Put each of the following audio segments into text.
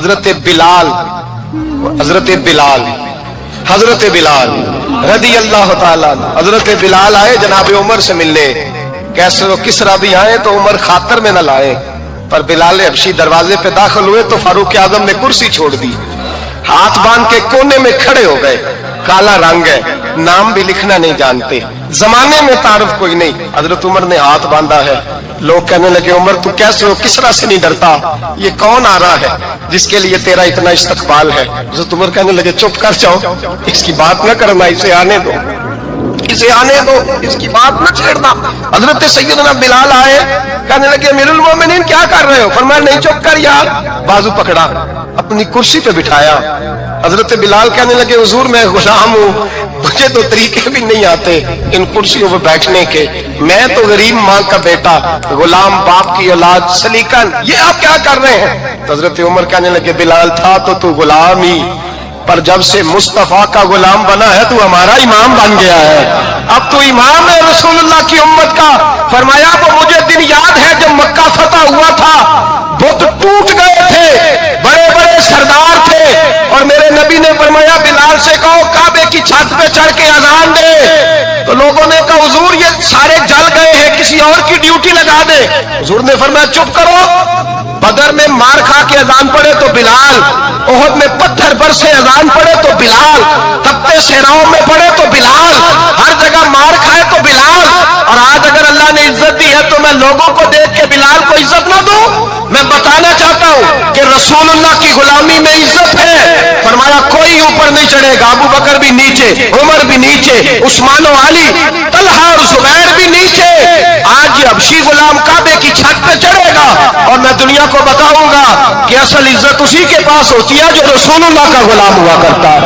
حضرت بلال رضی اللہ تعالیٰ عنہ، حضرت بلال آئے جناب عمر سے ملنے، کیسے وہ کسرا بھی آئے تو عمر خاطر میں نہ لائے، پر بلال حبشی دروازے پہ داخل ہوئے تو فاروق اعظم نے کرسی چھوڑ دی، ہاتھ باندھ کے کونے میں کھڑے ہو گئے، کالا رنگ ہے، نام بھی لکھنا نہیں جانتے، زمانے میں تعارف کوئی نہیں، حضرت عمر نے ہاتھ باندھا ہے، لوگ کہنے لگے عمر تو کیسے ہو، کسرا سے نہیں ڈرتا، یہ کون آ رہا ہے جس کے لیے تیرا اتنا استقبال ہے؟ حضرت عمر کہنے لگے چپ کر جاؤ، اس کی بات نہ کرنا، اسے آنے دو، اسے آنے دو، اس کی بات نہ چھیڑنا۔ حضرت سیدنا بلال آئے، کہنے لگے امیر المومنین کیا کر رہے ہو؟ فرمایا نہیں چپ کر یار، بازو پکڑا، اپنی کرسی پہ بٹھایا۔ حضرت بلال کہنے لگے حضور میں غلام ہوں، مجھے تو طریقے بھی نہیں آتے ان کرسیوں پہ بیٹھنے کے، میں تو غریب ماں کا بیٹا، غلام باپ کی اولاد، سلیقن، یہ آپ کیا کر رہے ہیں؟ تو حضرت عمر کہنے لگے بلال تھا تو غلام ہی، پر جب سے مصطفیٰ کا غلام بنا ہے تو ہمارا امام بن گیا ہے، اب تو امام ہے رسول اللہ کی امت کا۔ فرمایا وہ مجھے دن یاد ہے جب مکہ فتح ہوا تھا، بت ٹوٹ گئے تھے، بڑے بڑے سردار تھے، اور میرے نبی نے فرمایا بلال سے کہو کعبے کی چھت پہ چڑھ کے اذان دے، تو لوگوں نے کہا حضور یہ سارے جل گئے ہیں، کسی اور کی ڈیوٹی لگا دے۔ حضور نے فرمایا چپ کرو، بدر میں مار کھا کے اذان پڑے تو بلال، احد میں پتھر برسے اذان پڑے تو بلال، تپتے صحراؤں میں پڑے تو بلال، ہر جگہ مار کھائے تو بلال، اور آج اگر اللہ نے عزت دی ہے تو میں لوگوں کو دیکھ کے بلال کو عزت نہ دوں؟ میں بتانا چاہتا ہوں کہ رسول اللہ کی غلامی میں عزت ہے۔ فرمایا کوئی اوپر نہیں چڑھے گا، ابو بکر بھی نیچے، عمر بھی نیچے، عثمان و علی، طلحہ اور زبیر بھی نیچے۔ آج یہ حبشی غلام کعبے کی چھت پہ چڑھے گا اور میں دنیا کو بتاؤں گا کہ اصل عزت اسی کے پاس ہوتی ہے جو رسول اللہ کا غلام ہوا کرتا ہے۔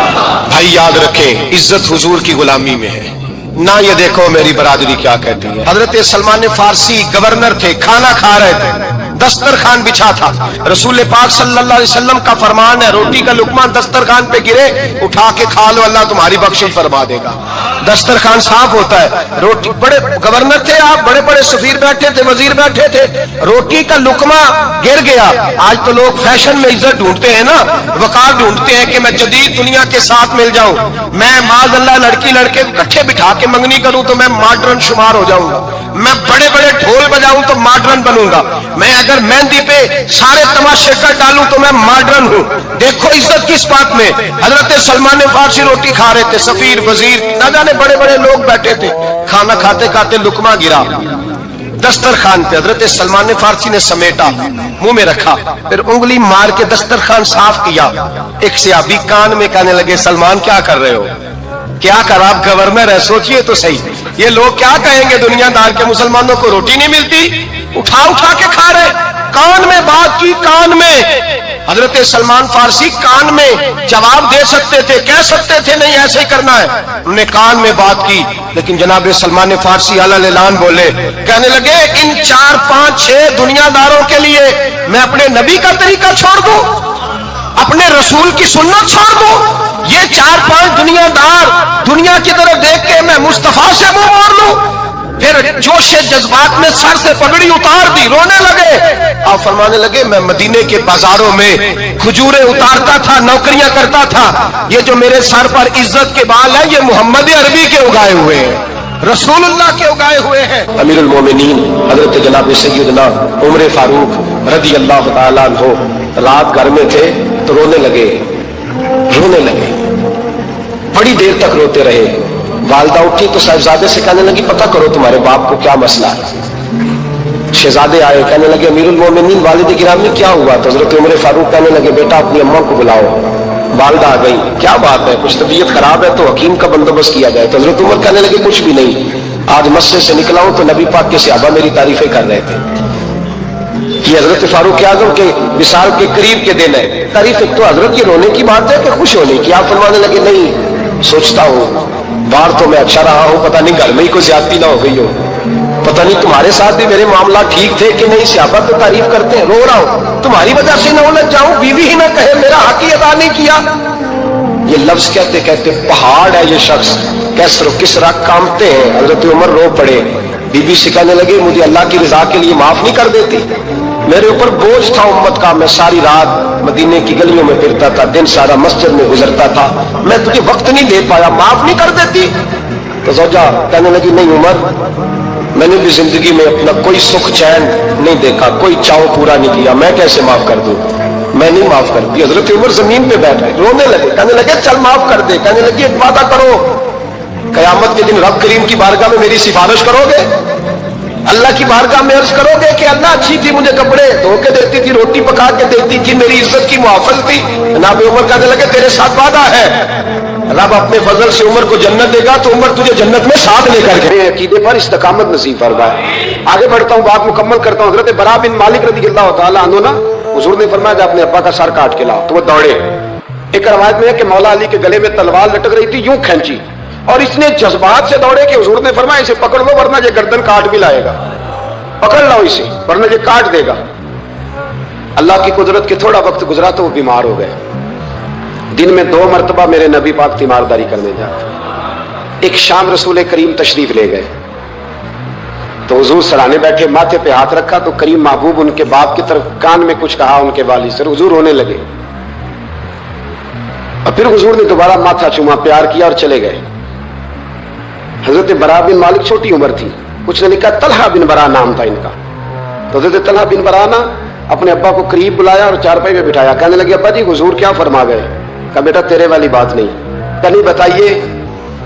بھائی یاد رکھیں عزت حضور کی غلامی میں ہے، نہ یہ دیکھو میری برادری کیا کہتی ہے۔ حضرت سلمان فارسی گورنر تھے، کھانا کھا رہے تھے، دسترخوان بچھا تھا، رسول پاک صلی اللہ علیہ وسلم کا فرمان ہے روٹی کا لقمہ دسترخوان پہ گرے اٹھا کے کھا لو، اللہ تمہاری بخشش فرما دے گا۔ دسترخوان صاف ہوتا ہے، روٹی، بڑے گورنر تھے آپ، بڑے بڑے سفیر بیٹھے تھے، وزیر بیٹھے تھے، روٹی کا لقمہ گر گیا۔ آج تو لوگ فیشن میں عزت ڈھونڈتے ہیں نا، وقار ڈھونڈتے ہیں کہ میں جدید دنیا کے ساتھ مل جاؤں، میں معاذ اللہ لڑکی لڑکے اکٹھے بٹھا کے منگنی کروں تو میں ماڈرن شمار ہو جاؤں گا، میں بڑے بڑے ڈھول بجاؤں تو ماڈرن بنوں گا، میں اگر مہندی پہ سارے تماشے کر ڈالوں تو میں ماڈرن ہوں۔ دیکھو عزت کس بات میں۔ حضرت سلمان فارسی روٹی کھا رہے تھے، سفیر وزیر نہ جانے بڑے بڑے لوگ بیٹھے تھے، کھانا کھاتے کھاتے لقمہ گرا دسترخوان پہ، حضرت سلمان فارسی نے سمیٹا، منہ میں رکھا، پھر انگلی مار کے دسترخوان صاف کیا۔ ایک صحابی کان میں کہنے لگے سلمان کیا کر رہے ہو؟ کیا کر، آپ گورنر ہے، سوچئے تو صحیح، یہ لوگ کیا کہیں گے دنیا دار کے مسلمانوں کو روٹی نہیں ملتی، اٹھا اٹھا کے کھا رہے۔ کان میں بات کی، کان میں۔ حضرت سلمان فارسی کان میں جواب دے سکتے تھے، کہہ سکتے تھے نہیں ایسے ہی کرنا ہے، انہوں نے کان میں بات کی، لیکن جناب سلمان فارسی اعلیٰ اعلان بولے، کہنے لگے ان 4 5 6 دنیا داروں کے لیے میں اپنے نبی کا طریقہ چھوڑ دوں، اپنے رسول کی سنت چھوڑ دوں؟ یہ 4 5 دنیا دار دنیا کی طرف دیکھ کے میں مصطفیٰ سے منہ موڑ لوں؟ پھر جوش جذبات میں سر سے پگڑی اتار دی، رونے لگے۔ آپ فرمانے لگے میں مدینے کے بازاروں میں کھجوریں اتارتا تھا، نوکریاں کرتا تھا، یہ جو میرے سر پر عزت کے بال ہیں یہ محمد عربی کے اگائے ہوئے ہیں، رسول اللہ کے اگائے ہوئے ہیں۔ امیر المومنین حضرت جناب سیدنا عمر فاروق رضی اللہ تعالیٰ عنہ رات گھر میں تھے تو رونے لگے، بڑی دیر تک روتے رہے۔ والدہ اٹھی تو صاحبزادے سے کہنے لگی پتہ کرو تمہارے باپ کو کیا مسئلہ ہے۔ شہزادے آئے، کہنے لگے امیر المومنین والد گرامی کیا ہوا؟ تو حضرت عمر فاروق کہنے لگے بیٹا اپنی اماں کو بلاؤ۔ والدہ آ گئی، کیا بات ہے؟ کچھ طبیعت خراب ہے تو حکیم کا بندوبست کیا جائے۔ تو حضرت عمر کہنے لگے کچھ بھی نہیں، آج مسجد سے نکلا ہوں تو نبی پاک کے صحابہ میری تعریفیں کر رہے تھے۔ یہ حضرت فاروق اعظم کے وصال کے قریب کے دن ہے، تعریف تو حضرت یہ رونے کی بات ہے کہ خوش ہونے کی؟ آپ فرمانے لگے نہیں، سوچتا ہوں باہر تو میں اچھا رہا ہوں، پتہ نہیں گھر میں ہی کوئی زیادتی نہ ہو گئی ہو، پتہ نہیں تمہارے ساتھ بھی میرے معاملات ٹھیک تھے کہ نہیں، صحابہ تو تعریف کرتے ہیں، رو رہا ہوں تمہاری وجہ سے نہ الجھ جاؤں، بیوی ہی نہ کہے میرا حق ہی ادا نہیں کیا۔ یہ لفظ کہتے کہتے پہاڑ ہے یہ شخص، کیسر و کسرا کامتے ہیں۔ حضرت عمر رو پڑے، بی بی سے کہنے لگے مجھے اللہ کی رضا کے لیے معاف نہیں کر دیتی؟ میرے اوپر بوجھ تھا امت کا، میں ساری رات مدینے کی گلیوں میں پھرتا تھا، دن سارا مسجد میں گزرتا تھا، میں تجھے وقت نہیں دے پایا، معاف نہیں کر دیتی؟ تو زوجہ کہنے لگی نہیں عمر، میں نے بھی زندگی میں اپنا کوئی سکھ چین نہیں دیکھا، کوئی چاؤ پورا نہیں کیا، میں کیسے معاف کر دوں؟ میں نہیں معاف کرتی۔ حضرت عمر زمین پہ بیٹھ گئے، رونے لگے، کہنے لگے چل معاف کر دے۔ کہنے لگی ایک وعدہ کرو، قیامت کے دن رب کریم کی بارگاہ میں میری سفارش کرو گے؟ اللہ کی بارگاہ میں عرض کرو گے کہ اللہ اچھی تھی، مجھے کپڑے دھو کے دیتی تھی، روٹی پکا کے دیتی تھی، میری عزت کی محافظ تھی؟ جناب عمر کہنے لگے تیرے ساتھ وعدہ ہے، رب اپنے فضل سے عمر کو جنت دے گا تو عمر تجھے جنت میں ساتھ لے کر کے عقیدے پر استقامت نصیب فرمائے۔ آگے بڑھتا ہوں، بات مکمل کرتا ہوں۔ حضرت برا بن مالک رضی اللہ تعالیٰ عنہ نا، حضور نے فرمایا جب اپنے ابا کا سر کاٹ کے لاؤ، تو وہ دوڑے۔ ایک روایت میں ہے کہ مولا علی کے گلے میں تلوار لٹک رہی تھی، یوں کھینچی اور اس نے جذبات سے دوڑے کہ حضور نے فرمایا اسے پکڑ لو ورنہ یہ گردن کاٹ بھی لائے گا، پکڑ لو اسے ورنہ یہ کاٹ دے گا۔ اللہ کی قدرت کے تھوڑا وقت گزرا تو وہ بیمار ہو گئے۔ دن میں 2 مرتبہ میرے نبی پاک تیمارداری کرنے جاتے۔ ایک شام رسول کریم تشریف لے گئے تو حضور سرانے بیٹھے، ماتھے پہ ہاتھ رکھا تو کریم محبوب ان کے باپ کی طرف کان میں کچھ کہا، ان کے والد سے حضور رونے لگے اور پھر حضور نے دوبارہ ماتھا چوما، پیار کیا اور چلے گئے۔ حضرت برا بن مالک چھوٹی عمر تھی، کچھ نے لکھا طلحہ بن برا نام تھا ان کا، تو حضرت طلحہ بن برا نا اپنے ابا کو قریب بلایا اور چارپائی میں بٹھایا، کہنے لگے ابا جی حضور کیا فرما گئے؟ کہا بیٹا تیرے والی بات نہیں۔ کہا نہیں بتائیے؟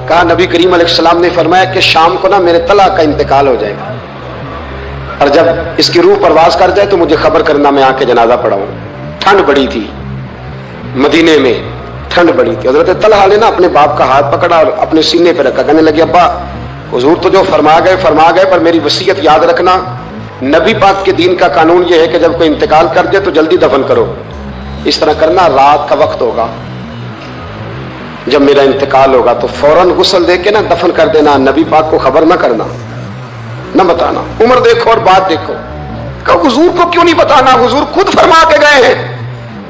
کہا نبی کریم علیہ السلام نے فرمایا کہ شام کو نا میرے طلحہ کا انتقال ہو جائے گا اور جب اس کی روح پرواز کر جائے تو مجھے خبر کرنا، میں آ کے جنازہ پڑھاؤں۔ ٹھنڈ بڑی تھی، مدینے میں ٹھنڈ بڑی تھی۔ حضرت طلحہ نے نا اپنے باپ کا ہاتھ پکڑا اور اپنے سینے پہ رکھا، کہنے لگے ابا حضور تو جو فرما گئے پر میری وصیت یاد رکھنا، نبی پاک کے دین کا قانون یہ ہے کہ جب کوئی انتقال کر جائے تو جلدی دفن کرو، اس طرح کرنا رات کا وقت ہوگا جب میرا انتقال ہوگا تو فوراً غسل دے کے نا دفن کر دینا، نبی پاک کو خبر نہ کرنا، نہ بتانا۔ عمر دیکھو اور بات دیکھو، کہ حضور کو کیوں نہیں بتانا، حضور خود فرما کے گئے ہیں۔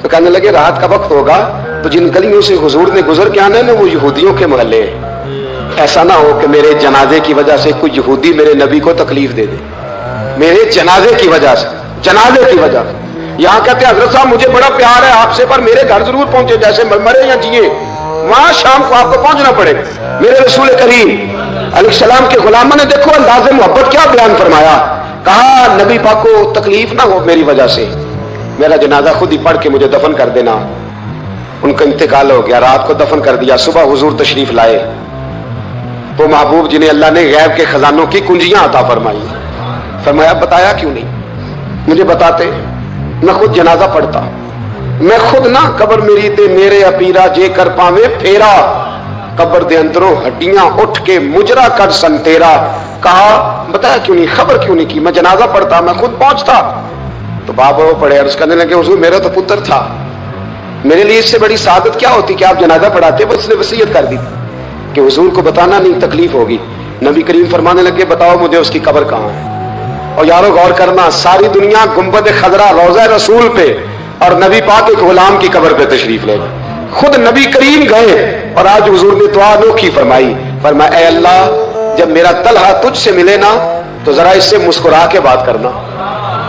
تو کہنے لگے رات کا وقت ہوگا تو جن گلیوں سے حضور نے گزر کے آنا ہے نا وہ یہودیوں کے محلے ہیں، ایسا نہ ہو کہ میرے جنازے کی وجہ سے کوئی یہودی میرے نبی کو تکلیف دے دے، میرے جنازے کی وجہ سے، جنازے کی وجہ سے۔ یہاں کہتے ہیں حضرت صاحب مجھے بڑا پیار ہے آپ سے پر میرے گھر ضرور پہنچے، جیسے مرے یا جیے وہاں شام کو آپ کو پہنچنا پڑے۔ میرے رسول کریم علیہ السلام کے غلاموں نے دیکھو انداز محبت کیا بیان فرمایا، کہا نبی پاک کو تکلیف نہ ہو میری وجہ سے، میرا جنازہ خود ہی پڑھ کے مجھے دفن کر دینا۔ ان کا انتقال ہو گیا، رات کو دفن کر دیا، صبح حضور تشریف لائے، وہ محبوب جنہیں اللہ نے غیب کے خزانوں کی کنجیاں عطا فرمائی، فرمایا بتایا کیوں نہیں؟ مجھے بتاتے میں خود جنازہ پڑھتا، میں خود نہ قبر میری تے میرے اپیرا جے کر پاوے پھیرا، قبر دے اندروں ہڈیاں اٹھ کے مجرا کر سن تیرا۔ کہا بتایا کیوں نہیں، خبر کیوں نہیں کی؟ میں جنازہ پڑھتا، میں خود پہنچتا۔ تو بابا وہ پڑھے عرض کرنے لگے حضور میرا تو پتر تھا، میرے لیے اس سے بڑی سعادت کیا ہوتی کہ آپ جنازہ پڑھاتے؟ بس نے وصیت کر دی کہ حضور کو بتانا نہیں، تکلیف ہوگی۔ نبی کریم فرمانے لگے بتاؤ مجھے اس کی قبر کہاں ہے؟ اور یارو غور کرنا، ساری دنیا گنبد خضرا روضہ رسول پہ اور نبی پاک ایک غلام کی قبر پہ تشریف لے گئے، خود نبی کریم گئے اور آج حضور نے دعا انوکھی فرمائی، فرمایا اے اللہ جب میرا طلحہ تجھ سے ملے نا تو ذرا اس سے مسکرا کے بات کرنا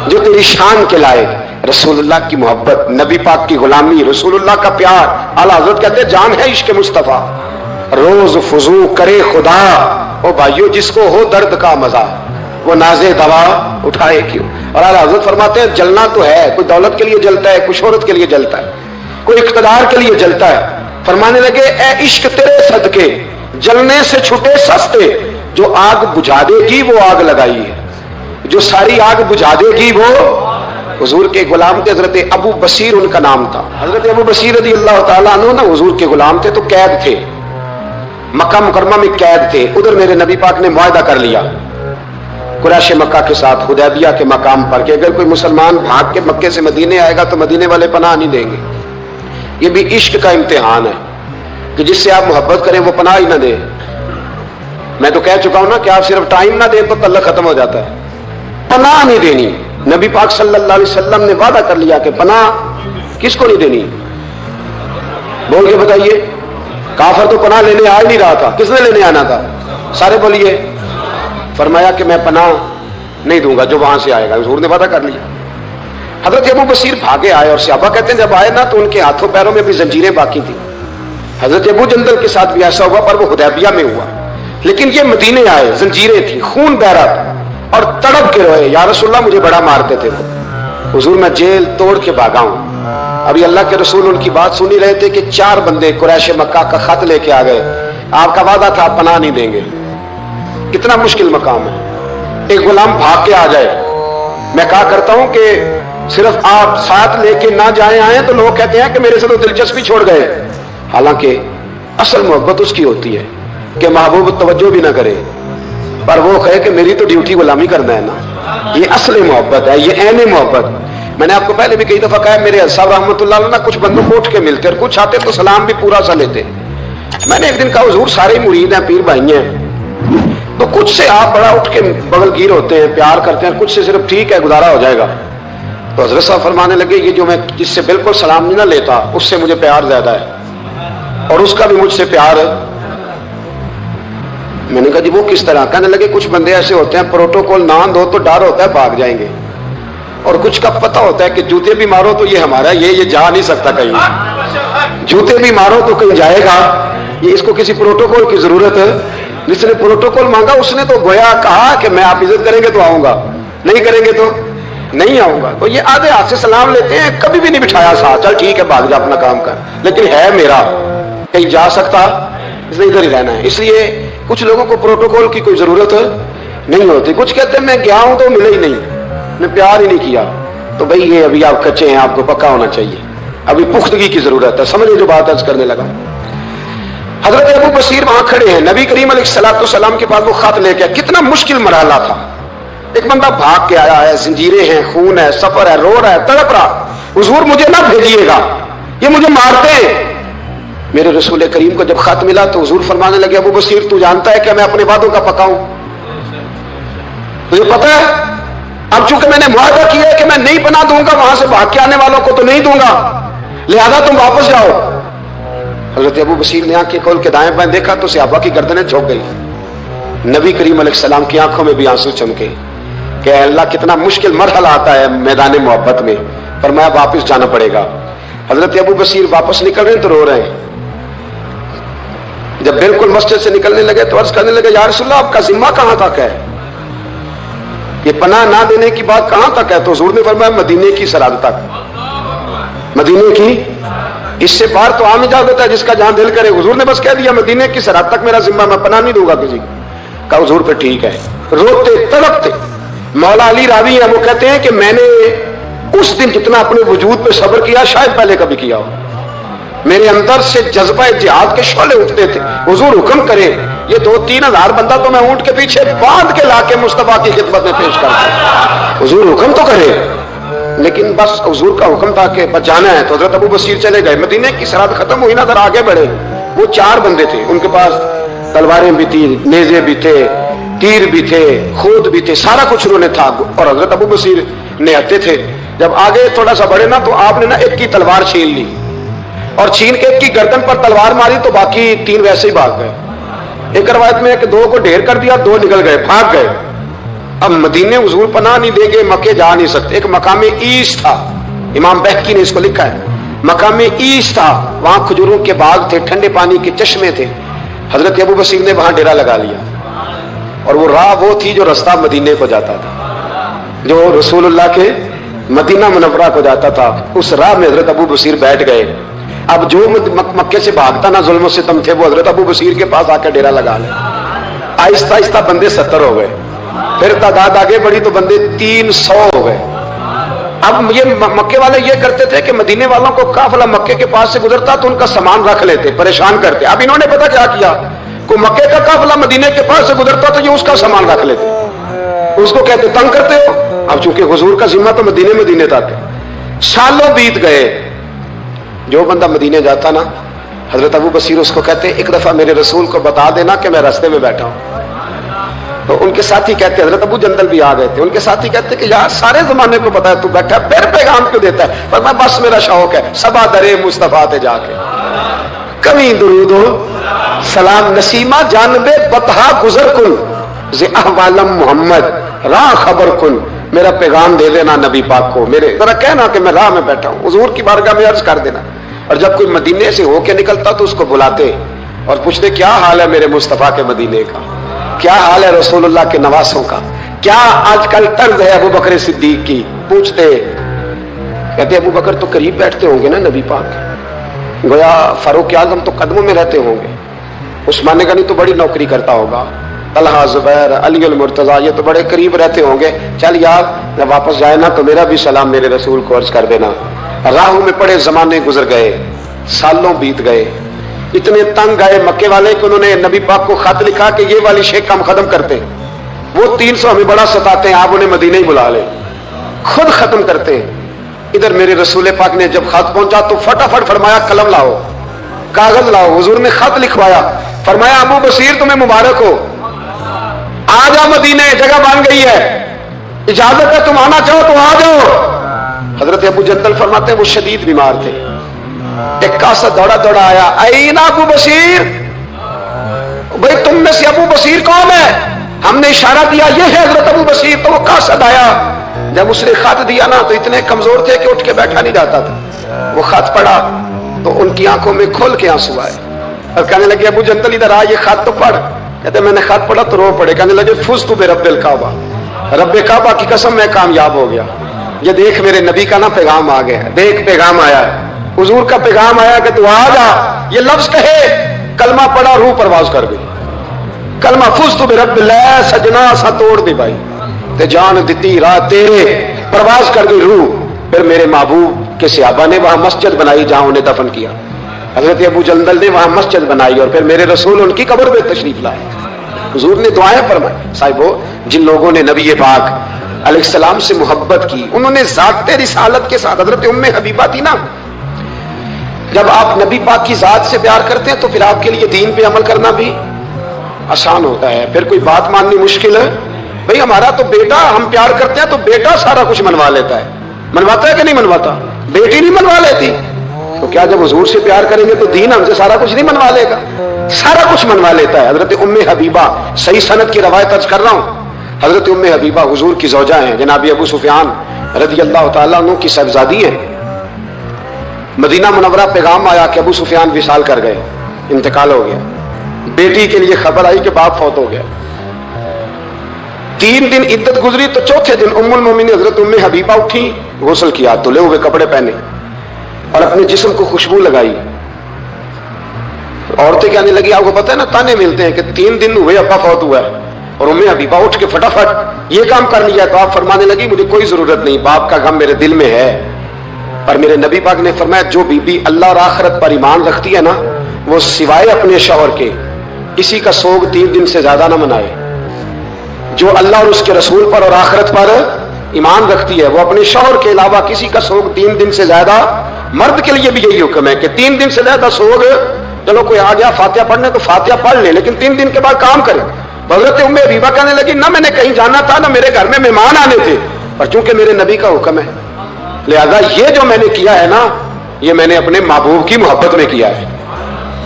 جو تیری شان کے لائے۔ رسول اللہ کی محبت، نبی پاک کی غلامی، رسول اللہ کا پیار، اعلیٰ حضرت کہتے جان ہے عشق مصطفیٰ، روز فضو کرے خدا، او بھائیو جس کو ہو درد کا مزہ وہ نازے دوا اٹھائے کیوں۔ اور اعلیٰ حضرت فرماتے ہیں جلنا تو ہے، کوئی دولت کے لیے جلتا ہے، کوئی شہرت کے لیے جلتا ہے، کوئی اقتدار کے لیے جلتا ہے۔ فرمانے لگے اے عشق تیرے صدقے جلنے سے چھٹے سستے، جو آگ بجھا دے گی وہ آگ لگائی ہے، جو ساری آگ بجھا دے گی وہ۔ حضور کے غلام تھے حضرت ابو بصیر ان کا نام تھا، حضرت ابو بصیر رضی اللہ تعالیٰ عنہ نا حضور کے غلام تھے تو قید تھے، مکہ مکرمہ میں قید تھے۔ ادھر میرے نبی پاک نے معاہدہ کر لیا قریش مکہ کے ساتھ حدیبیہ کے مقام پر کہ اگر کوئی مسلمان بھاگ کے مکے سے مدینے آئے گا تو مدینے والے پناہ نہیں دیں گے۔ یہ بھی عشق کا امتحان ہے کہ جس سے آپ محبت کریں وہ پناہ ہی نہ دے۔ میں تو کہہ چکا ہوں نا کہ آپ صرف ٹائم نہ دیں تو تعلق ختم ہو جاتا ہے، پناہ نہیں دینی۔ نبی پاک صلی اللہ علیہ وسلم نے وعدہ کر لیا کہ پناہ کس کو نہیں دینی؟ بول کے بتائیے، کافر تو پناہ لینے آ ہی نہیں رہا تھا، کس نے لینے آنا تھا؟ سارے بولیے۔ فرمایا کہ میں پناہ نہیں دوں گا جو وہاں سے آئے گا، حضور نے وعدہ کر لیا۔ حضرت ابو بصیر بھاگے آئے اور صحابہ کہتے ہیں جب آئے نا تو ان کے ہاتھوں پیروں میں بھی زنجیریں باقی تھیں. حضرت ابو جندل کے ساتھ بھی ایسا ہوا پر وہ حدیبیہ میں ہوا. لیکن یہ مدینے آئے, زنجیریں تھیں, خون بہ رہا تھا اور تڑپ کے روئے, یا رسول اللہ مجھے بڑا مارتے تھے وہ, حضور میں جیل توڑ کے بھاگا ہوں. ابھی اللہ کے رسول ان کی بات سنی رہے تھے کہ 4 بندے قریش مکہ کا خط لے کے آ گئے, آپ کا وعدہ تھا پناہ نہیں دیں گے. کتنا مشکل مقام ہے, ایک غلام بھاگ کے آ جائے. میں کہا کرتا ہوں کہ صرف آپ ساتھ لے کے نہ جائیں آئیں تو لوگ کہتے ہیں کہ میرے سے تو دلچسپی چھوڑ گئے. حالانکہ اصل محبت اس کی ہوتی ہے کہ محبوب توجہ بھی نہ کرے پر وہ کہے کہ میری تو ڈیوٹی غلامی کرنا ہے نا. یہ اصل محبت ہے, یہ عین محبت. میں نے آپ کو پہلے بھی کئی دفعہ کہا, میرے صاحب رحمۃ اللہ علیہ کچھ بندوں کو اٹھ کے ملتے اور کچھ آتے تو سلام بھی پورا سا لیتے. میں نے ایک دن کہا حضور سارے مرید ہیں, پیر بھائی ہیں, تو کچھ سے آپ بڑا اٹھ کے بغل گیر ہوتے ہیں, پیار کرتے ہیں, کچھ سے صرف ٹھیک ہے گزارا ہو جائے گا. تو حضرت صاحب فرمانے لگے یہ جو میں جس سے بالکل سلام نہیں نہ لیتا اس سے مجھے پیار زیادہ ہے اور اس کا بھی مجھ سے پیار ہے. میں نے کہا جی وہ کس طرح؟ کہنے لگے کچھ بندے ایسے ہوتے ہیں پروٹوکول نہ دو تو ڈر ہوتا ہے بھاگ جائیں گے, اور کچھ کا پتہ ہوتا ہے کہ جوتے بھی مارو تو یہ ہمارا ہے, یہ جا نہیں سکتا کہیں, جوتے بھی مارو تو کہیں جائے گا, یہ اس کو کسی پروٹوکول کی ضرورت ہے. جس نے پروٹوکول مانگا اس نے تو گویا کہا کہ میں آپ عزت کریں گے تو آؤں گا, نہیں کریں گے تو نہیں آؤں گا. تو یہ آدھے ہاتھ سے سلام لیتے ہیں, کبھی بھی نہیں بٹھایا ساتھ, چل ٹھیک ہے بھاگ جا اپنا کام کر, لیکن ہے میرا, کہیں جا سکتا, اس نے ادھر ہی رہنا ہے. اس لیے کچھ لوگوں کو پروٹوکول کی کوئی ضرورت نہیں ہوتی. کچھ کہتے ہیں میں گیا ہوں تو ملے ہی نہیں, میں پیار ہی نہیں کیا. تو بھئی یہ ابھی آپ کچے ہیں, آپ کو پکا ہونا چاہیے, ابھی پختگی کی ضرورت ہے. سمجھے جو بات عرض کرنے لگا. حضرت ابو بصیر وہاں کھڑے ہیں, نبی کریم علیہ السلام کے پاس وہ خط لے کے, کتنا مشکل مرحلہ تھا. ایک بندہ بھاگ کے آیا ہے, زنجیریں ہیں, خون ہے, سفر ہے, رو رہا ہے, تڑپ رہا, حضور مجھے نہ بھیجیے گا, یہ مجھے مارتے ہیں. میرے رسول کریم کو جب خط ملا تو حضور فرمانے لگے ابو بصیر تو جانتا ہے کہ میں اپنے وعدوں کا پکا ہوں, تجھے پتا ہے اب چونکہ میں نے معاہدہ کیا ہے کہ میں نہیں پناہ دوں گا وہاں سے بھاگ کے آنے والوں کو تو نہیں دوں گا, لہذا تم واپس جاؤ. حضرت ابو بصیر نے آنکھیں کھول کے دائیں بائیں دیکھا تو صحابہ کی گردنیں جھک گئی. نبی کریم علیہ السلام کی آنکھوں میں بھی آنسو چمکے کہ اللہ کتنا مشکل مرحلہ آتا ہے میدان محبت میں, فرمایا واپس جانا پڑے گا. حضرت ابو بصیر واپس نکل رہے ہیں تو رو رہے ہیں. جب بالکل مسجد سے نکلنے لگے تو عرض کرنے لگے یا رسول اللہ آپ کا ذمہ کہاں تک ہے, یہ پناہ نہ دینے کی بات کہاں تک ہے؟ تو حضور نے فرمایا مدینے کی سرحد تک, مدینے کی, اس سے باہر تو عام اجازت ہے جس کا جہاں دل کرے. حضور نے بس کہہ دیا مدینے کی سرحد تک میرا ذمہ, میں پناہ نہیں دوں گا کسی کو. کہا حضور پہ ٹھیک ہے. روتے تڑپتے. مولا علی راوی ہیں, وہ کہتے ہیں کہ میں نے اس دن جتنا اپنے وجود پہ صبر کیا شاید پہلے کبھی کیا ہو. میرے اندر سے جذبہ جہاد کے شعلے اٹھتے تھے. حضور حکم کرے یہ 2-3 ہزار بندہ تو میں اونٹ کے پیچھے باندھ کے لا کے مصطفیٰ کی خدمت میں پیش کرتا. حضور حکم تو کرے, لیکن بس حضور کا حکم تھا کہ بس جانا ہے. تو حضرت ابو بصیر چلے گئے. مدینے کی سرحد ختم ہوئی نا, ذرا آگے بڑھے. وہ 4 بندے تھے, ان کے پاس تلواریں بھی تھی, نیزے بھی تھے, تیر بھی تھے, خود بھی تھے, سارا کچھ انہوں نے تھا. اور حضرت ابو بصیر نہتے تھے. جب آگے تھوڑا سا بڑھے نا تو آپ نے نا ایک کی تلوار چھین لی اور چھین کے ایک کی گردن پر تلوار ماری تو باقی 3 ویسے ہی بھاگ گئے. ایک روایت میں ہے کہ 2 کو ڈھیر کر دیا, 2 نکل گئے, بھاگ گئے. اب مدینے حضور پناہ نہیں دیں گے, مکے جا نہیں سکتے. ایک مقام ایس تھا, امام بہقی نے اس کو لکھا ہے, مقام ایس تھا, وہاں کھجوروں کے باغ تھے, ٹھنڈے پانی کے چشمے تھے. حضرت ابو بصیر نے وہاں ڈیرا لگا لیا اور وہ راہ وہ تھی جو رستہ مدینے کو جاتا تھا, جو رسول اللہ کے مدینہ منورہ کو جاتا تھا. اس راہ میں حضرت ابو بصیر بیٹھ گئے. اب جو مکے سے بھاگتا نا ظلم و ستم تھے وہ حضرت ابو بصیر کے پاس آ کے ڈیرا لگا لے. آہستہ آہستہ بندے 70 ہو گئے, پھر تعداد آگے بڑھی تو بندے 300 ہو گئے. اب یہ مکے والے یہ کرتے تھے کہ مدینے والوں کو قافلہ مکے کے پاس سے گزرتا تو ان کا سامان رکھ لیتے, پریشان کرتے. اب انہوں نے پتہ کیا کیا, کوئی مکے کا قافلہ مدینے کے پاس سے گزرتا تو یہ اس کا سامان رکھ لیتے, اس کو کہتے تنگ کرتے ہو. اب چونکہ حضور کا ذمہ تو مدینے تھا. سالوں بیت گئے. جو بندہ مدینے جاتا نا, حضرت ابو بصیر اس کو کہتے ایک دفعہ میرے رسول کو بتا دینا کہ میں راستے میں بیٹھا ہوں. تو ان کے ساتھی کہتے, حضرت ابو جندل بھی آ گئے تھے, ان کے ساتھی کہتے کہ یار سارے زمانے کو پتا ہے تو بیٹھا, پھر پیغام کیوں دیتا ہے؟ پر میں بس میرا شوق ہے, سبا درے مصطفیٰ تے جا کے کمی درود ہو سلام نسیمہ جانبے بطحا گزر کن ز احوالم محمد راہ خبر کن میرا پیغام دے دینا نبی پاک کو، میرے ذرا کہنا کہ میں راہ میں بیٹھا ہوں، حضور کی بارگاہ میں عرض کر دینا۔ اور جب کوئی مدینے سے ہو کے نکلتا تو اس کو بلاتے اور پوچھتے کیا حال ہے میرے مصطفیٰ کے مدینے کا، کیا حال ہے رسول اللہ کے نواسوں کا، کیا آج کل طرز ہے ابو بکر صدیق کی، پوچھتے۔ کہتے ابو بکر تو قریب بیٹھتے ہوں گے نا نبی پاک، گویا فاروق اعظم تو قدموں میں رہتے ہوں گے، عثمان غنی تو بڑی نوکری کرتا ہوگا، طلحہ زبیر علی المرتضیٰ یہ تو بڑے قریب رہتے ہوں گے، چل یار جب واپس جائے نا تو میرا بھی سلام میرے رسول کو عرض کر دینا۔ راہوں میں پڑے زمانے گزر گئے، سالوں بیت گئے، اتنے تنگ آئے مکے والے کہ انہوں نے نبی پاک کو خط لکھا کہ یہ والی شیخ ہم ختم کرتے، وہ 300 ہمیں بڑا ستاتے ہیں، آپ انہیں مدینہ ہی بلا لیں، خود ختم کرتے ہیں۔ ادھر میرے رسول پاک نے جب خط پہنچا تو فٹافٹ فرمایا قلم لاؤ، کاغذ لاؤ، حضور نے خط لکھوایا، فرمایا ابو بصیر تمہیں مبارک ہو، آ جا مدینے، جگہ بن گئی ہے، اجازت ہے تم آنا چاہو تو آ جاؤ۔ حضرت ابو جندل فرماتے ہیں وہ شدید بیمار تھے، ایک کاسا دوڑا دوڑا آیا، اینا ابو بصیر، بھئی تم میں سے ابو بصیر کون ہے؟ ہم نے اشارہ دیا یہ ہے حضرت ابو بصیر، تو وہ کاسد آیا، جب اس نے خط دیا نا تو اتنے کمزور تھے کہ اٹھ کے بیٹھا نہیں جاتا تھا، وہ خط پڑھا تو ان کی آنکھوں میں کھول کے آنسو آئے اور کہنے لگے ابو جندل ادھر آ، یہ خط تو پڑھ۔ کہتے میں نے خط پڑھا تو رو پڑے، کہنے لگے فزت برب الکعبہ، رب کعبہ کی قسم میں کامیاب ہو گیا، یہ دیکھ میرے نبی کا نا پیغام آ گیا، دیکھ پیغام آیا ہے، حضور کا پیغام آیا کہ تو آ جا، یہ لفظ کہے، کلمہ پڑھا روح پرواز کر گئی، کلمہ فزت برب اللہ، سجنا سا توڑ دی بھائی تے جان دیتی راہ تیرے، پرواز کر گئی روح۔ پھر میرے محبوب کے صحابہ نے وہاں مسجد بنائی جہاں انہیں دفن کیا، حضرت ابو جندل نے وہاں مسجد بنائی اور پھر میرے رسول ان کی قبر میں تشریف لائے، حضور نے دعائیں فرمائی۔ صاحبو جن لوگوں نے نبی پاک علیہ السلام سے محبت کی، انہوں نے ذات رسالت کے ساتھ، حضرت ام حبیبہ تھی نا، جب آپ نبی پاک کی ذات سے پیار کرتے ہیں تو پھر آپ کے لیے دین پہ عمل کرنا بھی آسان ہوتا ہے، پھر کوئی بات ماننی مشکل ہے۔ بھئی ہمارا تو بیٹا، ہم پیار کرتے ہیں تو بیٹا سارا کچھ منوا لیتا ہے، منواتا ہے کہ نہیں منواتا؟ بیٹی نہیں منوا لیتی، تو کیا جب حضور سے پیار کریں گے تو دین ہم سے سارا کچھ نہیں منوا لے گا؟ سارا کچھ منوا لیتا ہے۔ حضرت ام حبیبہ، صحیح سند کی روایت عرض کر رہا ہوں، حضرت ام حبیبہ حضور کی زوجہ ہیں، جناب ابو سفیان رضی اللہ تعالیٰ عنہ کی صاحبزادی ہیں۔ مدینہ منورہ پیغام آیا کہ ابو سفیان وصال کر گئے، انتقال ہو گیا، بیٹی کے لیے خبر آئی کہ باپ فوت ہو گیا۔ 3 دن عدت گزری تو چوتھے دن ام المومنین حضرت ام حبیبہ اٹھی، غسل کیا، دھلے ہوئے کپڑے پہنے اور اپنے جسم کو خوشبو لگائی۔ عورتیں کہنے لگی آپ کو پتہ ہے نا تانے ملتے ہیں کہ 3 دن ہوئے ابا فوت ہوا ہے، اور ام حبیبہ اٹھ کے فٹافٹ یہ کام کر لیا، تو آپ فرمانے لگی مجھے کوئی ضرورت نہیں، باپ کا غم میرے دل میں ہے، پر میرے نبی پاک نے فرمایا جو بی بی اللہ اور آخرت پر ایمان رکھتی ہے نا، وہ سوائے اپنے شوہر کے کسی کا سوگ 3 دن سے زیادہ نہ منائے۔ جو اللہ اور اس کے رسول پر اور آخرت پر ایمان رکھتی ہے وہ اپنے شوہر کے علاوہ کسی کا سوگ 3 دن سے زیادہ، مرد کے لیے بھی یہی حکم ہے کہ 3 دن سے زیادہ سوگ، چلو کوئی آ گیا فاتحہ پڑھنے تو فاتحہ پڑھ لے، لیکن 3 دن کے بعد کام کرے۔ حضرت ام حبیبہ کہنے لگی نہ میں نے کہیں جانا تھا، نہ میرے گھر میں مہمان آنے تھے، پر چونکہ میرے نبی کا حکم ہے لہذا یہ جو میں نے کیا ہے نا، یہ میں نے اپنے محبوب کی محبت میں کیا ہے۔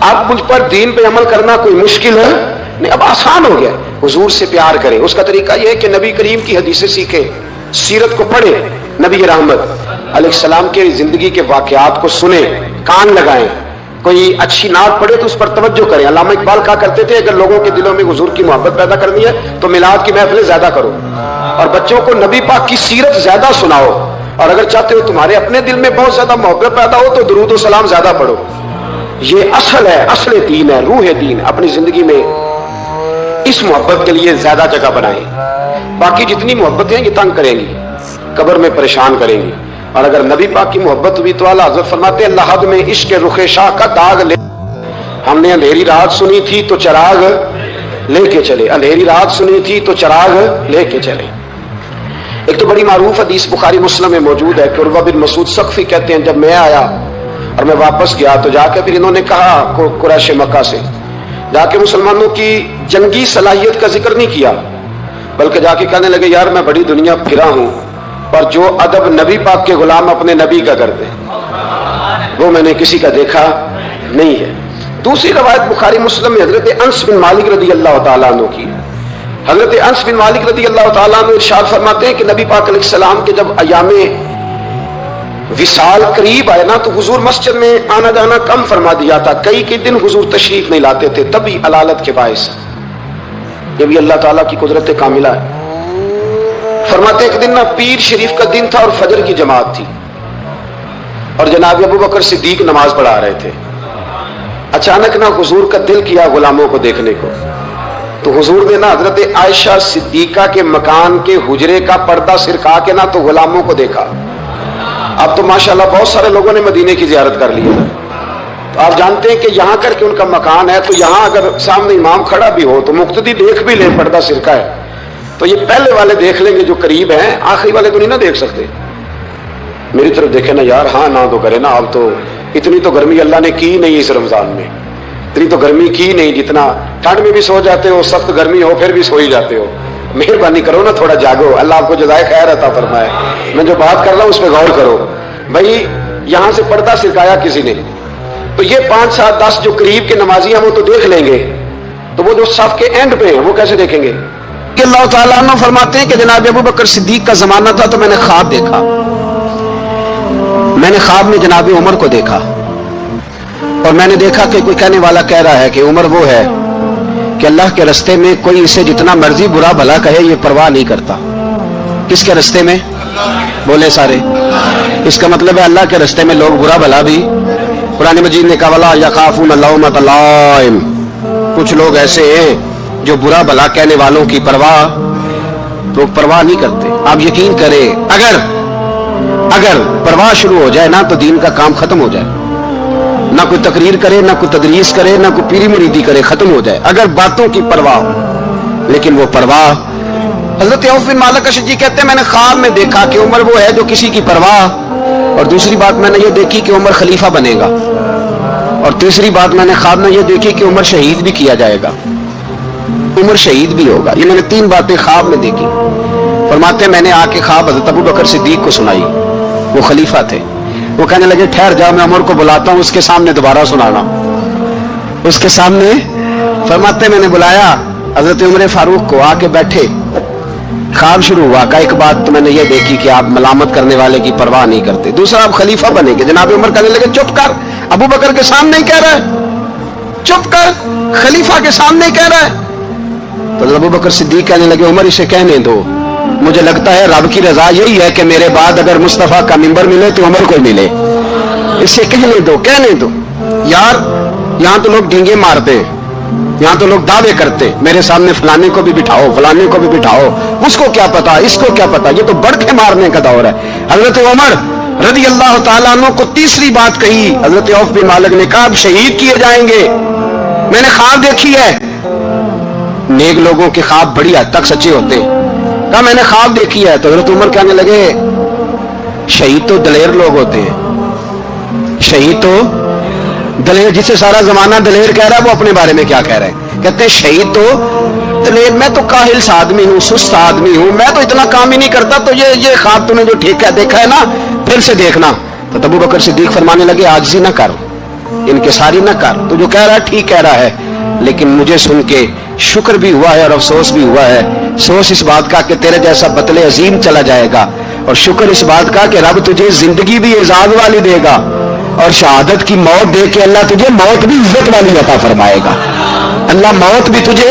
اب مجھ پر دین پہ عمل کرنا کوئی مشکل ہے نہیں، اب آسان ہو گیا۔ حضور سے پیار کریں، اس کا طریقہ یہ ہے کہ نبی کریم کی حدیثیں سیکھیں، سیرت کو پڑھیں، نبی رحمت علیہ السلام کے زندگی کے واقعات کو سنیں، کان لگائیں، کوئی اچھی نعت پڑھے تو اس پر توجہ کریں۔ علامہ اقبال کہا کرتے تھے اگر لوگوں کے دلوں میں حضور کی محبت پیدا کرنی ہے تو میلاد کی محفلیں زیادہ کرو اور بچوں کو نبی پاک کی سیرت زیادہ سناؤ، اور اگر چاہتے ہو تمہارے اپنے دل میں بہت زیادہ محبت پیدا ہو تو درود و سلام زیادہ پڑھو۔ یہ اصل ہے، اصل دین ہے، روح دین۔ اپنی زندگی میں اس محبت کے لیے زیادہ جگہ بنائیں، باقی جتنی محبتیں یہ تنگ کریں گی، قبر میں پریشان کریں گی، اور اگر نبی پاک کی محبت ہوئی تو اعلیٰ حضرت فرماتے ہیں اللہ حد میں عشق رخ شاہ کا داغ لے، ہم نے اندھیری رات سنی تھی تو چراغ لے کے چلے، اندھیری رات سنی تھی تو چراغ لے کے چلے۔ ایک تو بڑی معروف حدیث بخاری مسلم میں موجود ہے کہ عروہ بن مسعود ثقفی کہتے ہیں جب میں آیا اور میں واپس گیا تو جا کے پھر انہوں نے کہا قریش مکہ سے جا کے مسلمانوں کی جنگی صلاحیت کا ذکر نہیں کیا، بلکہ جا کے کہنے لگے یار میں بڑی دنیا پھرا ہوں پر جو ادب نبی پاک کے غلام اپنے نبی کا کرتے ہیں وہ میں نے کسی کا دیکھا نہیں ہے۔ دوسری روایت بخاری مسلم میں حضرت انس بن مالک رضی اللہ تعالیٰ عنہ کی حضرت انس بن مالک رضی اللہ تعالیٰ عنہ ارشاد فرماتے ہیں کہ نبی پاک علیہ السلام کے جب ایام وصال قریب آئے نا تو حضور مسجد میں آنا جانا کم فرما دیا تھا. کئی دن حضور تشریف نہیں لاتے تھے, تبھی علالت کے باعث. یہ بھی اللہ تعالیٰ کی قدرت کاملہ ہے. فرماتے ایک دن نا پیر شریف کا دن تھا اور فجر کی جماعت تھی, اور جناب ابو بکر صدیق نماز پڑھا رہے تھے. اچانک نا حضور کا دل کیا غلاموں کو دیکھنے کو, تو حضور نے نا حضرت عائشہ صدیقہ کے مکان کے حجرے کا پردہ سرکا کے نا تو غلاموں کو دیکھا. اب تو ماشاءاللہ بہت سارے لوگوں نے مدینے کی زیارت کر لی ہے. تو آپ جانتے ہیں کہ یہاں کر کے ان کا مکان ہے, تو یہاں اگر سامنے امام کھڑا بھی ہو تو مقتدی دیکھ بھی لیں پردہ سرکا ہے, تو یہ پہلے والے دیکھ لیں گے جو قریب ہیں, آخری والے تو نہیں نہ دیکھ سکتے. میری طرف دیکھیں نا یار, ہاں نہ تو کرے نا. اب تو اتنی تو گرمی اللہ نے کی نہیں اس رمضان میں, اتنی تو گرمی کی نہیں. جتنا ٹھنڈ میں بھی سو جاتے ہو, سخت گرمی ہو پھر بھی سو ہی جاتے ہو. مہربانی کرو نا, تھوڑا جاگو, اللہ آپ کو جزائے خیر عطا فرمائے. میں جو بات کر رہا ہوں اس پہ غور کرو. بھائی یہاں سے پردہ سرکایا کسی نے, تو یہ 5 7 10 جو قریب کے نمازی ہیں وہ تو دیکھ لیں گے, تو وہ جو صف کے اینڈ پہ ہیں وہ کیسے دیکھیں گے؟ کہ اللہ تعالیٰ عنہ فرماتے ہیں کہ جناب ابو بکر صدیق کا زمانہ تھا, تو میں نے خواب دیکھا. میں نے خواب میں جناب عمر کو دیکھا, اور میں نے دیکھا کہ کوئی کہنے والا کہہ رہا ہے کہ عمر وہ ہے کہ اللہ کے رستے میں کوئی اسے جتنا مرضی برا بھلا کہے یہ پرواہ نہیں کرتا. کس کے رستے میں؟ بولے سارے. اس کا مطلب ہے اللہ کے رستے میں لوگ برا بھلا بھی. قرآن مجید نے کہا وَلَا يَخَافُونَ لَوْمَةَ لَائِمٍ. کچھ لوگ ایسے ہیں جو برا بھلا کہنے والوں کی لوگ پرواہ نہیں کرتے. آپ یقین کریں, اگر پرواہ شروع ہو جائے نا تو دین کا کام ختم ہو جائے. نہ کوئی تقریر کرے, نہ کوئی تدریس کرے, نہ کوئی پیری مریدی کرے, ختم ہو جائے اگر باتوں کی پرواہ ہو. لیکن وہ پرواہ, حضرت عوف بن مالک اشجعی کہتے ہیں میں نے خواب میں دیکھا کہ عمر وہ ہے جو کسی کی پرواہ, اور دوسری بات میں نے یہ دیکھی کہ عمر خلیفہ بنے گا, اور تیسری بات میں نے خواب میں یہ دیکھی کہ عمر شہید بھی کیا جائے گا, عمر شہید بھی ہوگا. یہ میں نے 3 باتیں خواب میں دیکھی. فرماتے ہیں میں نے آ کے خواب حضرت ابو بکر صدیق کو سنائی, وہ خلیفہ تھے. وہ کہنے لگے ٹھہر جاؤ, میں عمر کو بلاتا ہوں, اس کے سامنے دوبارہ سنانا. اس کے سامنے فرماتے ہیں میں نے بلایا حضرت عمر فاروق کو, آ کے بیٹھے. خواب شروع ہوا کہ ایک بات تو میں نے یہ دیکھی کہ آپ ملامت کرنے والے کی پرواہ نہیں کرتے. دوسرا آپ خلیفہ بنے گے. جناب عمر کہنے لگے چپ کر, ابو بکر کے سامنے ہی کہہ رہا ہے, چپ کر, خلیفہ کے سامنے ہی کہہ رہا ہے. تو ابو بکر صدیق کہنے لگے عمر اسے کہنے دو, مجھے لگتا ہے رب کی رضا یہی ہے کہ میرے بعد اگر مصطفیٰ کا منبر ملے تو عمر کو ملے. اسے کہنے دو یار. یہاں تو لوگ ڈینگے مارتے ہیں, یہاں تو لوگ دعوے کرتے میرے سامنے فلانے کو بھی بٹھاؤ, فلانے کو بھی بٹھاؤ, اس کو کیا پتا, اس کو کیا پتا. یہ تو بڑکے مارنے کا دور ہے. حضرت عمر رضی اللہ تعالیٰ عنہ کو تیسری بات کہی. حضرت عوف بن مالک نے کہا اب شہید کیے جائیں گے, میں نے خواب دیکھی ہے. نیک لوگوں کے خواب بڑی حد تک سچے ہوتے ہیں. کہا میں نے خواب دیکھی ہے. تو حضرت عمر کہنے لگے شہید تو دلیر لوگ ہوتے ہیں, شہید تو دلیر, جسے سارا زمانہ دلیر کہہ رہا ہے وہ اپنے بارے میں کیا کہہ رہے ہیں؟ کہتے ہیں شہید تو دلیر, میں تو کاہل سا آدمی ہوں, سست آدمی ہوں, میں تو اتنا کام ہی نہیں کرتا. تو یہ خواب تم نے جو دیکھا ہے نا پھر سے دیکھنا. تو ابو بکر صدیق فرمانے لگے عاجزی نہ کر, انکساری نہ کر, تو جو کہہ رہا ہے ٹھیک کہہ رہا ہے, لیکن مجھے سن کے شکر بھی ہوا ہے اور افسوس بھی ہوا ہے. افسوس اس بات کا کہ تیرے جیسا بطل عظیم چلا جائے گا, اور شکر اس بات کا کہ رب تجھے زندگی بھی اعزاز والی دے گا, اور شہادت کی موت دے کے اللہ تجھے موت بھی عزت والی عطا فرمائے گا. اللہ موت بھی تجھے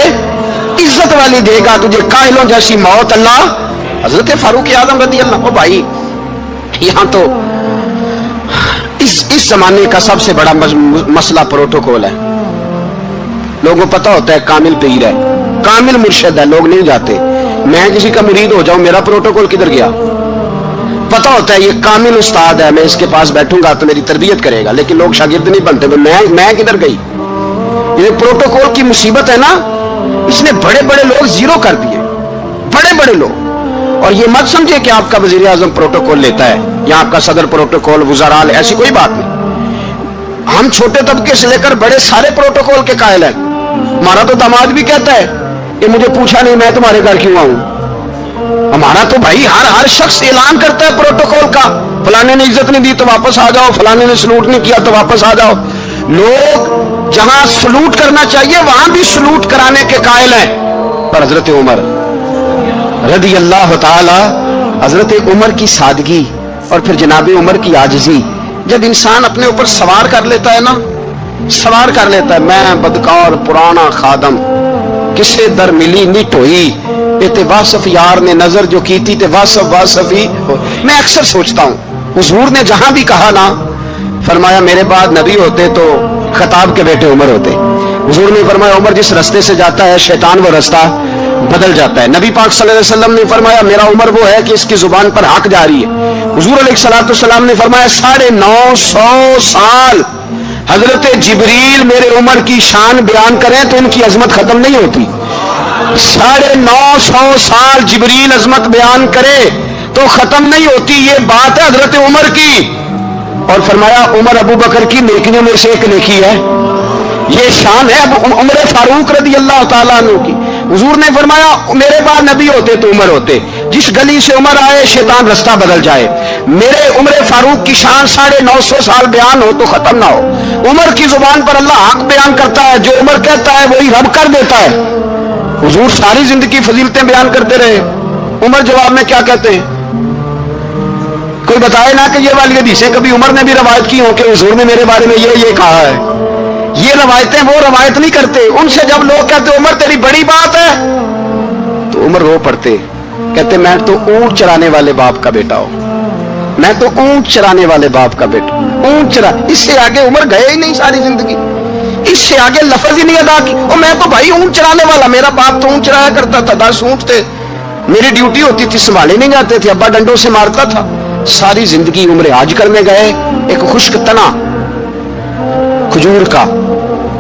عزت والی دے گا, تجھے کاہلوں جیسی موت اللہ. حضرت فاروق اعظم رضی اللہ. بھائی یہاں تو اس زمانے کا سب سے بڑا مسئلہ پروٹوکول ہے. لوگوں کو پتا ہوتا ہے کامل پیر ہے, کامل مرشد ہے, لوگ نہیں جاتے. میں کسی کا مرید ہو جاؤں, میرا پروٹوکول کدھر گیا؟ پتا ہوتا ہے یہ کامل استاد ہے, میں اس کے پاس بیٹھوں گا تو میری تربیت کرے گا, لیکن لوگ شاگرد نہیں بنتے. میں کدھر گئی؟ یہ پروٹوکول کی مصیبت ہے نا, اس نے بڑے بڑے لوگ زیرو کر دیے, بڑے بڑے لوگ. اور یہ مت سمجھے کہ آپ کا وزیر اعظم پروٹوکول لیتا ہے یا آپ کا صدر پروٹوکول, وزراء, ایسی کوئی بات نہیں. ہم چھوٹے طبقے سے لے کر بڑے سارے پروٹوکول کے قائل ہیں. ہمارا تو داماد بھی کہتا ہے کہ مجھے پوچھا نہیں میں تمہارے گھر کیوں آؤں. ہمارا تو بھائی ہر شخص اعلان کرتا ہے پروٹوکول کا, فلانے نے عزت نہیں دی تو واپس آ جاؤ, فلانے نے سلوٹ نہیں کیا تو واپس آ جاؤ. لوگ جہاں سلوٹ کرنا چاہیے وہاں بھی سلوٹ کرانے کے قائل ہیں. पर हजरत उमर रदी अल्लाह ताला, हजरत उमर की सादगी और फिर जनाब उमर की आजिज़ी, जब इंसान अपने ऊपर सवार कर लेता है ना, सवार कर लेता है, मैं बदकार पुराना खादम किसे दर मिली नी टोई, ते वासफ यार ने नजर जो की थी ते वासफ वासफ ही। मैं अक्सर सोचता हूँ हुजूर ने जहां भी कहा ना, फरमाया मेरे बाद नबी होते तो खताब के बेटे उमर होते। हुजूर ने फरमाया उमर जिस रास्ते से जाता है शैतान वो रास्ता बदल जाता है। नबी पाक सल्लल्लाहु अलैहि वसल्लम ने फरमाया मेरा उमर वो है कि इसकी जुबान पर हक जारी है। हुजूर अलैहिस्सलाम ने फरमाया 950 साल हजरत जिब्रील मेरे उमर की शान बयान करें तो इनकी अजमत खत्म नहीं होती। 950 साल जिब्रील अजमत बयान करे तो खत्म नहीं होती। ये बात है हजरत उमर की। और फरमाया उमर अबू बकर की नेकियों में से एक नेकी है, ये शान है उमर फारूक रदी अल्लाह ताला अन्हु की। हुजूर ने फरमाया मेरे बाद नबी होते तो उमर होते, जिस गली से उमर आए शैतान रास्ता बदल जाए। मेरे उमर फारूक की शान 950 साल बयान हो तो खत्म ना हो। उमर की जुबान पर अल्लाह हक बयान करता है, जो उमर कहता है वही रब कर देता है। हुजूर सारी जिंदगी फजीलतें बयान करते रहे, उमर जवाब में क्या कहते हैं? कोई बताए ना कि ये वाली हदीसें कभी उमर ने भी रवायत की हो कि हुजूर ने मेरे बारे में ये कहा है। ये रवायतें वो रवायत नहीं करते। उनसे जब लोग कहते उमर तेरी बड़ी बात है तो उमर रो पड़ते, कहते मैं तो ऊंट चराने वाले बाप का बेटा हूं, मैं तो ऊंट चराने वाले बाप का बेटा। ऊंट चरा, इससे आगे उमर गए ही नहीं सारी जिंदगी, इससे आगे लफ्ज ही नहीं अदा की। और मैं तो भाई ऊंट चराने वाला, मेरा बाप तो ऊंट चराया करता था, 10 ऊंट थे, मेरी ड्यूटी होती थी, संभाले नहीं जाते थे, अब्बा डंडों से मारता था। सारी जिंदगी उम्र हाज करने गए, एक खुश्क तना खजूर का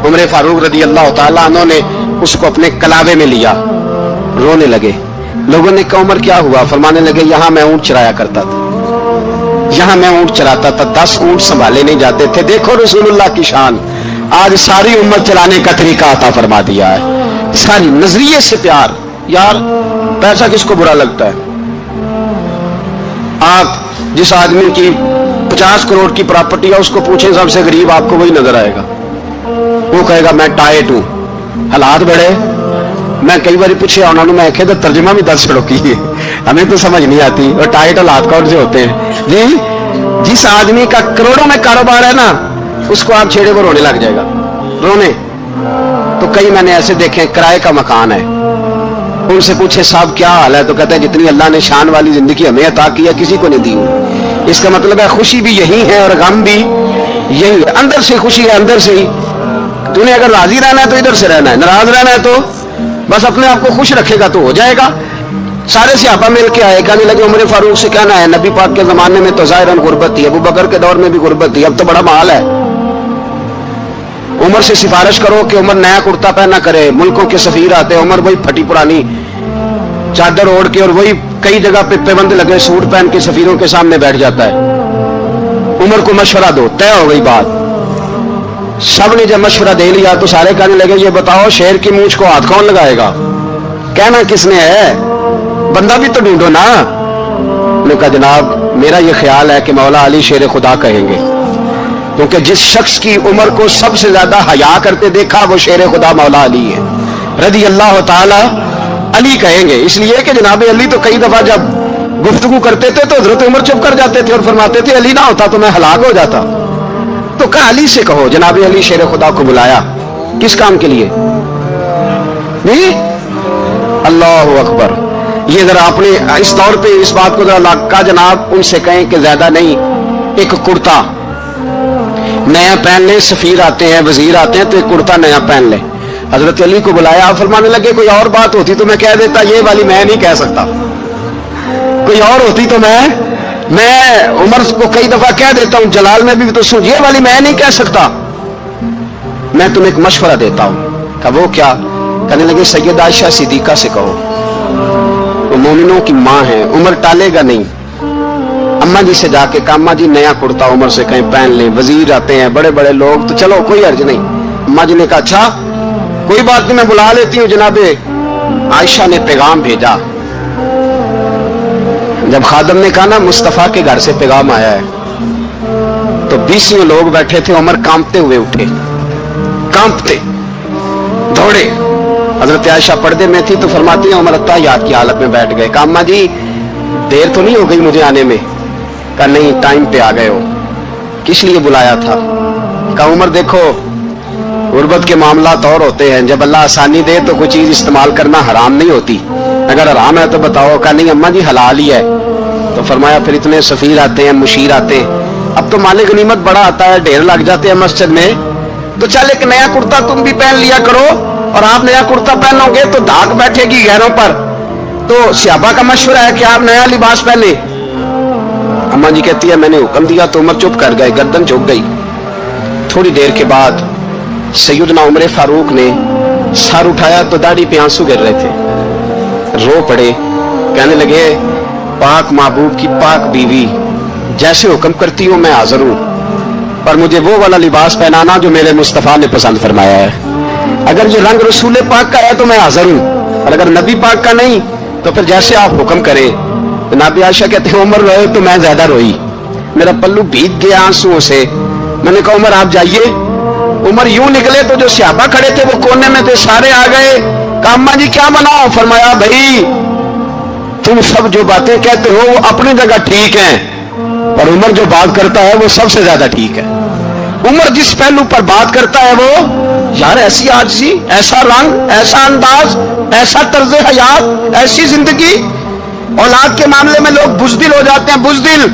उमर फारूक रदी अल्लाह ताला अन्हु ने उसको अपने कलावे में लिया, रोने लगे। लोगों ने कहा उमर क्या हुआ? फरमाने लगे यहां मैं ऊंट चराया करता था, यहां मैं ऊंट चराता था, 10 ऊंट संभाले नहीं जाते थे। देखो रसूलुल्लाह की शान, आज सारी उम्मत चलाने का तरीका अता फरमा दिया है। सारी नजरिए से प्यार। यार पैसा किसको बुरा लगता है? आप जिस आदमी की 50 करोड़ की प्रॉपर्टी है उसको पूछें सबसे गरीब, आपको वही नजर आएगा। वो कहेगा मैं टाइट हूं, हालात बड़े। मैं कई बार पूछे उन्होंने, मैं आखे तो तर्जमा भी 10 करोड़ की है, हमें तो समझ नहीं आती। और टाइट हालात कौन से होते हैं जी? जिस आदमी का करोड़ों में कारोबार है ना, उसको आप छेड़े वो रोने लग जाएगा, रोने। तो कई मैंने ऐसे देखे किराए का मकान है, उनसे पूछे साहब क्या हाल है, तो कहते हैं जितनी अल्लाह ने शान वाली जिंदगी हमें अता की है किसी को नहीं दी हुई। इसका मतलब है खुशी भी यही है और गम भी यही है। अंदर से खुशी है, अंदर से ही। तूने अगर राजी रहना है तो इधर से रहना है, नाराज रहना है तो बस अपने आप को खुश रखेगा तो हो जाएगा। सारे सहाबा मिल के आए, कहने लगे उमर फारूक से कहना है नबी पाक के जमाने में तो जाहिरन गुर्बत थी, अबू बकर के दौर में भी गुर्बत थी, अब तो बड़ा माल है। उमर से सिफारिश करो कि उमर नया कुर्ता पहना करे। मुल्कों के सफीर आते हैं, उमर वही फटी पुरानी चादर ओढ़ के और वही कई जगह पे पेबंद लगे सूट पहन के सफीरों के सामने बैठ जाता है। उमर को मशवरा दो, तय हो गई बात। सब ने जब मशवरा दे लिया तो सारे कहने लगे ये बताओ शेर की मूंछ को हाथ कौन लगाएगा? कहना किसने है, बंदा भी तो ढूंढो ना। उन्होंने कहा जनाब मेरा ये ख्याल है कि मौला अली शेर खुदा कहेंगे, क्योंकि जिस शख्स की उम्र को सबसे ज्यादा हया करते देखा वो शेर खुदा मौला अली है रदी अल्लाह ताला अली कहेंगे। इसलिए कि जनाब अली तो कई दफा जब गुफ्तगू करते थे तो हजरत उमर चुप कर जाते थे और फरमाते थे अली ना होता तो मैं हलाक हो जाता। तो कहा अली से कहो। जनाब अली शेर खुदा को बुलाया, किस काम के लिए? नहीं, अल्लाह अकबर। ये जरा अपने इस तौर पे इस बात को जरा का जनाब उनसे कहें कि ज्यादा नहीं, एक कुर्ता नया पहन ले, सफीर आते हैं वजीर आते हैं तो एक कुर्ता नया पहन ले। हजरत अली को बुलाया, फरमाने लगे कोई और बात होती तो मैं कह देता, ये वाली मैं नहीं कह सकता। कोई और होती तो मैं उमर को कई दफा कह देता हूं, जलाल में भी तो सुन, ये वाली मैं नहीं कह सकता। मैं तुम्हें एक मशवरा देता हूं। कहा वो क्या? कहने लगे सैयद आयशा सिद्दीका से कहो, वो मोमिनों की मां है, उमर टालेगा नहीं। अम्मा जी से जाके अम्मा जी नया कुर्ता उमर से कहीं पहन ले, वजीर आते हैं बड़े बड़े लोग, तो चलो कोई अर्ज नहीं। अम्मा जी ने कहा अच्छा कोई बात नहीं मैं बुला लेती हूँ। जनाबे आयशा ने पैगाम भेजा। जब खादम ने कहा ना मुस्तफा के घर से पैगाम आया है, तो 20 लोग बैठे थे। उमर कांपते हुए उठे, कांपते दौड़े हजरत आयशा पर्दे में थी तो फरमाती हैं उमर अत्ताहियात की हालत में बैठ गए। कहा अम्मा जी देर तो नहीं हो गई मुझे आने में? कहा नहीं, टाइम पे आ गए हो। किस लिए बुलाया था? कहा उमर देखो गुर्बत के मामलात और होते हैं, जब अल्लाह आसानी दे तो कोई चीज इस्तेमाल करना हराम नहीं होती, अगर हराम है तो बताओ। कहा नहीं अम्मा जी हलाल ही है। तो फरमाया फिर इतने सफीर आते हैं, मुशीर आते हैं, अब तो मालिक गनीमत बड़ा आता है, ढेर लग जाते हैं मस्जिद में, तो चल एक नया कुर्ता तुम भी पहन लिया करो, और आप नया कुर्ता पहनोगे तो धाक बैठेगी घरों पर। तो सहाबा का मशवरा है कि आप नया लिबास पहने। अम्मा जी कहती है मैंने हुक्म दिया तो उमर चुप कर गए, गर्दन झुक गई। थोड़ी देर के बाद सैयदना उमर फारूक ने सर उठाया तो दाढ़ी पे आंसू गिर रहे थे, रो पड़े, कहने लगे पाक महबूब की पाक बीवी जैसे हुक्म करती हो मैं हाजिर हूं, पर मुझे वो वाला लिबास पहनाना जो मेरे मुस्तफा ने पसंद फरमाया है। अगर जो रंग रसूल पाक का है तो मैं हाजिर हूं, और अगर नबी पाक का नहीं तो फिर जैसे आप हुक्म करें। तो नाबी आयशा कहते हैं उमर रोए तो मैं ज्यादा रोई, मेरा पल्लू भीग गया आंसुओं से। मैंने कहा उमर आप जाइए। उमर यूं निकले तो जो सहाबा खड़े थे वो कोने में थे, सारे आ गए। कहा अम्मा जी क्या बनाओ? फरमाया भाई तुम सब जो बातें कहते हो वो अपनी जगह ठीक है, पर उमर जो बात करता है वो सबसे ज्यादा ठीक है। उमर जिस पहलू पर बात करता है वो यार ऐसी आजिज़ी, ऐसा रंग, ऐसा अंदाज, ऐसा तर्ज हयात, ऐसी जिंदगी। औलाद के मामले में लोग बुज़दिल हो जाते हैं, बुज़दिल।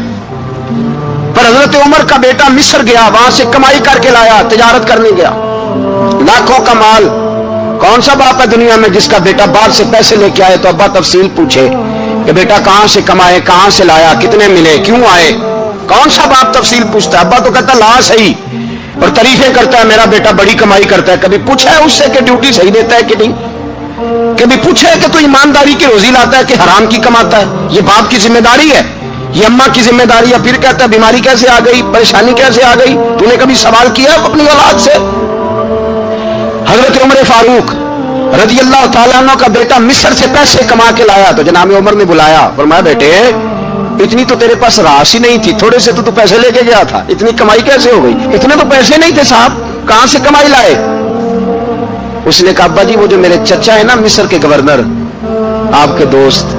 पर हजरत उमर का बेटा मिस्र गया, वहां से कमाई करके लाया, तिजारत करने गया, लाखों का माल। कौन सा बाप है दुनिया में जिसका बेटा बाहर से पैसे लेके आए तो अब्बा तफसील पूछे कि बेटा कहां से कमाए, कहां से लाया, कितने मिले, क्यों आए? कौन सा बाप तफसील पूछता है? अब्बा तो कहता ला सही, और तारीफें करता है मेरा बेटा बड़ी कमाई करता है। कभी पूछा है उससे कि ड्यूटी सही देता है कि नहीं? कभी पूछा है कि तू ईमानदारी की रोजी लाता है कि हराम की कमाता है? ये बाप की जिम्मेदारी है, ये अम्मा की जिम्मेदारी है। फिर कहता है बीमारी कैसे आ गई, परेशानी कैसे आ गई? तूने कभी सवाल किया अपनी औलाद से? हजरत उमर फारूक रजी अल्लाह तआला अन्हु का बेटा मिस्र से पैसे कमा के लाया तो जनाब उमर ने बुलाया, फरमाया बेटे इतनी तो तेरे पास राशि नहीं थी, थोड़े से तो तू पैसे लेके गया था, इतनी कमाई कैसे हो गई? इतने तो पैसे नहीं थे साहब, कहां से कमाई लाए? उसने कहा अब्बा जी वो जो मेरे चचा है ना मिस्र के गवर्नर, आपके दोस्त,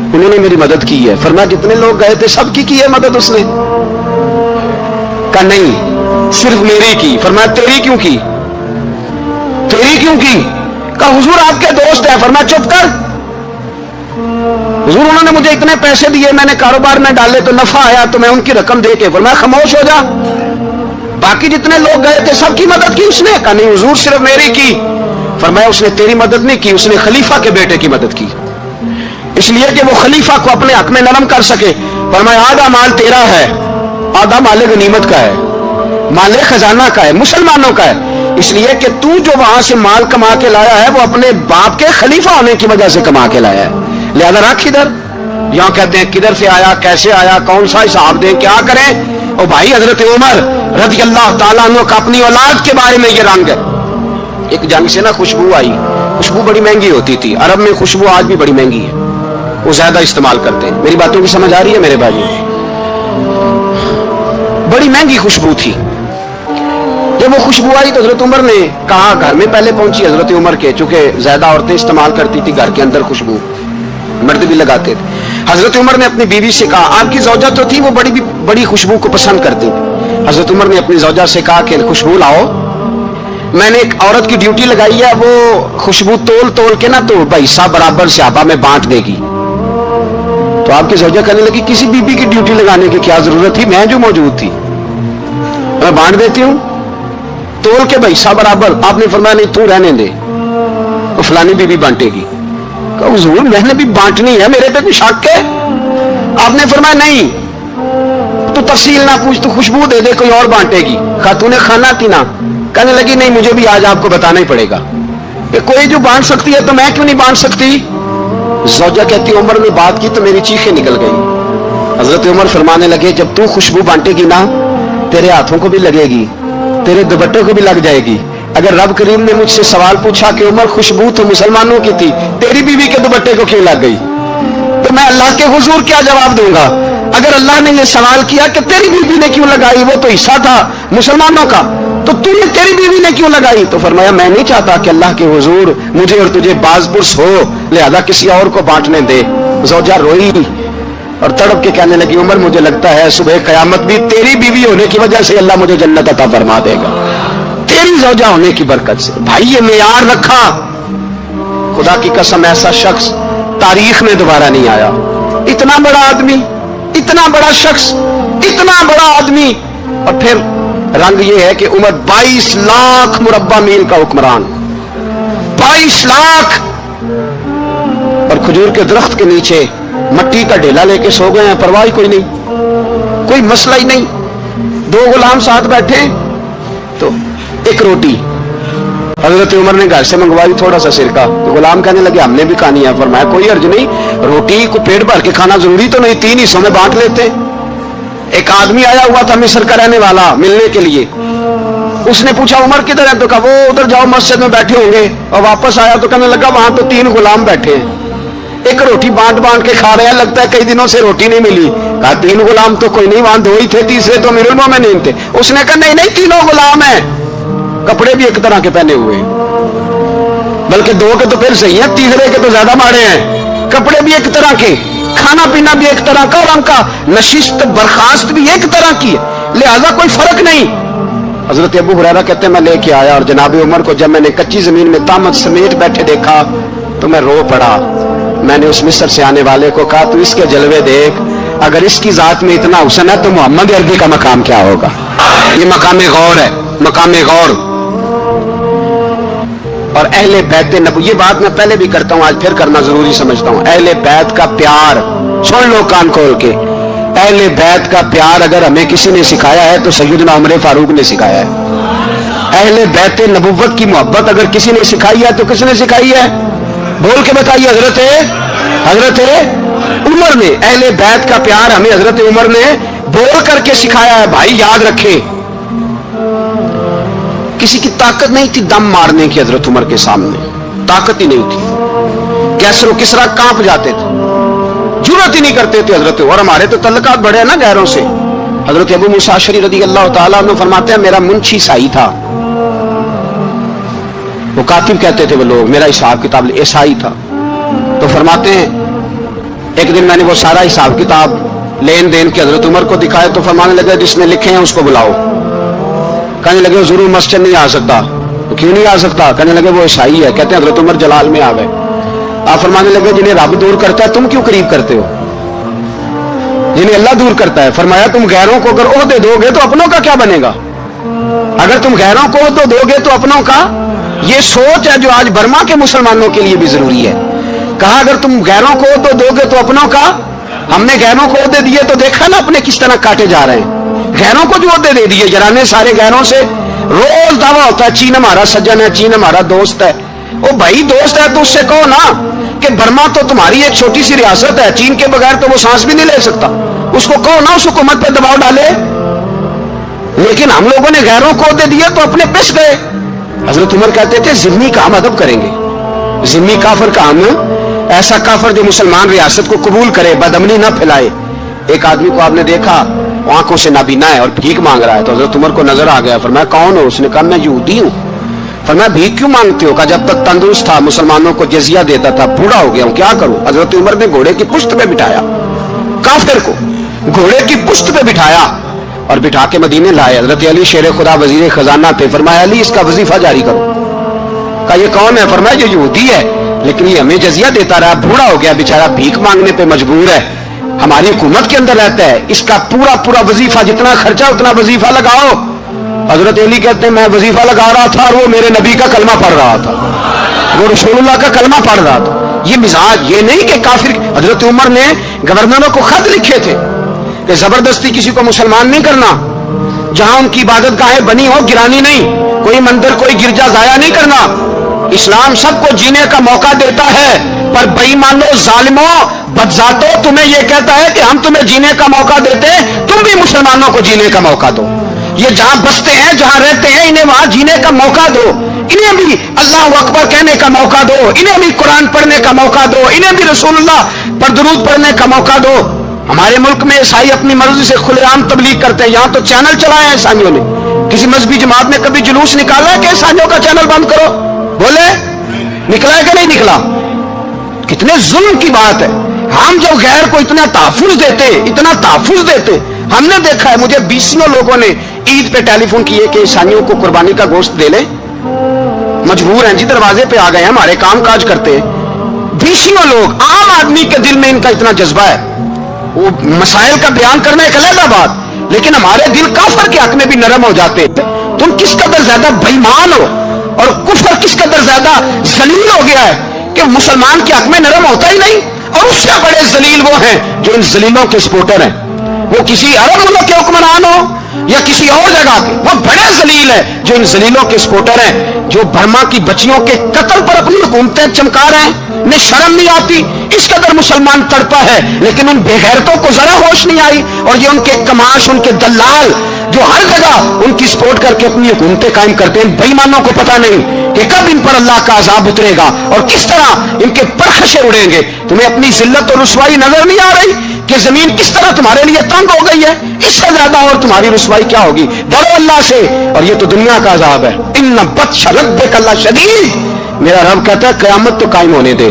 उन्होंने मेरी मदद की है। फरमाया जितने लोग गए थे सबकी की है मदद उसने? कहा नहीं सिर्फ मेरी की। फरमाया तेरी क्यों की? तेरी क्यों की? कहा हुजूर आपके दोस्त है। फरमाया चुप कर, हुजूर उन्होंने मुझे इतने पैसे दिए, मैंने कारोबार में डाले तो नफा आया तो मैं उनकी रकम दे के। फरमाया खामोश हो जा, बाकी जितने लोग गए थे सबकी मदद की उसने? कहा नहीं हुजूर सिर्फ मेरी की। फरमाया उसने तेरी मदद नहीं की, उसने खलीफा के बेटे की मदद की, इसलिए कि वो खलीफा को अपने हक में नरम कर सके। फरमाया आधा माल तेरा है, आधा माल गनीमत का है, माल खजाना का है, मुसलमानों का है, इसलिए कि तू जो वहां से माल कमा के लाया है वो अपने बाप के खलीफा होने की वजह से कमा के लाया है, लिहाजा रख इधर। यहां कहते हैं किधर से आया, कैसे आया, कौन सा हिसाब दें, क्या करें? ओ भाई हजरत उमर रज़ी अल्लाह ताला अन्हु का अपनी औलाद के बारे में ये रंग है। एक जंग से ना खुशबू आई, खुशबू बड़ी महंगी होती थी, अरब में खुशबू आज भी बड़ी महंगी है, वो ज्यादा इस्तेमाल करते हैं। मेरी बातों की समझ आ रही है मेरे भाई? बड़ी महंगी खुशबू थी। जब वो खुशबू आई तो हजरत उमर ने कहा, घर में पहले पहुंची हजरत उमर के, चूंकि ज्यादा औरतें इस्तेमाल करती थी घर के अंदर खुशबू, मर्द भी लगाते थे। हजरत उमर ने अपनी बीवी से कहा, आपकी जौजा तो थी वो बड़ी खुशबू को पसंद करती थी। हजरत उमर ने अपनी जौजा से कहा कि खुशबू लाओ, मैंने एक औरत की ड्यूटी लगाई है, वो खुशबू तोल तोल के ना तो हिस्सा बराबर सहाबा में बांट देगी। तो आपकी जौजा कहने लगी किसी बीबी की ड्यूटी लगाने की क्या जरूरत थी, मैं जो मौजूद थी मैं बांट देती हूं तोल के हिस्सा बराबर। आपने फरमाया नहीं तू रहने दे, तो फलानी बीबी बांटेगी। कहा हुजूर मैंने भी बांटनी है, मेरे पे कोई शक है? आपने फरमाया नहीं तू तफसील ना पूछ, तू खुशबू दे दे, कोई और बांटेगी। खातूने खाना पीना कहने लगी नहीं मुझे भी आज आपको बताना ही पड़ेगा कि कोई जो बांट सकती है तो मैं क्यों नहीं बांट सकती? ज़ौजा कहती उमर ने बात की तो मेरी चीखें निकल गई। हजरत उमर फरमाने लगे जब तू खुशबू बांटेगी ना तेरे हाथों को भी लगेगी, तेरे दुपट्टों को भी लग जाएगी। अगर रब करीम ने मुझसे सवाल पूछा कि उमर खुशबू तो मुसलमानों की थी, तेरी बीवी के दुपट्टे को क्यों लग गई, तो मैं अल्लाह के हुजूर क्या जवाब दूंगा? अगर अल्लाह ने यह सवाल किया कि तेरी बीवी ने क्यों लगाई, वो तो हिस्सा था मुसलमानों का, تو तूने तेरी बीवी ने क्यों लगाई? तो फरमाया मैं नहीं चाहता कि अल्लाह के हुजूर मुझे और तुझे बाज़पुरस हो, लिहाजा किसी और को बांटने दे। ज़ौजा रोई और तड़प के कहने लगी, उमर मुझे लगता है सुबह कयामत भी तेरी बीवी होने की वजह से अल्लाह मुझे जन्नत अता फरमा देगा, तेरी ज़ौजा होने की बरकत से। भाई ये मेयार रखा, खुदा की कसम ऐसा शख्स तारीख में दोबारा नहीं आया। इतना बड़ा आदमी, इतना बड़ा शख्स, इतना बड़ा आदमी, और फिर रंग ये है कि उमर 22 लाख मुरब्बा मील का हुक्मरान, 22 लाख, और खजूर के दरख्त के नीचे मट्टी का ढेला लेके सो गए हैं, परवाह कोई नहीं, कोई मसला ही नहीं। 2 गुलाम साथ बैठे तो एक रोटी हजरत उमर ने घर से मंगवाई, थोड़ा सा सिरका, तो गुलाम कहने लगे हमने भी खानी है। फरमाया कोई अर्ज नहीं, रोटी को पेट भर के खाना जरूरी तो नहीं, 3 हिस्सों में बांट लेते। एक आदमी आया हुआ था मिस्र का रहने वाला मिलने के लिए, उसने पूछा उमर किधर है? तो कहा वो उधर जाओ मस्जिद में बैठे होंगे। और वापस आया तो कहने लगा वहां तो 3 गुलाम बैठे हैं, एक रोटी बांट बांट के खा रहे हैं, लगता है कई दिनों से रोटी नहीं मिली। कहा 3 गुलाम तो कोई नहीं, वहां 2 ही थे, तीसरे तो अमीरुल मोमिनीन थे। उसने कहा नहीं नहीं 3 गुलाम है, कपड़े भी एक तरह के पहने हुए, बल्कि 2 के तो फिर सही है, तीसरे के तो ज्यादा माड़े हैं। कपड़े भी एक तरह के, खाना पीना भी एक तरह का, और उनका नशिस्त बर्खास्त भी एक तरह की है, लिहाजा कोई फर्क नहीं। हजरत अबू हुरैरा कहते हैं मैं लेके आया, और जनाब उमर को जब मैंने कच्ची जमीन में तामत समेत बैठे देखा तो मैं रो पड़ा। मैंने उस मिस्र से आने वाले को कहा तू इसके जलवे देख, अगर इसकी जात में इतना हुस्न है तो मोहम्मद अरबी का मकाम क्या होगा? ये मकाम गौर है, मकाम गौर। और अहले बैत नबी, ये बात मैं पहले भी करता हूं, आज फिर करना जरूरी समझता हूं। अहले बैत का प्यार, सुन लो कान खोल के, अहले बैत का प्यार अगर हमें किसी ने सिखाया है तो सैयदना उमर फारूक ने सिखाया है। अहले बैत नबुव्वत की मोहब्बत अगर किसी ने सिखाई है तो किसने सिखाई है? बोल के बताइए। हजरत उमर ने, अहले बैत का प्यार हमें हजरत उमर ने बोल करके सिखाया है। भाई याद रखे, किसी की ताकत नहीं थी दम मारने की, हजरत उमर के सामने ताकत ही नहीं थी। कैसरो किसरा कांप जाते थे, जुर्रत ही नहीं करते थे हजरत। और हमारे तो तल्लकात बड़े हैं ना गैरों से। हजरत अबू मूसा अशअरी रज़ी अल्लाह ताला अन्हु फरमाते हैं मेरा मुंशी साई था, वो कातिब कहते थे वो लोग, मेरा हिसाब किताब ईसाई था। तो फरमाते हैं एक दिन मैंने वो सारा हिसाब किताब लेन देन के हजरत उमर को दिखाया, तो फरमाने लगे जिसने लिखे हैं उसको बुलाओ। कहने लगे जरूर मस्जिद नहीं आ सकता। तो क्यों नहीं आ सकता? कहने लगे वो ईसाई है। कहते हैं हजरत उमर जलाल में आ गए। आप फरमाने लगे जिन्हें रब दूर करता है तुम क्यों करीब करते हो? जिन्हें अल्लाह दूर करता है। फरमाया तुम गैरों को अगर ओहदे दोगे तो अपनों का क्या बनेगा? अगर तुम गैरों को ओहदे दोगे तो अपनों का, ये सोच है जो आज बर्मा के मुसलमानों के लिए भी जरूरी है। कहा अगर तुम गैरों को ओहदे दोगे तो अपनों का। हमने गैरों को ओहदे दिए तो देखा ना अपने किस तरह काटे जा रहे हैं। गैरों को जो ओहदे दे दिए जराने सारे गैरों से, रोज दावा होता है चीन हमारा सज्जन है, चीन हमारा दोस्त है। ओ भाई दोस्त है तो उससे कहो ना कि बर्मा तो तुम्हारी एक छोटी सी रियासत है, चीन के बगैर तो वो सांस भी नहीं ले सकता। उसको कहो ना उस हुकूमत पे दबाव डाले। लेकिन हम लोगों ने गैरों को दे दिया तो अपने पिस गए। हजरत उमर कहते थे जिम्मी का हम अदब करेंगे, जिम्मी काफिर का हम, ऐसा काफिर जो मुसलमान रियासत को कबूल करे, बदअमनी ना फैलाए। एक आदमी को आपने देखा आंखों से नाबीना है और भीख मांग रहा है, तो हजरत उमर को नजर आ गया। फरमाया कौन हो? उसने कहा मैं यहूदी हूं। फरमाया भीख क्यों मांगते हो? कहा जब तक तंदुरुस्त था मुसलमानों को जजिया देता था, बूढ़ा हो गया हूं क्या करूं? हजरत उमर ने घोड़े की पुश्त पे बिठाया, काफिर को घोड़े की पुश्त पे बिठाया और बिठा के मदीने लाए। हजरत अली शेर खुदा वजीर खजाना थे। फरमाया अली इसका वजीफा जारी करो। कहा ये कौन है? फरमाया ये यहूदी है, लेकिन ये हमें जजिया देता रहा, बूढ़ा हो गया बेचारा, भीख मांगने पे मजबूर है, हमारी हुकूमत के अंदर रहता है, इसका पूरा पूरा वजीफा, जितना खर्चा उतना वजीफा लगाओ। हजरत अली कहते हैं मैं वजीफा लगा रहा था और वो मेरे नबी का कलमा पढ़ रहा था, वो रसूलुल्लाह का कलमा पढ़ रहा था। ये मिजाज, ये नहीं कि काफिर। हजरत उमर ने गवर्नरों को खत लिखे थे कि जबरदस्ती किसी को मुसलमान नहीं करना, जहां उनकी इबादत गाहें बनी हो गिरानी नहीं, कोई मंदिर कोई गिरजा जाया नहीं करना। इस्लाम सबको जीने का मौका देता है, पर बेईमानों जालिमों बदजातों तुम्हें यह कहता है कि हम तुम्हें जीने का मौका देते हैं, तुम भी मुसलमानों को जीने का मौका दो। ये जहां बसते हैं जहां रहते हैं इन्हें वहां जीने का मौका दो, इन्हें भी अल्लाह अकबर कहने का मौका दो, इन्हें भी कुरान पढ़ने का मौका दो, इन्हें भी रसूलुल्लाह पर दुरूद पढ़ने का मौका दो। हमारे मुल्क में ईसाई अपनी मर्जी से खुलेआम तबलीग करते हैं, यहां तो चैनल चलाया है ईसाइयों ने, किसी मजहबी जमात ने कभी जुलूस निकाला है कि ईसाइयों का चैनल बंद करो? बोले? निकला है कि नहीं निकला? कितने जुल्म की बात है। हम जब गैर को इतना तहफुज देते, हमने देखा है, मुझे 20 लोगों ने ईद पे टेलीफोन किए कि ईसाइयों को कुर्बानी का गोश्त दे ले, मजबूर हैं जी, दरवाजे पे आ गए हैं, हमारे काम काज करते हैं। 20 लोग, आम आदमी के दिल में इनका इतना जज्बा है। वो मसाइल का बयान करना एक अलग बात, लेकिन हमारे दिल काफर के हक में भी नरम हो जाते हैं। तुम किस कदर ज्यादा बेईमान हो और कुफर किस कदर ज्यादा जलील हो गया है कि मुसलमान के हक में नरम होता ही नहीं। और उससे बड़े जलील वो हैं जो इन जलीलों के सपोर्टर हैं। वो किसी अरब मुल्क के हुक्मरान हो या किसी और जगह के, वो बड़े जलील है जो इन जलीलों के सपोर्टर हैं, जो बर्मा की बच्चियों के कत्ल पर अपनी हुकूमतें चमका रहे हैं। इन्हें शर्म नहीं आती, इस कदर मुसलमान तड़पा है, लेकिन उन बेगैरतों को जरा होश नहीं आई। और ये उनके कमाश, उनके दलाल जो हर जगह उनकी सपोर्ट करके अपनी हुकूमतें कायम करते हैं, बेईमानों को पता नहीं कि कब इन पर अल्लाह का अजाब उतरेगा और किस तरह इनके परखशे उड़ेंगे। तुम्हें अपनी जिल्लत और रुसवाई नजर नहीं आ रही कि जमीन किस तरह तुम्हारे लिए तंग हो गई है? इससे ज्यादा और तुम्हारी रुसवाई क्या होगी? डरो अल्लाह से, और ये तो दुनिया का अजाब है। इन्ना बत्शा रब्बिक अल्लाह शदीद, मेरा रब कहता है कयामत तो कायम होने दे।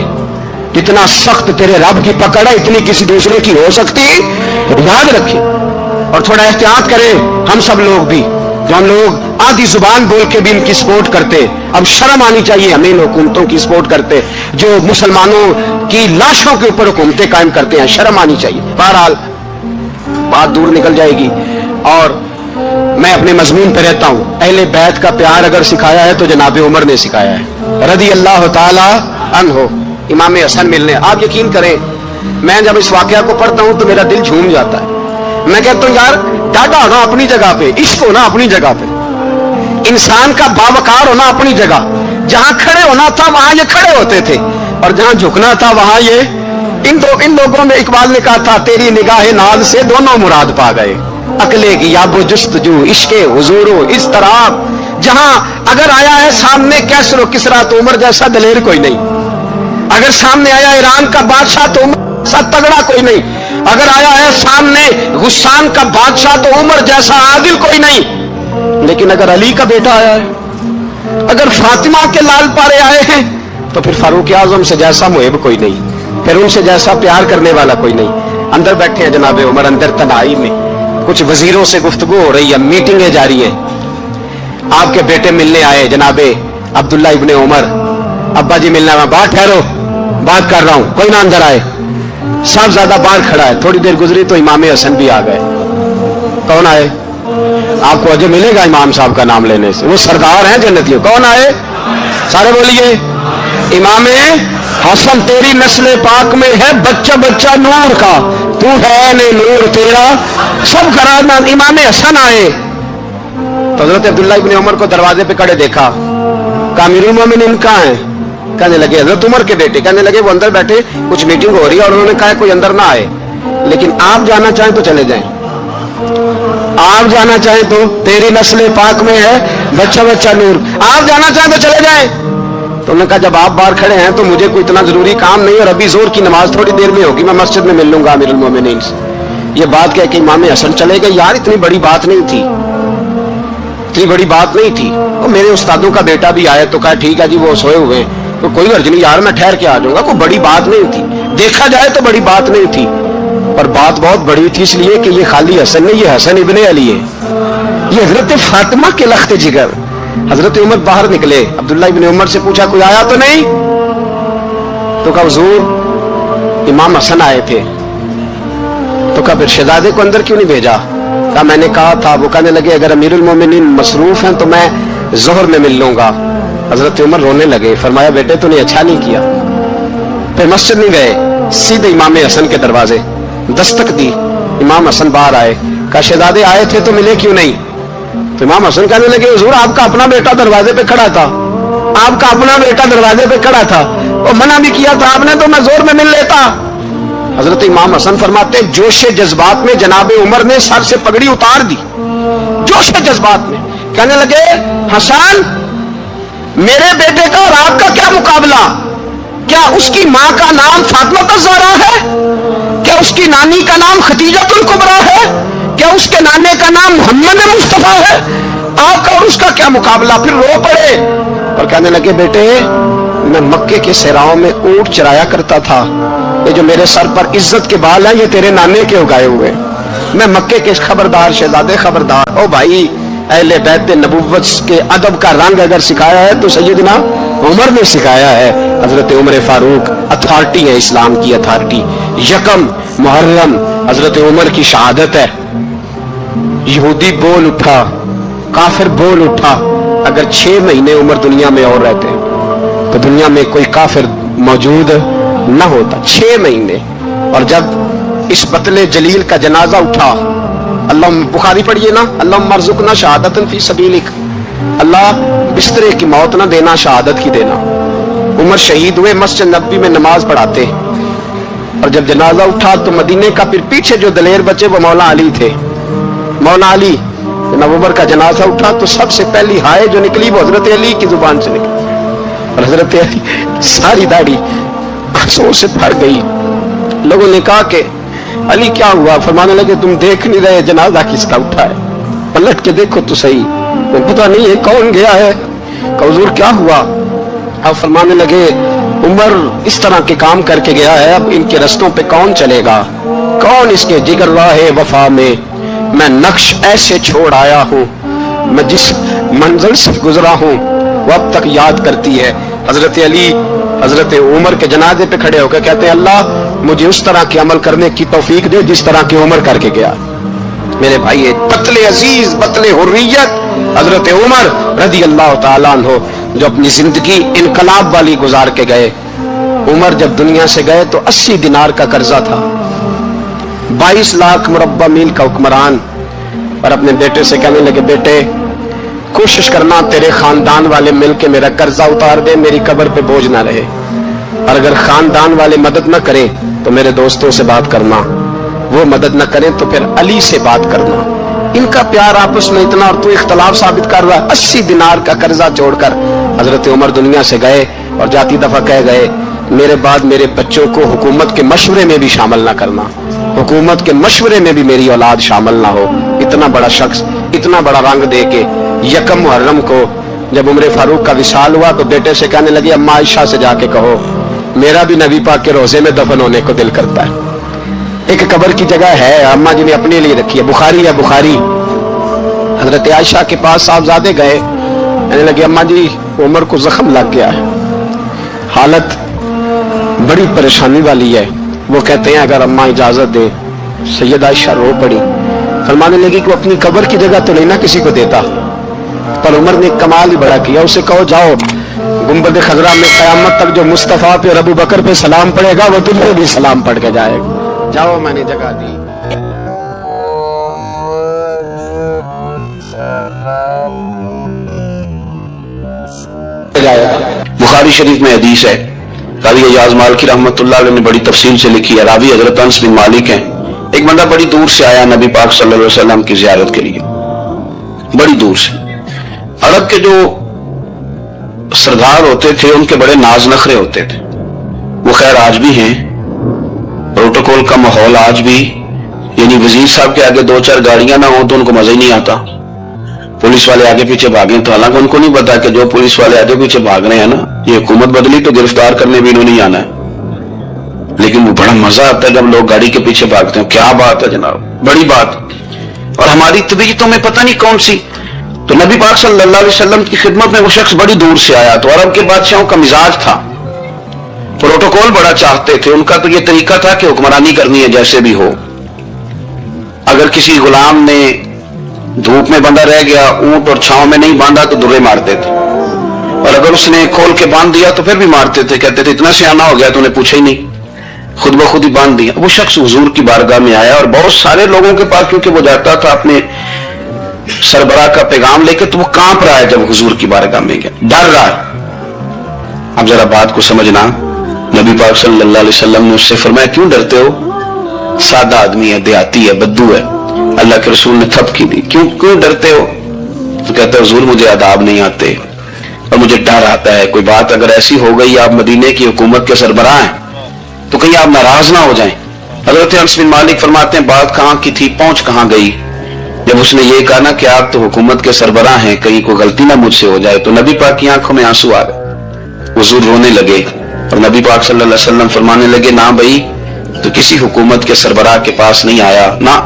जितना सख्त तेरे रब की पकड़ है इतनी किसी दूसरे की हो सकती, याद रखिए। और थोड़ा एहतियात करें हम सब लोग भी, जो हम लोग आधी जुबान बोल के भी इनकी सपोर्ट करते, अब शर्म आनी चाहिए हमें इन हुकूमतों की सपोर्ट करते जो मुसलमानों की लाशों के ऊपर हुकूमतें कायम करते हैं। शर्म आनी चाहिए। बहरहाल बात दूर निकल जाएगी और मैं अपने मजमून पे रहता हूं। अहले बैत का प्यार अगर सिखाया है तो जनाब उमर ने सिखाया है रदी अल्लाह ताला अन्हो। इमाम हसन मिलने, आप यकीन करें, मैं जब इस वाकया को पढ़ता हूं तो मेरा दिल झूम जाता है। मैं कहता हूं यार, डाटा होना अपनी जगह पे, इश्क होना अपनी जगह पे, इंसान का बावकार होना अपनी जगह। जहां खड़े होना था वहां ये खड़े होते थे, और जहां झुकना था वहां ये इन लोगों में इकबाल ने कहा था, तेरी निगाह नाज से दोनों मुराद पा गए, अकले की याबो जुस्तजू इश्के हुजूरो इस तरह। जहां अगर आया है सामने कैसरो किसरा तो उमर जैसा दलेर कोई नहीं, अगर सामने आया ईरान का बादशाह तो उमर जैसा तगड़ा कोई नहीं, अगर आया है सामने गुस्सान का बादशाह तो उमर जैसा आदिल कोई नहीं। लेकिन अगर अली का बेटा आया है, अगर फातिमा के लाल पारे आए हैं, तो फिर फारूक आजम से जैसा मुहिब कोई नहीं, फिर उनसे जैसा प्यार करने वाला कोई नहीं। अंदर बैठे हैं जनाब उमर, अंदर तनाई में कुछ वजीरों से गुफ्तगू हो रही है, मीटिंगें जारी हैं। आपके बेटे मिलने आए जनाबे अब्दुल्ला इब्ने उमर, अब्बा जी मिलना है, बात ठहरो, बात कर रहा हूं, कोई ना अंदर आए। साहबजादा बाहर खड़ा है। थोड़ी देर गुजरी तो इमाम हसन भी आ गए। कौन आए? आपको अजय मिलेगा इमाम साहब का नाम लेने से, वो सरदार हैं जन्नतियों। कौन आए? सारे बोलिए। इमाम हसन, तेरी नस्ल पाक में है बच्चा बच्चा नूर का, तू है ने नूर तेरा सब कराना। इमाम हसन आए तो हजरत अब्दुल्ला इब्ने उमर को दरवाजे पे खड़े देखा। अमीरुल मोमिनीन कहाँ है? कहने लगे हजरत उमर के बेटे। कहने लगे वो अंदर बैठे, कुछ मीटिंग हो रही है और उन्होंने कहा कोई अंदर ना आए, लेकिन आप जाना चाहें तो चले जाएं, आप जाना चाहें तो, तेरी नस्ल पाक में है बच्चा बच्चा नूर, आप जाना चाहें तो चले जाएं। तो उन्होंने कहा जब आप बाहर खड़े हैं तो मुझे कोई इतना जरूरी काम नहीं, और अभी जोर की नमाज थोड़ी देर में होगी, मैं मस्जिद में मिल लूंगा अमीरुल मोमिनीन से। ये बात कह के इमाम हसन चले गए। यार इतनी बड़ी बात नहीं थी, इतनी बड़ी बात नहीं थी। और मेरे उस्तादों का बेटा भी आया तो कहा ठीक है जी, वो सोए हुए हैं तो कोई हर्ज नहीं यार, मैं ठहर के आ जाऊंगा, कोई बड़ी बात नहीं थी। देखा जाए तो बड़ी बात नहीं थी, और बात बहुत बड़ी थी इसलिए कि ये खाली हसन नहीं, ये हसन इब्ने अली है, ये हजरत फातिमा के लख्त जिगर। हजरत उमर बाहर निकले, अब्दुल्ला इब्ने उमर से पूछा कोई आया तो नहीं? तो कहा हुजूर इमाम हसन आए थे। तो कहा फिर शहजादे को अंदर क्यों नहीं भेजा? कहा मैंने कहा था। वो कहने लगे अगर अमीरुल मोमिनीन मसरूफ हैं तो मैं जोहर में मिल लूंगा। हजरत उमर रोने लगे, फरमाया बेटे तूने अच्छा नहीं किया। फिर मस्जिद नहीं गए, सीधे इमाम हसन के दरवाजे दस्तक दी। इमाम हसन बाहर आए, कहा शहजादे आए थे तो मिले क्यों नहीं? तो इमाम हसन कहने लगे हुजूर आपका अपना बेटा दरवाजे पे खड़ा था, आपका अपना बेटा दरवाजे पे खड़ा था, और मना भी किया था आपने, तो मैं जोर में मिल लेता। हजरत इमाम हसन फरमाते जोशे जज्बात में जनाब उमर ने सर से पगड़ी उतार दी, जोशे जज्बात में। कहने लगे हसन मेरे बेटे का और आपका क्या मुकाबला? क्या उसकी मां का नाम फातिमा ज़हरा है? क्या उसकी नानी का नाम खदीजतुल कुबरा है? क्या उसके नाने का नाम मोहम्मद मुस्तफा है? आपका और उसका क्या मुकाबला। फिर रो पड़े और कहने लगे बेटे मैं मक्के के सहराओं में ऊंट चराया करता था, ये जो मेरे सर पर इज्जत के बाल हैं ये तेरे नाने के उगाए हुए, मैं मक्के के खबरदार शहजादे खबरदार। ओ भाई अहले बैत नबुव्वत के अदब का रंग अगर सिखाया है तो सैयदना उमर ने सिखाया है। हजरत उमर फारूक अथॉरिटी है, इस्लाम की अथॉरिटी। यकम मुहर्रम हजरत उमर की शहादत है। यहूदी बोल उठा, काफिर बोल उठा। अगर 6 महीने उमर दुनिया में और रहते तो दुनिया में कोई काफिर मौजूद न होता। 6 महीने। और जब इस बतले जलील का जनाजा उठा, अल्लाह बुखारी पढ़िए ना, अल्लाह मरजुकना शहादतन फी सबीलिक, अल्लाह बिस्तरे की मौत ना देना, शहादत की देना। उमर शहीद हुए, मस्जिद नबी में नमाज पढ़ाते। और जब जनाजा उठा तो मदीने का फिर पीछे जो दलेर बचे वो मौला अली थे। मौला अली जनाब उमर का जनाजा उठा तो सबसे पहली हाय जो निकली वो हजरत अली की जुबान से निकली। और हजरत अली सारी दाढ़ी आंसुओं से भर गई। लोगों ने कहा कि अली क्या हुआ? फरमाने लगे तुम देख नहीं रहे जनाजा किसका उठा है, पलट के देखो तो सही। पता नहीं है कौन गया है। हुजूर क्या हुआ? अब फरमाने लगे उमर इस तरह के काम करके गया है, अब इनके रस्तों पे कौन चलेगा? कौन इसके जिगर राहे वफा में मैं नक्श ऐसे छोड़ आया हूँ, मैं जिस मंजिल से गुजरा हूँ वो अब तक याद करती है। हजरत अली हजरत उमर के जनाजे पे खड़े होकर कहते हैं अल्लाह मुझे उस तरह के अमल करने की तौफीक दे जिस तरह की उमर करके गया। मेरे भाई बतले अजीज बतले हुर्रियत हजरत उमर रदी अल्लाह तआला अन्हु जो अपनी जिंदगी इनकलाब वाली गुजार के गए। उमर जब दुनिया से गए तो 80 दिनार का कर्जा था। 22 लाख मुरब्बा मील का हुक्मरान। और अपने बेटे से कहने लगे बेटे कोशिश करना तेरे खानदान वाले मिलके मेरा कर्जा उतार दे, मेरी कब्र पे बोझ ना रहे। और अगर खानदान वाले मदद न करें तो मेरे दोस्तों से बात करना, वो मदद न करें तो फिर अली से बात करना। इनका प्यार आपस में इतना और तू इख्तलाफ साबित कर रहा है। 80 दिनार का कर्जा छोड़कर हजरत उमर दुनिया से गए और जाती दफा कह गए मेरे बाद मेरे बच्चों को हुकूमत के मशवरे में भी शामिल ना करना, हुकूमत के मशवरे में भी मेरी औलाद शामिल ना हो। इतना बड़ा शख्स इतना बड़ा रंग दे के यकम मुहर्रम को जब उमर फारूक का विशाल हुआ तो बेटे से कहने लगी अम्मा आयशा से जाके कहो मेरा भी नबी पाक के रोजे में दफन होने को दिल करता है। एक कब्र की जगह है अम्मा जी ने अपने लिए रखी है, बुखारी है बुखारी। हजरत आयशा के पास साहबजादे गए, कहने लगे अम्मा जी उमर को जख्म लग गया है, हालत बड़ी परेशानी वाली है। वो कहते हैं अगर अम्मा इजाजत दे। सैयद आयशा रो पड़ी, फरमाने लगी कि वो अपनी कब्र की जगह तो नहीं ना किसी को देता। पर उमर ने कमाल ही बड़ा किया, उसे कहो जाओ गुंबद खजरा में कयामत तक जो मुस्तफा पे और अबू बकर पे सलाम पड़ेगा वो तुम पे भी सलाम पढ़ के जाएगा। जाओ मैंने जगह दी। बुखारी शरीफ में हदीस है, काजी एजाज मालिकी रहमतुल्लाह अलैह ने बड़ी तफसील से लिखी है। रावी हजरत अनस बिन मालिक हैं। एक बंदा बड़ी दूर से आया नबी पाक सल्लल्लाहु अलैहि वसल्लम की जियारत के लिए, बड़ी दूर से। अरब के जो सरदार होते थे उनके बड़े नाज नखरे होते थे। वो खैर आज भी हैं, प्रोटोकॉल का माहौल आज भी, यानी वजीर साहब के आगे 2-4 गाड़ियां ना हो तो उनको मजा ही नहीं आता। पुलिस वाले आगे पीछे भागे तो हालांकि उनको नहीं पता कि जो पुलिस वाले आगे पीछे भाग रहे हैं ना, ये हुकूमत बदली तो गिरफ्तार करने भी इन्होंने आना है। लेकिन वो बड़ा मजा आता है जब लोग गाड़ी के पीछे भागते हैं। क्या बात है जनाब, बड़ी बात। और हमारी तबीयतों में पता नहीं कौन सी। तो नबी पाक सल्लल्लाहु अलैहि वसल्लम की खिदमत में वो शख्स बड़ी दूर से आया। तो अरब के बादशाहों का मिजाज था, प्रोटोकॉल बड़ा चाहते थे। उनका तो ये तरीका था कि हुक्मरानी करनी है जैसे भी हो। अगर किसी गुलाम ने धूप में बंधा रह गया, ऊंट और छांव में नहीं बांधा तो दुर्रे मारते थे, और अगर उसने खोल के बांध दिया तो फिर भी मारते थे। कहते थे इतना सियाना हो गया तो उन्हें पूछा ही नहीं, खुद ब खुद ही बांध दिया। वो शख्स हुजूर की बारगाह में आया और बहुत सारे लोगों के पास क्योंकि वो जाता था अपने सरबराह का पैगाम लेके, तो वो कांप रहा है जब हुजूर की बारगाह में गया, डर रहा है। अब जरा बात को समझना, नबी पाक सल्लल्लाहु अलैहि वसल्लम ने उससे फरमाया क्यों डरते हो? सादा आदमी है, देहाती है, बद्दू है। अल्लाह के रसूल ने थपकी दी, क्यों डरते हो? तो कहते हुजूर मुझे आदाब नहीं आते और मुझे डर आता है, कोई बात अगर ऐसी हो गई आप मदीने की हुकूमत के सरबराह हैं तो कहीं आप नाराज ना हो जाएं। हजरत अनस बिन मालिक फरमाते हैं बात कहां की थी, पहुंच कहां गई? جب اس نے یہ کہا نا کہ آپ تو حکومت کے سربراہ ہیں, کہیں کوئی غلطی نہ مجھ سے ہو جائے, تو نبی پاک کی آنکھوں میں آنسو آ گئے, حضور رونے لگے اور نبی پاک صلی اللہ علیہ وسلم فرمانے لگے نہ بھائی تو کسی حکومت کے سربراہ کے پاس نہیں آیا, نہ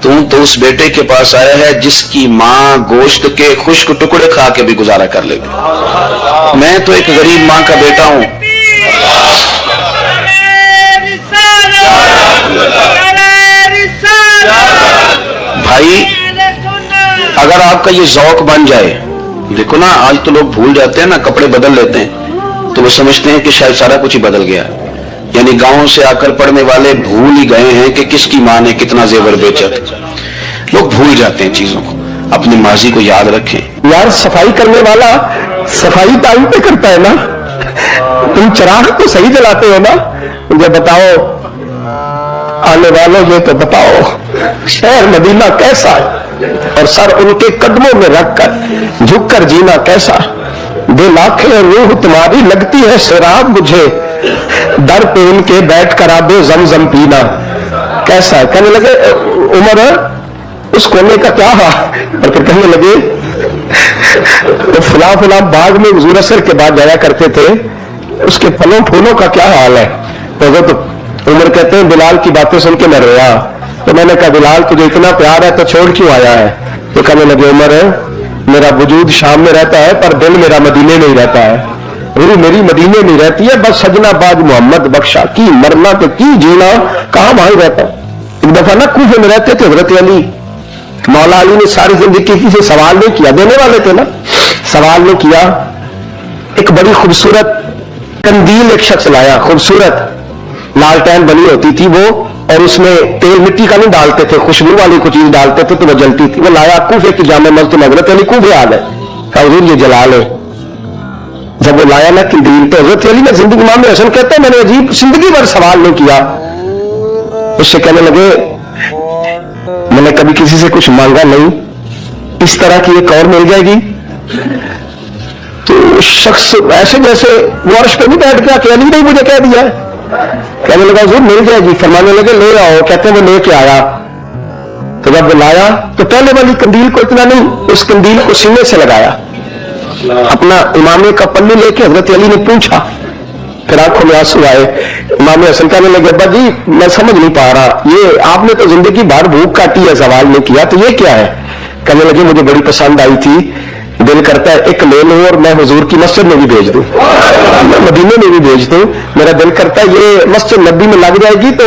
تو اس بیٹے کے پاس آیا ہے جس کی ماں گوشت کے خشک ٹکڑے کھا کے بھی گزارا کر لے گی. میں تو ایک غریب ماں کا بیٹا ہوں. بھائی اگر آپ کا یہ ذوق بن جائے, دیکھو نا آج تو لوگ بھول جاتے ہیں نا, کپڑے بدل لیتے ہیں تو وہ سمجھتے ہیں کہ شاید سارا کچھ ہی بدل گیا, یعنی گاؤں سے آ کر پڑھنے والے بھول ہی گئے ہیں کہ کس کی ماں نے کتنا زیور بیچا. لوگ بھول جاتے ہیں چیزوں کو, اپنے ماضی کو یاد رکھیں. یار صفائی کرنے والا صفائی ٹائم پہ کرتا ہے نا, تم چراغ تو صحیح جلاتے ہو نا, مجھے بتاؤ آنے والوں یہ تو بتاؤ شہر مدینہ کیسا ہے, اور سر ان کے قدموں میں رکھ کر جھک کر جینا کیسا, دل آنکھیں روح تمہاری لگتی ہے شراب مجھے, در پہ ان کے بیٹھ کر آبے زمزم پینا کیسا ہے. کہنے لگے عمر اس کونے کا کیا ہوا, اور پھر کہنے لگے تو فلاں فلاں باغ میں حضور اثر کے بعد جایا کرتے تھے, اس کے پھلوں پھولوں کا کیا حال ہے. تو عمر کہتے ہیں بلال کی باتیں سن کے میں رویا, تو میں نے کہا بلال تجھے اتنا پیار ہے تو چھوڑ کیوں آیا ہے. تو کہنے لگے عمر میرا وجود شام میں رہتا ہے پر دل میرا مدینے میں ہی رہتا ہے, روح میری مدینے میں رہتی ہے, بس سجنا باز محمد بخشا کی مرنا تو کی جینا کہاں وہاں رہتا. ایک دفعہ نا کوفے میں رہتے تھے حضرت علی, مولا علی نے ساری زندگی کسی سے سوال نہیں کیا, دینے والے تھے نا, سوال نہیں کیا. ایک بڑی خوبصورت قندیل ایک شخص لایا, خوبصورت لالٹین بنی ہوتی تھی وہ, اور اس میں تیل مٹی کا نہیں ڈالتے تھے, خوشبو والی کوئی چیز ڈالتے تھے تو وہ جلتی تھی. وہ لایا کوفے کی جامع مسجد میں, حضرت علی کوفے آ گئے, کہا حضور یہ جلا لے. جب وہ لایا نا قندیل تو حضرت علی نے زندگی امام حسن کہتے ہیں میں نے عجیب زندگی بھر سوال نہیں کیا. اس سے کہنے لگے میں نے کبھی کسی سے کچھ مانگا نہیں, اس طرح کی ایک اور مل جائے گی. تو شخص ایسے جیسے وہ عرش پہ نہیں بیٹھ گیا کہ علی نے مجھے کہہ دیا ہے. کہنے لگا حضور مل جائے گی. فرمانے لگے لے آؤ. کہتے ہیں وہ لے کے آیا, تو جب وہ لایا تو پہلے والی قندیل کو اتنا نہیں, اس قندیل کو سینے سے لگایا, اپنا امامے کا پلو لے کے حضرت علی نے پوچھا, پھر آنکھوں میں آنسو آئے. امام حسن کہنے لگے ابا جی میں سمجھ نہیں پا رہا, یہ آپ نے تو زندگی بھر بھوک کاٹی ہے, سوال نہیں کیا, تو یہ کیا ہے. کہنے لگے مجھے بڑی پسند آئی تھی, دل کرتا ہے ایک لے لوں اور میں حضور کی مسجد میں بھی بھیج دوں, میں مدینے میں بھی بھیج دوں. میرا دل کرتا ہے یہ مسجد نبی میں لگ جائے گی تو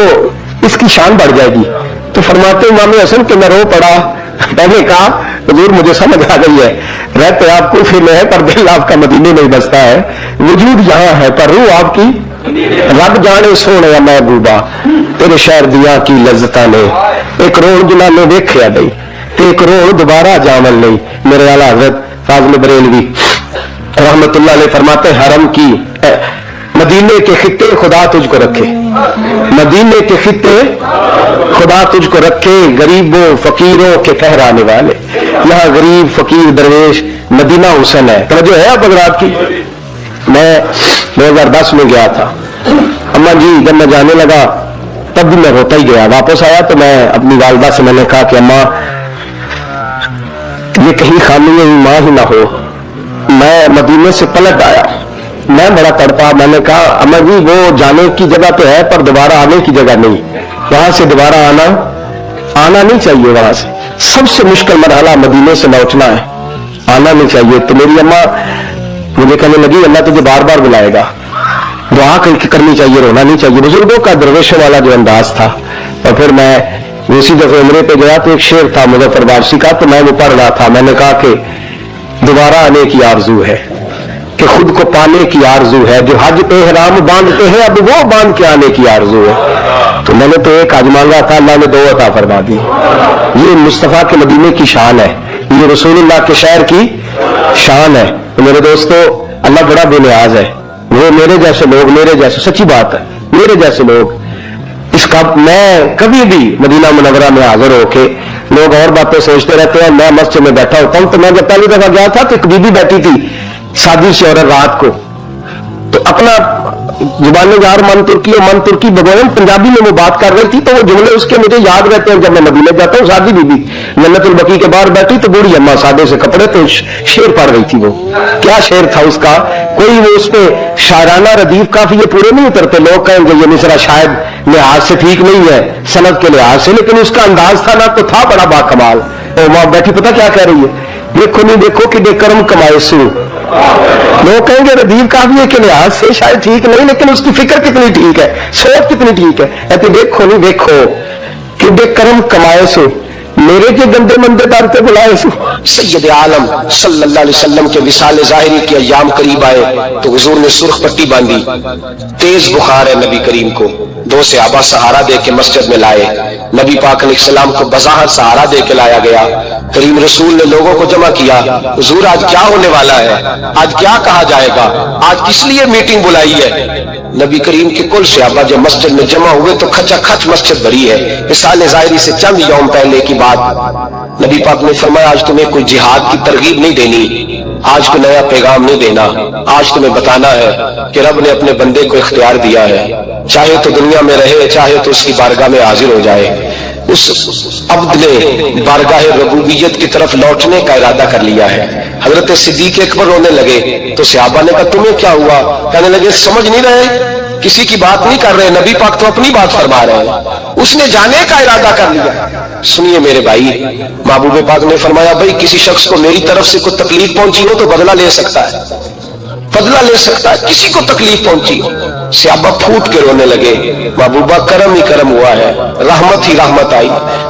اس کی شان بڑھ جائے گی. تو فرماتے امام حسن کہ میں رو پڑا. میں نے کہا حضور مجھے سمجھ آ گئی ہے, رہتے آپ کوفے میں ہے پر دل آپ کا مدینے میں ہی بستا ہے, وجود یہاں ہے پر روح آپ کی رب جانے سونے محبوبہ, تیرے شہر دیا کی لذتاں نے ایک روڑ جنہاں نے ویکھیا نہیں, ایک روڑ دوبارہ جامل نہیں. میرے اعلیٰ حضرت فاضل بریلوی رحمت اللہ علیہ فرماتے حرم کی مدینے کے خطے خدا تجھ کو رکھے, مدینے کے خطے خدا تجھ کو رکھے, غریبوں فقیروں کے ٹھہرانے والے. یہاں غریب فقیر درویش مدینہ حسن ہے. توجہ ہے آپ حضرات کی. میں 2010 میں گیا تھا, اما جی جب میں جانے لگا تب بھی میں روتا ہی گیا. واپس آیا تو میں اپنی والدہ سے میں نے کہا کہ اماں یہ کہیں خامی ماں ہی نہ ہو. میں مدینے سے پلٹ آیا, میں بڑا تڑپا. میں نے کہا اما جی وہ جانے کی جگہ تو ہے پر دوبارہ آنے کی جگہ نہیں, وہاں سے دوبارہ آنا نہیں چاہیے. وہاں سے سب سے مشکل مرحلہ مدینے سے لوٹنا ہے, آنا نہیں چاہیے. تو میری اماں مجھے کہنے لگی اللہ تجھے بار بار بلائے گا, دعا کرنی چاہیے, رونا نہیں چاہیے. بزرگوں کا درویشوں والا جو انداز تھا. اور پھر میں اسی دفعہ عمرے پہ گیا تو ایک شعر تھا مظفر وارسی کا, تو میں وہ پڑھ رہا تھا. میں نے کہا کہ دوبارہ آنے کی آرزو ہے, کہ خود کو پانے کی آرزو ہے, جو حج پہ احرام باندھتے ہیں اب وہ باندھ کے آنے کی آرزو ہے. تو میں نے تو ایک حج مانگا تھا, اللہ نے 2 عطا فرما دی. یہ مصطفیٰ کے مدینے کی شان ہے, یہ رسول اللہ کے شہر کی شان ہے. تو میرے دوستو اللہ بڑا بے نیاز ہے. وہ میرے جیسے لوگ, میرے جیسے, سچی بات ہے, میرے جیسے لوگ اس کا, میں کبھی بھی مدینہ منورہ میں حاضر ہو کے لوگ اور باتیں سوچتے رہتے ہیں, میں مسجد میں بیٹھا ہوتا ہوں. تو میں جب پہلی دفعہ گیا تھا تو ایک بی بی بیٹھی تھی شادی سے عورت رات کو, तो अपना जुबान यार मन तुर्की भगवान पंजाबी में वो बात कर रही थी, तो वो जुमले उसके मुझे याद रहते हैं। जब मैं मदीने जाता हूँ, सादी बीबी जन्नतुल बकी के बाहर बैठी तो बूढ़ी अम्मा सादे से कपड़े तो शेर पढ़ रही थी। वो क्या शेर था उसका, कोई वो उसमें शायराना रदीफ काफी ये पूरे नहीं उतरते, लोग कहेंगे ये मिसरा शायद लिहाज से ठीक नहीं है, सनद के लिहाज से, लेकिन उसका अंदाज था ना तो था बड़ा बाकमाल। और वहां बैठी पता क्या कह रही है, देखो नहीं देखो कि बेकरम कमाए सू। लोग कहेंगे रदीफ काफी के लिहाज से शायद ठीक नहीं, लेकिन उसकी फिक्र कितनी ठीक है, सोच कितनी ठीक है। ऐसे देखो नहीं देखो कि बेकरम कमाए सो, मेरे के गंदे मंदे दर पे बुलाए सो। सैयद आलम सल्लल्लाहु अलैहि वसल्लम के विसाल ज़ाहिरी के अय्याम करीब आए तो हुजूर ने सुर्ख पट्टी बांधी, तेज बुखार है नबी करीम को, दो सहाबा सहारा दे के मस्जिद में लाए। नबी पाक अलैहिस्सलाम को बज़ाहर सहारा दे के लाया गया। करीम रसूल ने लोगों को जमा किया, हुजूर आज क्या होने वाला है, आज क्या कहा जाएगा, आज किस लिए मीटिंग बुलाई है। नबी करीम के कुल सहाबा जब मस्जिद में जमा हुए तो खचाखच मस्जिद भरी है। विसाल ज़ाहिरी से चंद यौम पहले की बात, नबी पाक ने फरमाया आज तुम्हें कोई जिहाद की तरगीब नहीं देनी, आज कोई नया पैगाम नहीं देना, आज तुम्हें बताना है कि रब ने अपने बंदे को इख्तियार दिया है, चाहे तो दुनिया में रहे चाहे तो उसकी बारगाह में हाजिर हो जाए। उस अब्द ने बारगाह रबूबियत की तरफ लौटने का इरादा कर लिया है। हजरत सिद्दीक अकबर रोने लगे तो सहाबा ने कहा तुम्हें क्या हुआ, कहने लगे समझ नहीं रहे, किसी की बात नहीं कर रहे, नबी पाक तो अपनी बात फरमा रहे हैं, उसने जाने का इरादा कर लिया। सुनिए मेरे भाई, महबूब पाक ने फरमाया भाई किसी शख्स को मेरी तरफ से कोई तकलीफ पहुंची हो तो बदला ले सकता है, बदला ले सकता है, किसी को तकलीफ पहुंची हो। सहाबा फूट के रोने लगे, महबूबा करम ही करम हुआ है, रहमत ही रहमत आई,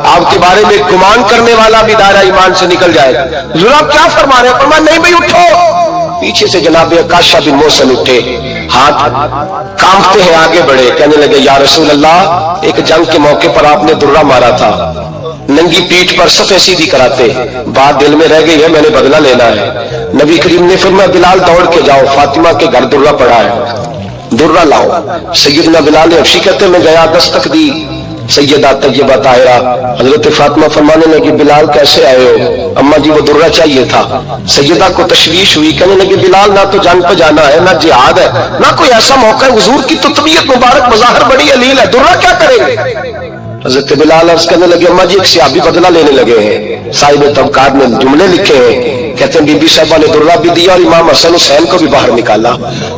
आपके बारे में गुमान करने वाला भी दायरा ईमान से निकल जाएगा। हुजूर आप क्या फरमा रहे हैं, फरमाया नहीं भाई उठो। पीछे से जनाब काशा बिन मोहसिन उठे, हाथ कांपते हैं आगे बढ़े, कहने लगे या रसूल अल्लाह एक जंग के मौके पर आपने दुर्रा मारा था, नंगी पीठ पर सफे सीधी कराते, बात दिल में रह गई है, मैंने बदला लेना है। नबी करीम ने फरमाया बिलाल दौड़ के जाओ, फातिमा के घर दुर्रा पड़ा है, दुर्रा लाओ। सैयदना बिलाल हबशी कहते मैं गया, दस्तक दी, सैयदा तैयबा ताहिरा हजरत फातिमा फरमाने लगी बिलाल कैसे आए हो, अम्मा जी वो दुर्रा चाहिए था। सैयदा को तशवीश हुई, कहने लगी बिलाल ना तो जंग पे जाना है, ना जिहाद है, ना कोई ऐसा मौका है, हुजूर की तो तबीयत मुबारक बज़ाहिर बड़ी अलील है, दुर्रा क्या करेंगे। हजरत बिलाल अर्ज करने लगे अम्मा जी एक सहाबी बदला लेने लगे हैं, साहिब तबकात ने जुमले लिखे हैं, कहते हैं बीबी साहबा ने दुर्रा भी दिया और इमाम हसन हुसैन को भी बाहर निकाला।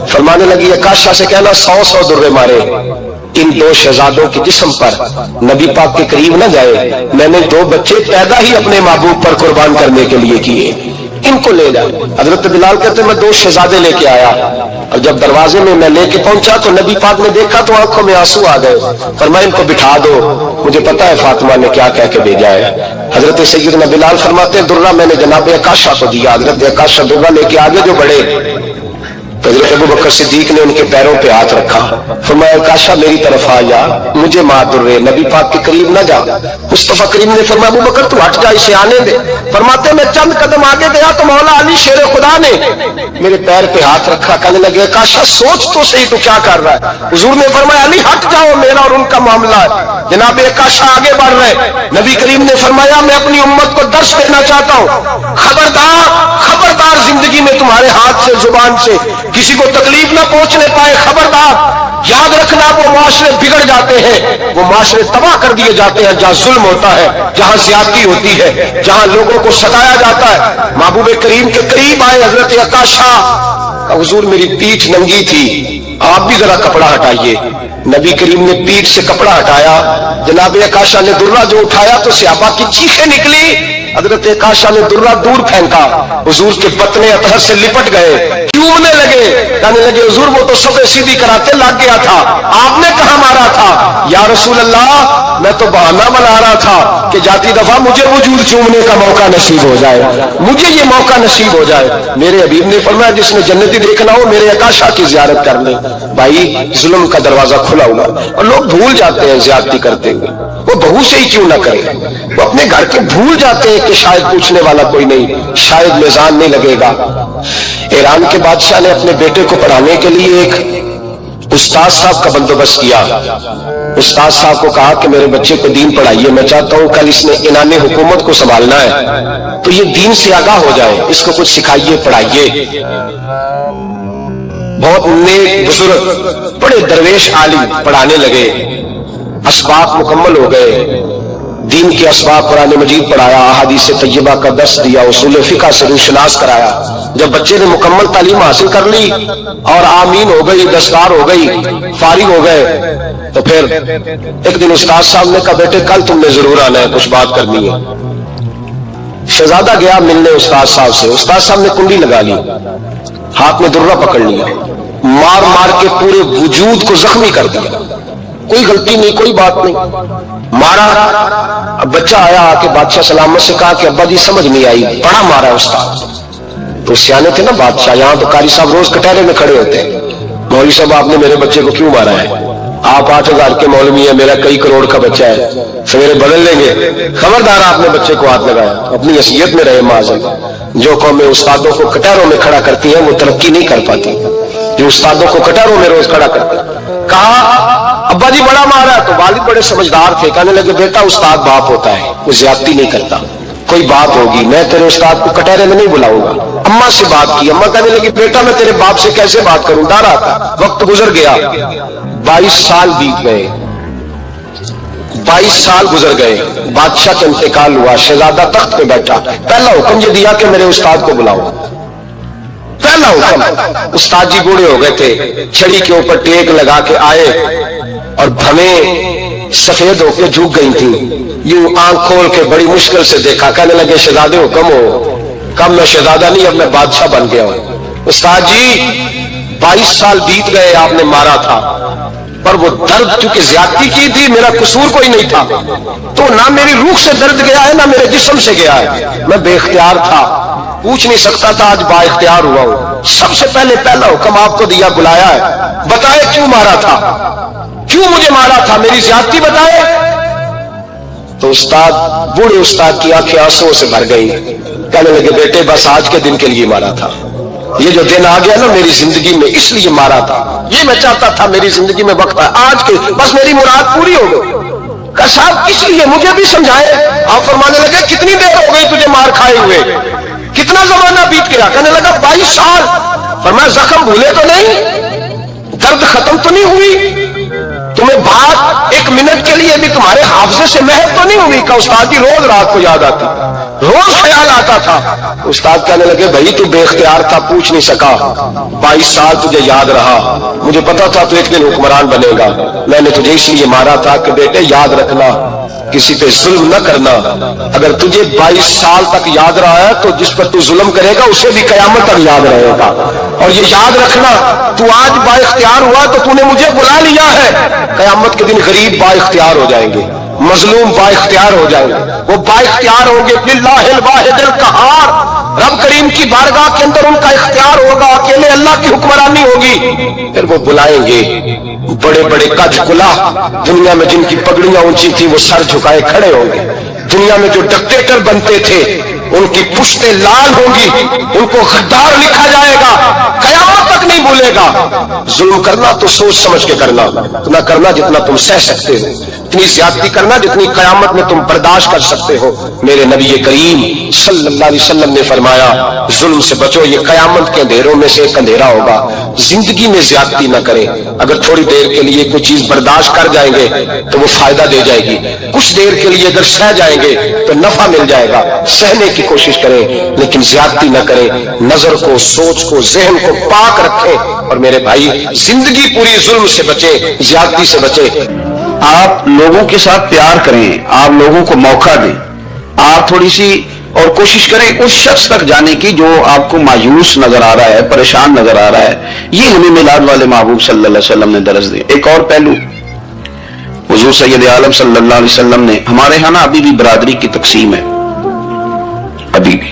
फरमाने लगी आकाशा से कहना 100 दुर्रे मारे इन दो शहजादों के जिस्म पर, नबी पाक के करीब न जाए, मैंने 2 बच्चे पैदा ही अपने महबूब पर कुर्बान करने के लिए किए, इनको ले जाओ। हजरत बिलाल कहते मैं 2 शहजादे लेके आया और जब दरवाजे में मैं लेके पहुंचा तो नबी पाक ने देखा तो आंखों में आंसू आ गए, फरमाया इनको बिठा दो, मुझे पता है फातिमा ने क्या कह के भेजा है। हजरत सैयदना बिलाल फरमाते दुर्रा मैंने जनाब आकाशा को दिया, हजरत आकाशा दुर्रा लेके आगे जो बढ़े तो हजरत अबू बकर सिद्दीक ने उनके पैरों पे हाथ रखा, फरमाया आकाशा मेरी तरफ आ जा, मुझे मार दुर्रे, नबी पाक के करीब न जा। मुस्तफा करीम ने फरमाया अबू बकर तू हट जा, इसे आने दे। फरमाते मैं चंद कदम आगे गया तो मौला अली शेर खुदा ने मेरे पैर पे हाथ रखा, कहने लगे आकाशा सोच तो सही तू क्या कर रहा है। हुजूर ने फरमाया अली हट जाओ, मेरा और उनका मामला है। जनाब आकाशा आगे बढ़ रहे, नबी करीम ने फरमाया मैं अपनी उम्मत को दर्श देना चाहता हूँ, खबरदार खबरदार जिंदगी में तुम्हारे हाथ से जुबान से किसी को तकलीफ ना पहुंचने पाए, खबरदार याद रखना वो माशरे बिगड़ जाते हैं, वो माशरे तबाह कर दिए जाते हैं जहां जुल्म होता है, जहां ज्यादती होती है, जहां लोगों को सताया जाता है। महबूब करीम के करीब आए हजरत आकाशा, हुजूर मेरी पीठ नंगी थी, आप भी जरा कपड़ा हटाइए। नबी करीम ने पीठ से कपड़ा हटाया, जनाब आकाशा ने दुर्रा जो उठाया तो सहाबा की चीखें निकली। हजरत आकाशा ने दुर्रा दूर फेंका, हुजूर के पतले अतहर से लिपट गए, चूमने लगे, कहने लगे हुजूर वो तो सफे सीधी कराते लग गया था, आपने कहा मारा था। या रसूल अल्लाह मैं तो बहाना बना रहा था कि जाती दफा मुझे वजूद चूमने का मौका नसीब हो जाए, मुझे ये मौका नसीब हो जाए। मेरे हबीब ने फरमाया जिसने जन्नती देखना हो मेरे आकाशा की जियारत कर ले। भाई जुल्म का दरवाजा खुला हुआ और लोग भूल जाते हैं ज्यादती करते हुए, वो बहू से ही क्यों ना करे, वो अपने घर के भूल जाते हैं कि शायद पूछने वाला कोई नहीं, शायद मिजान नहीं लगेगा। ईरान के बादशाह ने अपने बेटे को पढ़ाने के लिए एक उस्ताद साहब का बंदोबस्त किया। उस्ताद साहब को कहा कि मेरे बच्चे को दीन पढ़ाइए, मैं चाहता हूं कल इसने इनामे हुकूमत को संभालना है तो ये दीन से आगाह हो जाए, इसको कुछ सिखाइए पढ़ाइए। बहुत नेक बुजुर्ग बड़े दरवेश आलिम पढ़ाने लगे, असबाब मुकम्मल हो गए, दीन के असबाब कुरान मजीद पढ़ाया, अहादीस तय्यबा का दर्स दिया, उसूल फिक़ह से रूशनास कराया। जब बच्चे ने मुकम्मल तालीम हासिल कर ली और आमीन हो गई, दस्तार हो गई, फारिग हो गए, तो फिर एक दिन उस्ताद साहब ने कहा बेटे कल तुमने जरूर आना है, कुछ बात करनी है। शहजादा गया मिलने उस्ताद साहब से, उस्ताद साहब ने कुंडी लगा ली, हाथ में दुर्रा पकड़ लिया, मार मार के पूरे वजूद को जख्मी कर दिया, कोई गलती नहीं, कोई बात नहीं, मारा। अब बच्चा आया आके बादशाह सलामत से कहा कि अब्बा जी समझ नहीं आई, बड़ा मारा उस्ताद। तो सियाने थे ना बादशाह, यहां तो कारी साहब रोज कटहरे में खड़े होते हैं, मौलवी साहब आपने मेरे बच्चे को क्यों मारा है? आप 8,000 के मौलवी है, मेरा कई करोड़ का बच्चा है, सवेरे बदल लेंगे। खबरदार आपने बच्चे को हाथ लगाया, अपनी हैसियत में रहे माज़। जो कौमें उस्तादों को कटहरों में खड़ा करती है वो तरक्की नहीं कर पाती, जो उस्तादों को कटहरों में रोज खड़ा करते। कहा अब्बा जी बड़ा मारा, तो वालिद बड़े समझदार थे, कहने लगे बेटा उस्ताद बाप होता है, वो ज्यादती नहीं करता, कोई बात होगी मैं तेरे उस्ताद को कटहरे में नहीं बुलाऊंगा। अम्मा से बात की, अम्मा कहने लगी बेटा मैं तेरे बाप से कैसे बात करूं, डर आता। वक्त गुजर गया, 22 साल बीत गए, 22 साल गुजर गए, बादशाह का इंतकाल हुआ, शहजादा तख्त पे बैठा, पहला हुक्म ये दिया कि मेरे उस्ताद को बुलाओ। पहला हुक्म, उस्ताद जी बूढ़े हो गए थे, छड़ी के ऊपर टेक लगा के आए और भवें सफेद होकर झुक गई थी, यूं आंख खोल के बड़ी मुश्किल से देखा, कहने लगे शहजादे हुक्म हो। कब मैं शहजादा नहीं, अब मैं बादशाह बन गया हूं। उस्ताद जी 22 साल बीत गए, आपने मारा था, पर वो दर्द चूंकि ज्यादती की थी, मेरा कसूर कोई नहीं था, तो ना मेरी रूह से दर्द गया है ना मेरे जिस्म से गया है, मैं बेख्तियार था, पूछ नहीं सकता था, आज बाइख्तियार हुआ हूं। सबसे पहले पहला हुक्म आपको दिया, बुलाया है, बताए क्यों मारा था, क्यों मुझे मारा था, मेरी ज्यादती बताए। तो उस्ताद, बूढ़े उस्ताद की आंखें आंसुओं से भर गई, कहने लगे बेटे बस आज के दिन के लिए मारा था, ये जो दिन आ गया ना मेरी जिंदगी में इसलिए मारा था, ये मैं चाहता था मेरी जिंदगी में वक्त है, आज के बस मेरी मुराद पूरी हो गई। कहा साहब किस लिए, मुझे भी समझाए। आप फरमाने लगे कितनी देर हो गई तुझे मार खाए हुए, कितना जमाना बीत गया? कहने लगा 22 साल। फरमाया जख्म भूले तो नहीं, दर्द खत्म तो नहीं हुई, तुम्हें बात 1 मिनट के लिए भी तुम्हारे हाफजे से महव तो नहीं हुई? का उस्ताद जी रोज रात को याद आती, रोज ख्याल आता था। उस्ताद कहने लगे भाई तू बेख्तियार था, पूछ नहीं सका, 22 साल तुझे याद रहा, मुझे पता था तू एक दिन हुक्मरान बनेगा, मैंने तुझे इसलिए मारा था कि बेटे याद रखना किसी पे जुल्म न करना। अगर तुझे 22 साल तक याद रहा है तो जिस पर तू जुल्म करेगा उसे भी कयामत तक याद रहेगा। और ये याद रखना, तू आज बाइख्तियार हुआ तो तूने मुझे बुला लिया है, कयामत के दिन गरीब बाइख्तियार हो जाएंगे, मजलूम बाइख्तियार हो जाएंगे, वो बाइख्तियार होंगे बिल्लाहिल वाहिदिल कहार, रब करीम की बारगाह के अंदर उनका इख्तियार होगा, अकेले अल्लाह की हुक्मरानी होगी। फिर वो बुलाएंगे बड़े बड़े कद कुला, दुनिया में जिनकी पगड़ियां ऊंची थी वो सर झुकाए खड़े होंगे, दुनिया में जो डिक्टेटर बनते थे उनकी पुश्तें लाल होंगी, उनको गद्दार लिखा जाएगा, कयामत तक नहीं भूलेगा। जुल्म करना तो सोच समझ के करना, इतना करना जितना तुम सह सकते हो, इतनी ज्यादती करना जितनी कयामत में तुम बर्दाश्त कर सकते हो। मेरे नबी करीम सल्लल्लाहु अलैहि वसल्लम ने फरमाया जुल्म से बचो, ये कयामत के अंधेरों में से एक अंधेरा होगा। जिंदगी में ज्यादती न करें, अगर थोड़ी देर के लिए कोई चीज बर्दाश्त कर जाएंगे तो वो फायदा दे जाएगी, कुछ देर के लिए अगर सह जाएंगे तो नफा मिल जाएगा, सहने की कोशिश करें लेकिन ज्यादती न करें, नजर को, सोच को, जहन को पाक रखें। और मेरे भाई जिंदगी पूरी जुल्म से बचे, ज्यादती से बचे। आप लोगों के साथ प्यार करें, आप लोगों को मौका दें, आप थोड़ी सी और कोशिश करें उस शख्स तक जाने की जो आपको मायूस नजर आ रहा है, परेशान नजर आ रहा है। ये हमें मिलाद वाले महबूब सल्लल्लाहु अलैहि वसल्लम ने दरस दिया। एक और पहलू, हुजूर सैयद आलम सल्लल्लाहु अलैहि वसल्लम ने, हमारे यहाँ ना अभी भी बरादरी की तकसीम है, अभी भी,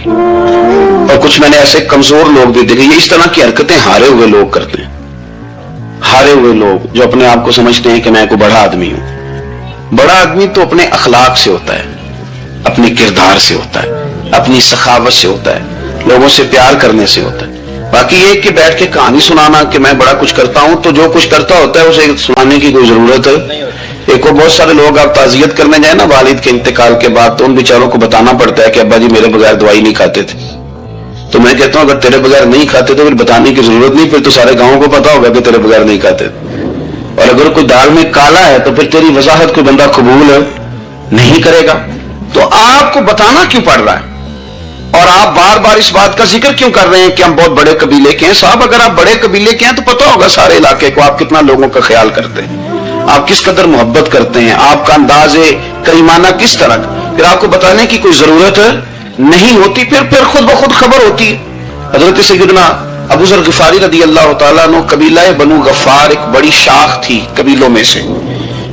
और कुछ मैंने ऐसे कमजोर लोग भी देखे, ये इस तरह की हरकतें हारे हुए लोग करते हैं। हारे हुए लोग जो अपने आप को समझते हैं कि मैं कोई बड़ा आदमी हूं। बड़ा आदमी तो अपने अखलाक से होता है, अपने किरदार से होता है, अपनी सखावत से होता है, लोगों से प्यार करने से होता है। बाकी ये कि बैठ के कहानी सुनाना कि मैं बड़ा कुछ करता हूं, तो जो कुछ करता होता है उसे सुनाने की कोई जरूरत है? एक और बहुत सारे लोग आप ताजियत करने जाए ना वालिद के इंतकाल के बाद, तो उन बेचारों को बताना पड़ता है कि अब्बा जी मेरे बगैर दवाई नहीं खाते थे, तो मैं कहता हूं अगर तेरे बगैर नहीं खाते तो फिर बताने की जरूरत नहीं, फिर तो सारे गांव को पता होगा कि तेरे बगैर नहीं खाते। और अगर कोई दाल में काला है तो फिर तेरी वजाहत कोई बंदा कबूल नहीं करेगा। तो आपको बताना क्यों पड़ रहा है? और आप बार बार इस बात का जिक्र क्यों कर रहे हैं कि हम बहुत बड़े कबीले के हैं? साहब अगर आप बड़े कबीले के हैं तो पता होगा सारे इलाके को आप कितना लोगों का ख्याल करते हैं, आप किस कदर मोहब्बत करते हैं, आपका अंदाजे करीमाना किस तरह। फिर आपको बताने की कोई जरूरत नहीं होती, फिर खुद ब खुद खबर होती है। हजरत सैयदना अबू ज़र ग़िफ़ारी रज़ी अल्लाह तआला अन्हु, कबीला बनु गफ्फार एक बड़ी शाख थी कबीलों में से।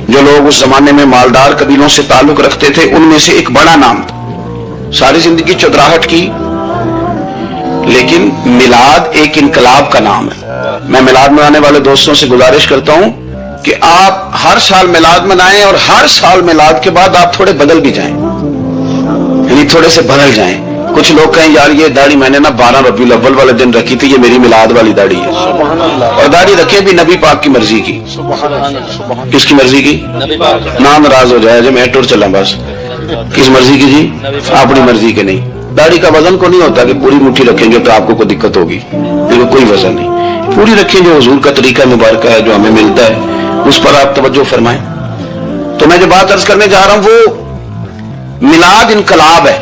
जो लोग उस जमाने में मालदार कबीलों से ताल्लुक रखते थे उनमें से एक बड़ा नाम था। सारी जिंदगी चौधराहट की, लेकिन मिलाद एक इनकलाब का नाम है। मैं मिलाद मनाने वाले दोस्तों से गुजारिश करता हूं कि आप हर साल मिलाद मनाएं और हर साल मिलाद के बाद आप थोड़े बदल भी जाएं, यानी थोड़े से बदल जाएं। कुछ लोग कहें यार ये दाढ़ी मैंने ना 12 रबीउल अव्वल वाले दिन रखी थी, ये मेरी मिलाद वाली दाढ़ी है। और दाढ़ी रखे भी नबी पाक की मर्जी की। किसकी मर्जी की? ना नाराज हो जाए जो मैं टूर चला, बस किस मर्जी की जी? अपनी मर्जी के नहीं। दाढ़ी का वजन को नहीं होता कि पूरी मुट्ठी रखेंगे तो आपको कोई दिक्कत होगी, देखो कोई वजन नहीं। पूरी रखें, जो हुजूर का तरीका मुबारक है जो हमें मिलता है उस पर आप तवज्जो फरमाएं। तो मैं जो बात अर्ज करने जा रहा हूं वो मिलाद इनकलाब है।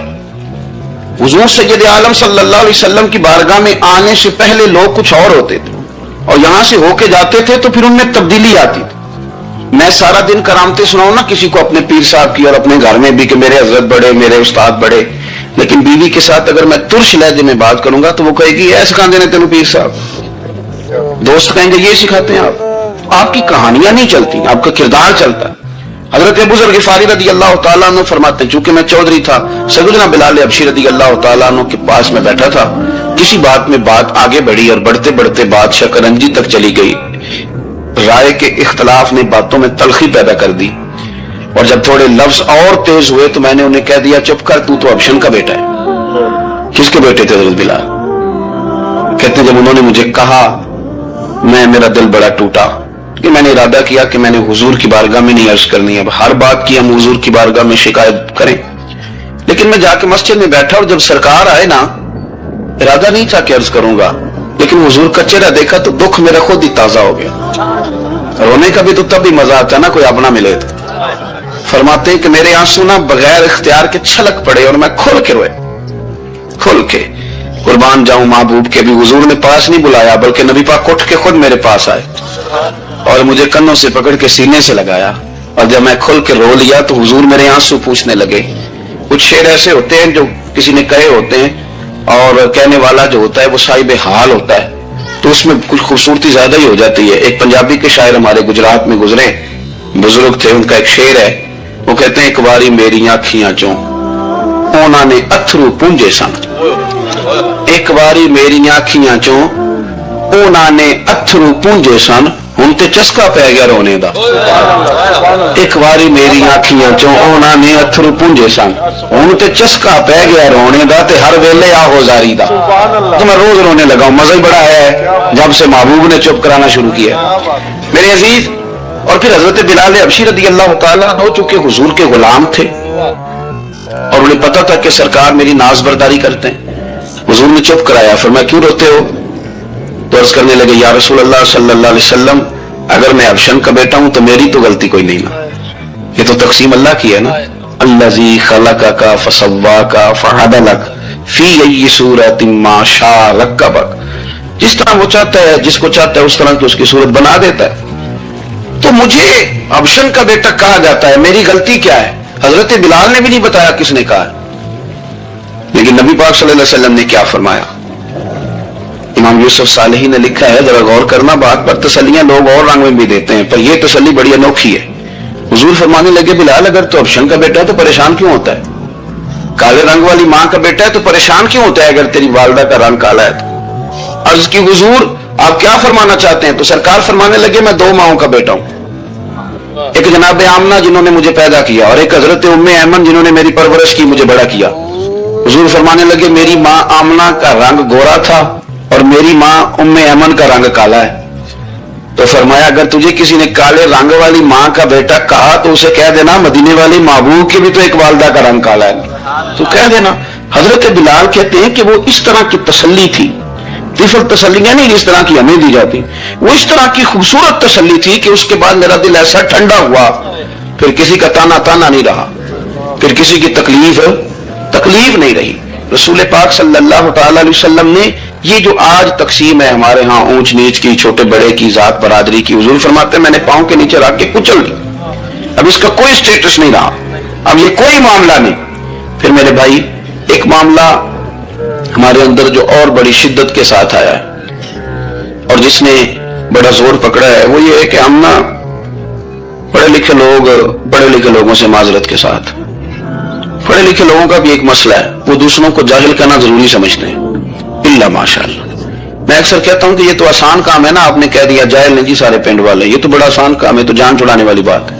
हुजूर सैयद आलम सल्लल्लाहु अलैहि वसल्लम की बारगाह में आने से पहले लोग कुछ और होते थे और यहां से होके जाते थे तो फिर उनमें तब्दीली आती थी। मैं सारा दिन करामतें सुनाऊं ना किसी को अपने पीर साहब की और अपने घर में भी कि मेरे हजरत बड़े, मेरे उस्ताद बड़े, लेकिन बीवी के साथ अगर मैं तुर्श लहजे में बात करूंगा तो वो कहेगी ऐ सिखाते ने तेनू पीर साहब। दोस्त कहेंगे ये सिखाते हैं आप। आपकी कहानियां नहीं चलती, आपका किरदार चलता है। हजरत अबू ज़र ग़िफ़ारी रज़ी अल्लाह तआला अन्हु फरमाते हैं, चूंकि मैं चौधरी था, सैयदना बिलाल हबशी रज़ी अल्लाह तआला अन्हु के पास में बैठा था। किसी बात में बात आगे बढ़ी और बढ़ते बढ़ते बात शकरंजी तक चली गई। राय के इख्तलाफ ने बातों में तलखी पैदा कर दी और जब थोड़े लफ्ज और तेज हुए तो मैंने उन्हें कह दिया चुप कर, तू तो हबशन का बेटा है। किसके बेटे थे हजरत बिलाल? कहते जब उन्होंने मुझे कहा मेरा दिल बड़ा टूटा कि मैंने इरादा किया कि मैंने हुजूर की बारगाह में नहीं अर्ज करनी है। अब हर बात की हम हुजूर की बारगाह में शिकायत करें, लेकिन मैं जाके मस्जिद में बैठा और जब सरकार आए ना, इरादा नहीं था कि अर्ज करूंगा, लेकिन हुजूर का चेहरा देखा तो दुख मेरा खुद ही ताजा हो गया। रोने का भी तो तब भी मजा आता है ना कोई अपना मिले तो। फरमाते हैं कि मेरे आंसू ना बगैर इख्तियार के छलक पड़े और मैं खुल के रोए, खुल के। कुर्बान जाऊं महबूब के, भी हुजूर ने पास नहीं बुलाया बल्कि नबी पाक उठ के खुद मेरे पास आए और मुझे कन्नों से पकड़ के सीने से लगाया। और जब मैं खुल के रो लिया तो हुजूर मेरे आंसू पूछने लगे। कुछ शेर ऐसे होते हैं जो किसी ने कहे होते हैं और कहने वाला जो होता है वो साहिब हाल होता है, तो उसमें कुछ खूबसूरती ज्यादा ही हो जाती है। एक पंजाबी के शायर हमारे गुजरात में गुजरे, बुजुर्ग थे, उनका एक शेर है, वो कहते हैं एक बारी मेरी आखियां चों उन्होंने अथरू पूंजे सन, एक बारी मेरी आखियां चों उन्होंने अथरू पूंजे सन, हुण ते चस्का पै गया रोने दा। एक बारी मेरी आखियां चों उन्होंने अथरू पूंजे सन, हुण ते चस्का पै गया रोने दा, ते हर वेले आहो जारी दा। तो मैं रोज रोने लगा हूं, मजा ही बड़ा है जब से महबूब ने चुप कराना शुरू किया। मेरे अजीज, और फिर हजरत बिलाल हबशी रज़ी अल्लाह तआला अन्हु चूंकि हुजूर के गुलाम थे और उन्हें पता था कि सरकार मेरी नाजबरदारी करते हैं, हुजूर ने चुप कराया। फिर मैं क्यों रोते हो? तो अर्ज करने लगे या रसूल अल्लाह सल्लल्लाहु अलैहि वसल्लम, अगर मैं हबशन का बेटा हूं तो मेरी तो गलती कोई नहीं ना, ये तो तकसीम अल्लाह की है ना। अल्लज़ी खलक़का फसव्वाका फअदलक फी अय्यि सूरतिन मा शाअ रक्कबक, जिस तरह वो चाहता है, जिसको चाहता है उस तरह की उसकी सूरत बना देता है। तो मुझे हबशन का बेटा कहा जाता है, मेरी गलती क्या है? हजरत बिलाल ने भी नहीं बताया किसने कहा, लेकिन नबी पाक सल्लल्लाहु अलैहि वसल्लम ने क्या फरमाया। इमाम यूसुफ सालेही ने लिखा है, जरा गौर करना बात पर, तसल्लियां लोग और रंग में भी देते हैं पर यह तसल्ली बड़ी अनोखी है। हुजूर फरमाने लगे बिलाल अगर तो हबशन का बेटा है तो परेशान क्यों होता है? काले रंग वाली मां का बेटा है तो परेशान क्यों होता है अगर तेरी वालदा का रंग काला है तो? अर्ज की हुजूर आप क्या फरमाना चाहते हैं? तो सरकार फरमाने लगे मैं दो माओं का बेटा हूं, एक जनाब आमना जिन्होंने मुझे पैदा किया और एक हजरत उम्मे ऐमन जिन्होंने मेरी परवरिश की, मुझे बड़ा किया। हुजूर फरमाने लगे मेरी मां आमना का रंग गोरा था और मेरी मां उम्मे ऐमन का रंग काला है। तो फरमाया अगर तुझे किसी ने काले रंग वाली मां का बेटा कहा तो उसे कह देना मदीने वाली महबूब की भी तो एक वालदा का रंग काला है, तो कह देना। حضرت بلال کہتے ہیں کہ وہ اس طرح کی تسلی تھی، طفل تسلیاں نہیں جس طرح کی ہمیں دی جاتی، وہ اس طرح کی خوبصورت تسلی تھی کہ اس کے بعد میرا دل ایسا ٹھنڈا ہوا، پھر کسی کا تانا نہیں رہا، پھر کسی کی تکلیف نہیں رہی۔ رسول پاک صلی اللہ تعالی علیہ وسلم نے یہ جو آج تقسیم ہے ہمارے ہاں اونچ نیچ کی، چھوٹے بڑے کی، ذات برادری کی، حضور فرماتے ہیں میں نے پاؤں کے نیچے رکھ کے کچل دی، اب اس کا کوئی سٹیٹس نہیں رہا، اب یہ کوئی معاملہ نہیں۔ پھر میرے بھائی ایک معاملہ ہمارے اندر جو اور بڑی شدت کے ساتھ آیا ہے اور جس نے بڑا زور پکڑا ہے وہ یہ ہے کہ ہم نا پڑھے لکھے لوگوں سے معذرت کے ساتھ، پڑھے لکھے لوگوں کا بھی ایک مسئلہ ہے، وہ دوسروں کو جاہل کرنا ضروری سمجھتے ہیں، الا ماشاءاللہ۔ میں اکثر کہتا ہوں کہ یہ تو آسان کام ہے نا، آپ نے کہہ دیا جاہل نہیں جی سارے پنڈ والے، یہ تو بڑا آسان کام ہے، تو جان چھڑانے والی بات ہے،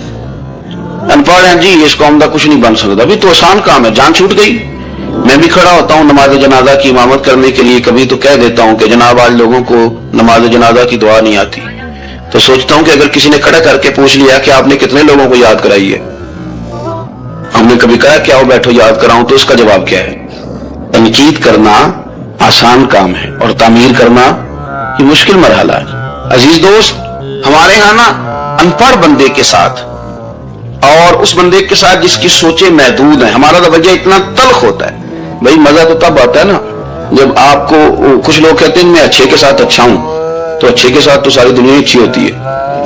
ان پڑھ ہیں جی اس قوم کا کچھ نہیں بن سکتا، ابھی تو آسان کام ہے، جان چھوٹ گئی۔ میں بھی کھڑا ہوتا ہوں نماز جنازہ کی امامت کرنے کے لیے، کبھی تو کہہ دیتا ہوں کہ جناب آج لوگوں کو نماز جنازہ کی دعا نہیں آتی، تو سوچتا ہوں کہ اگر کسی نے کھڑا کر کے پوچھ لیا کہ آپ نے کتنے لوگوں کو یاد کرائی ہے، ہم نے کبھی کہا کہ آؤ بیٹھو یاد کراؤں، تو اس کا جواب کیا ہے؟ تنقید کرنا آسان کام ہے اور تعمیر کرنا یہ مشکل مرحلہ ہے۔ عزیز دوست، ہمارے ہاں نا ان پڑھ بندے کے ساتھ اور اس بندے کے ساتھ جس کی سوچیں محدود ہیں، ہمارا رویہ اتنا تلخ ہوتا ہے۔ بھائی مزہ تو تب آتا ہے نا جب آپ کو، کچھ لوگ کہتے ہیں میں اچھے کے ساتھ اچھا ہوں، تو اچھے کے ساتھ تو ساری دنیا اچھی ہوتی ہے،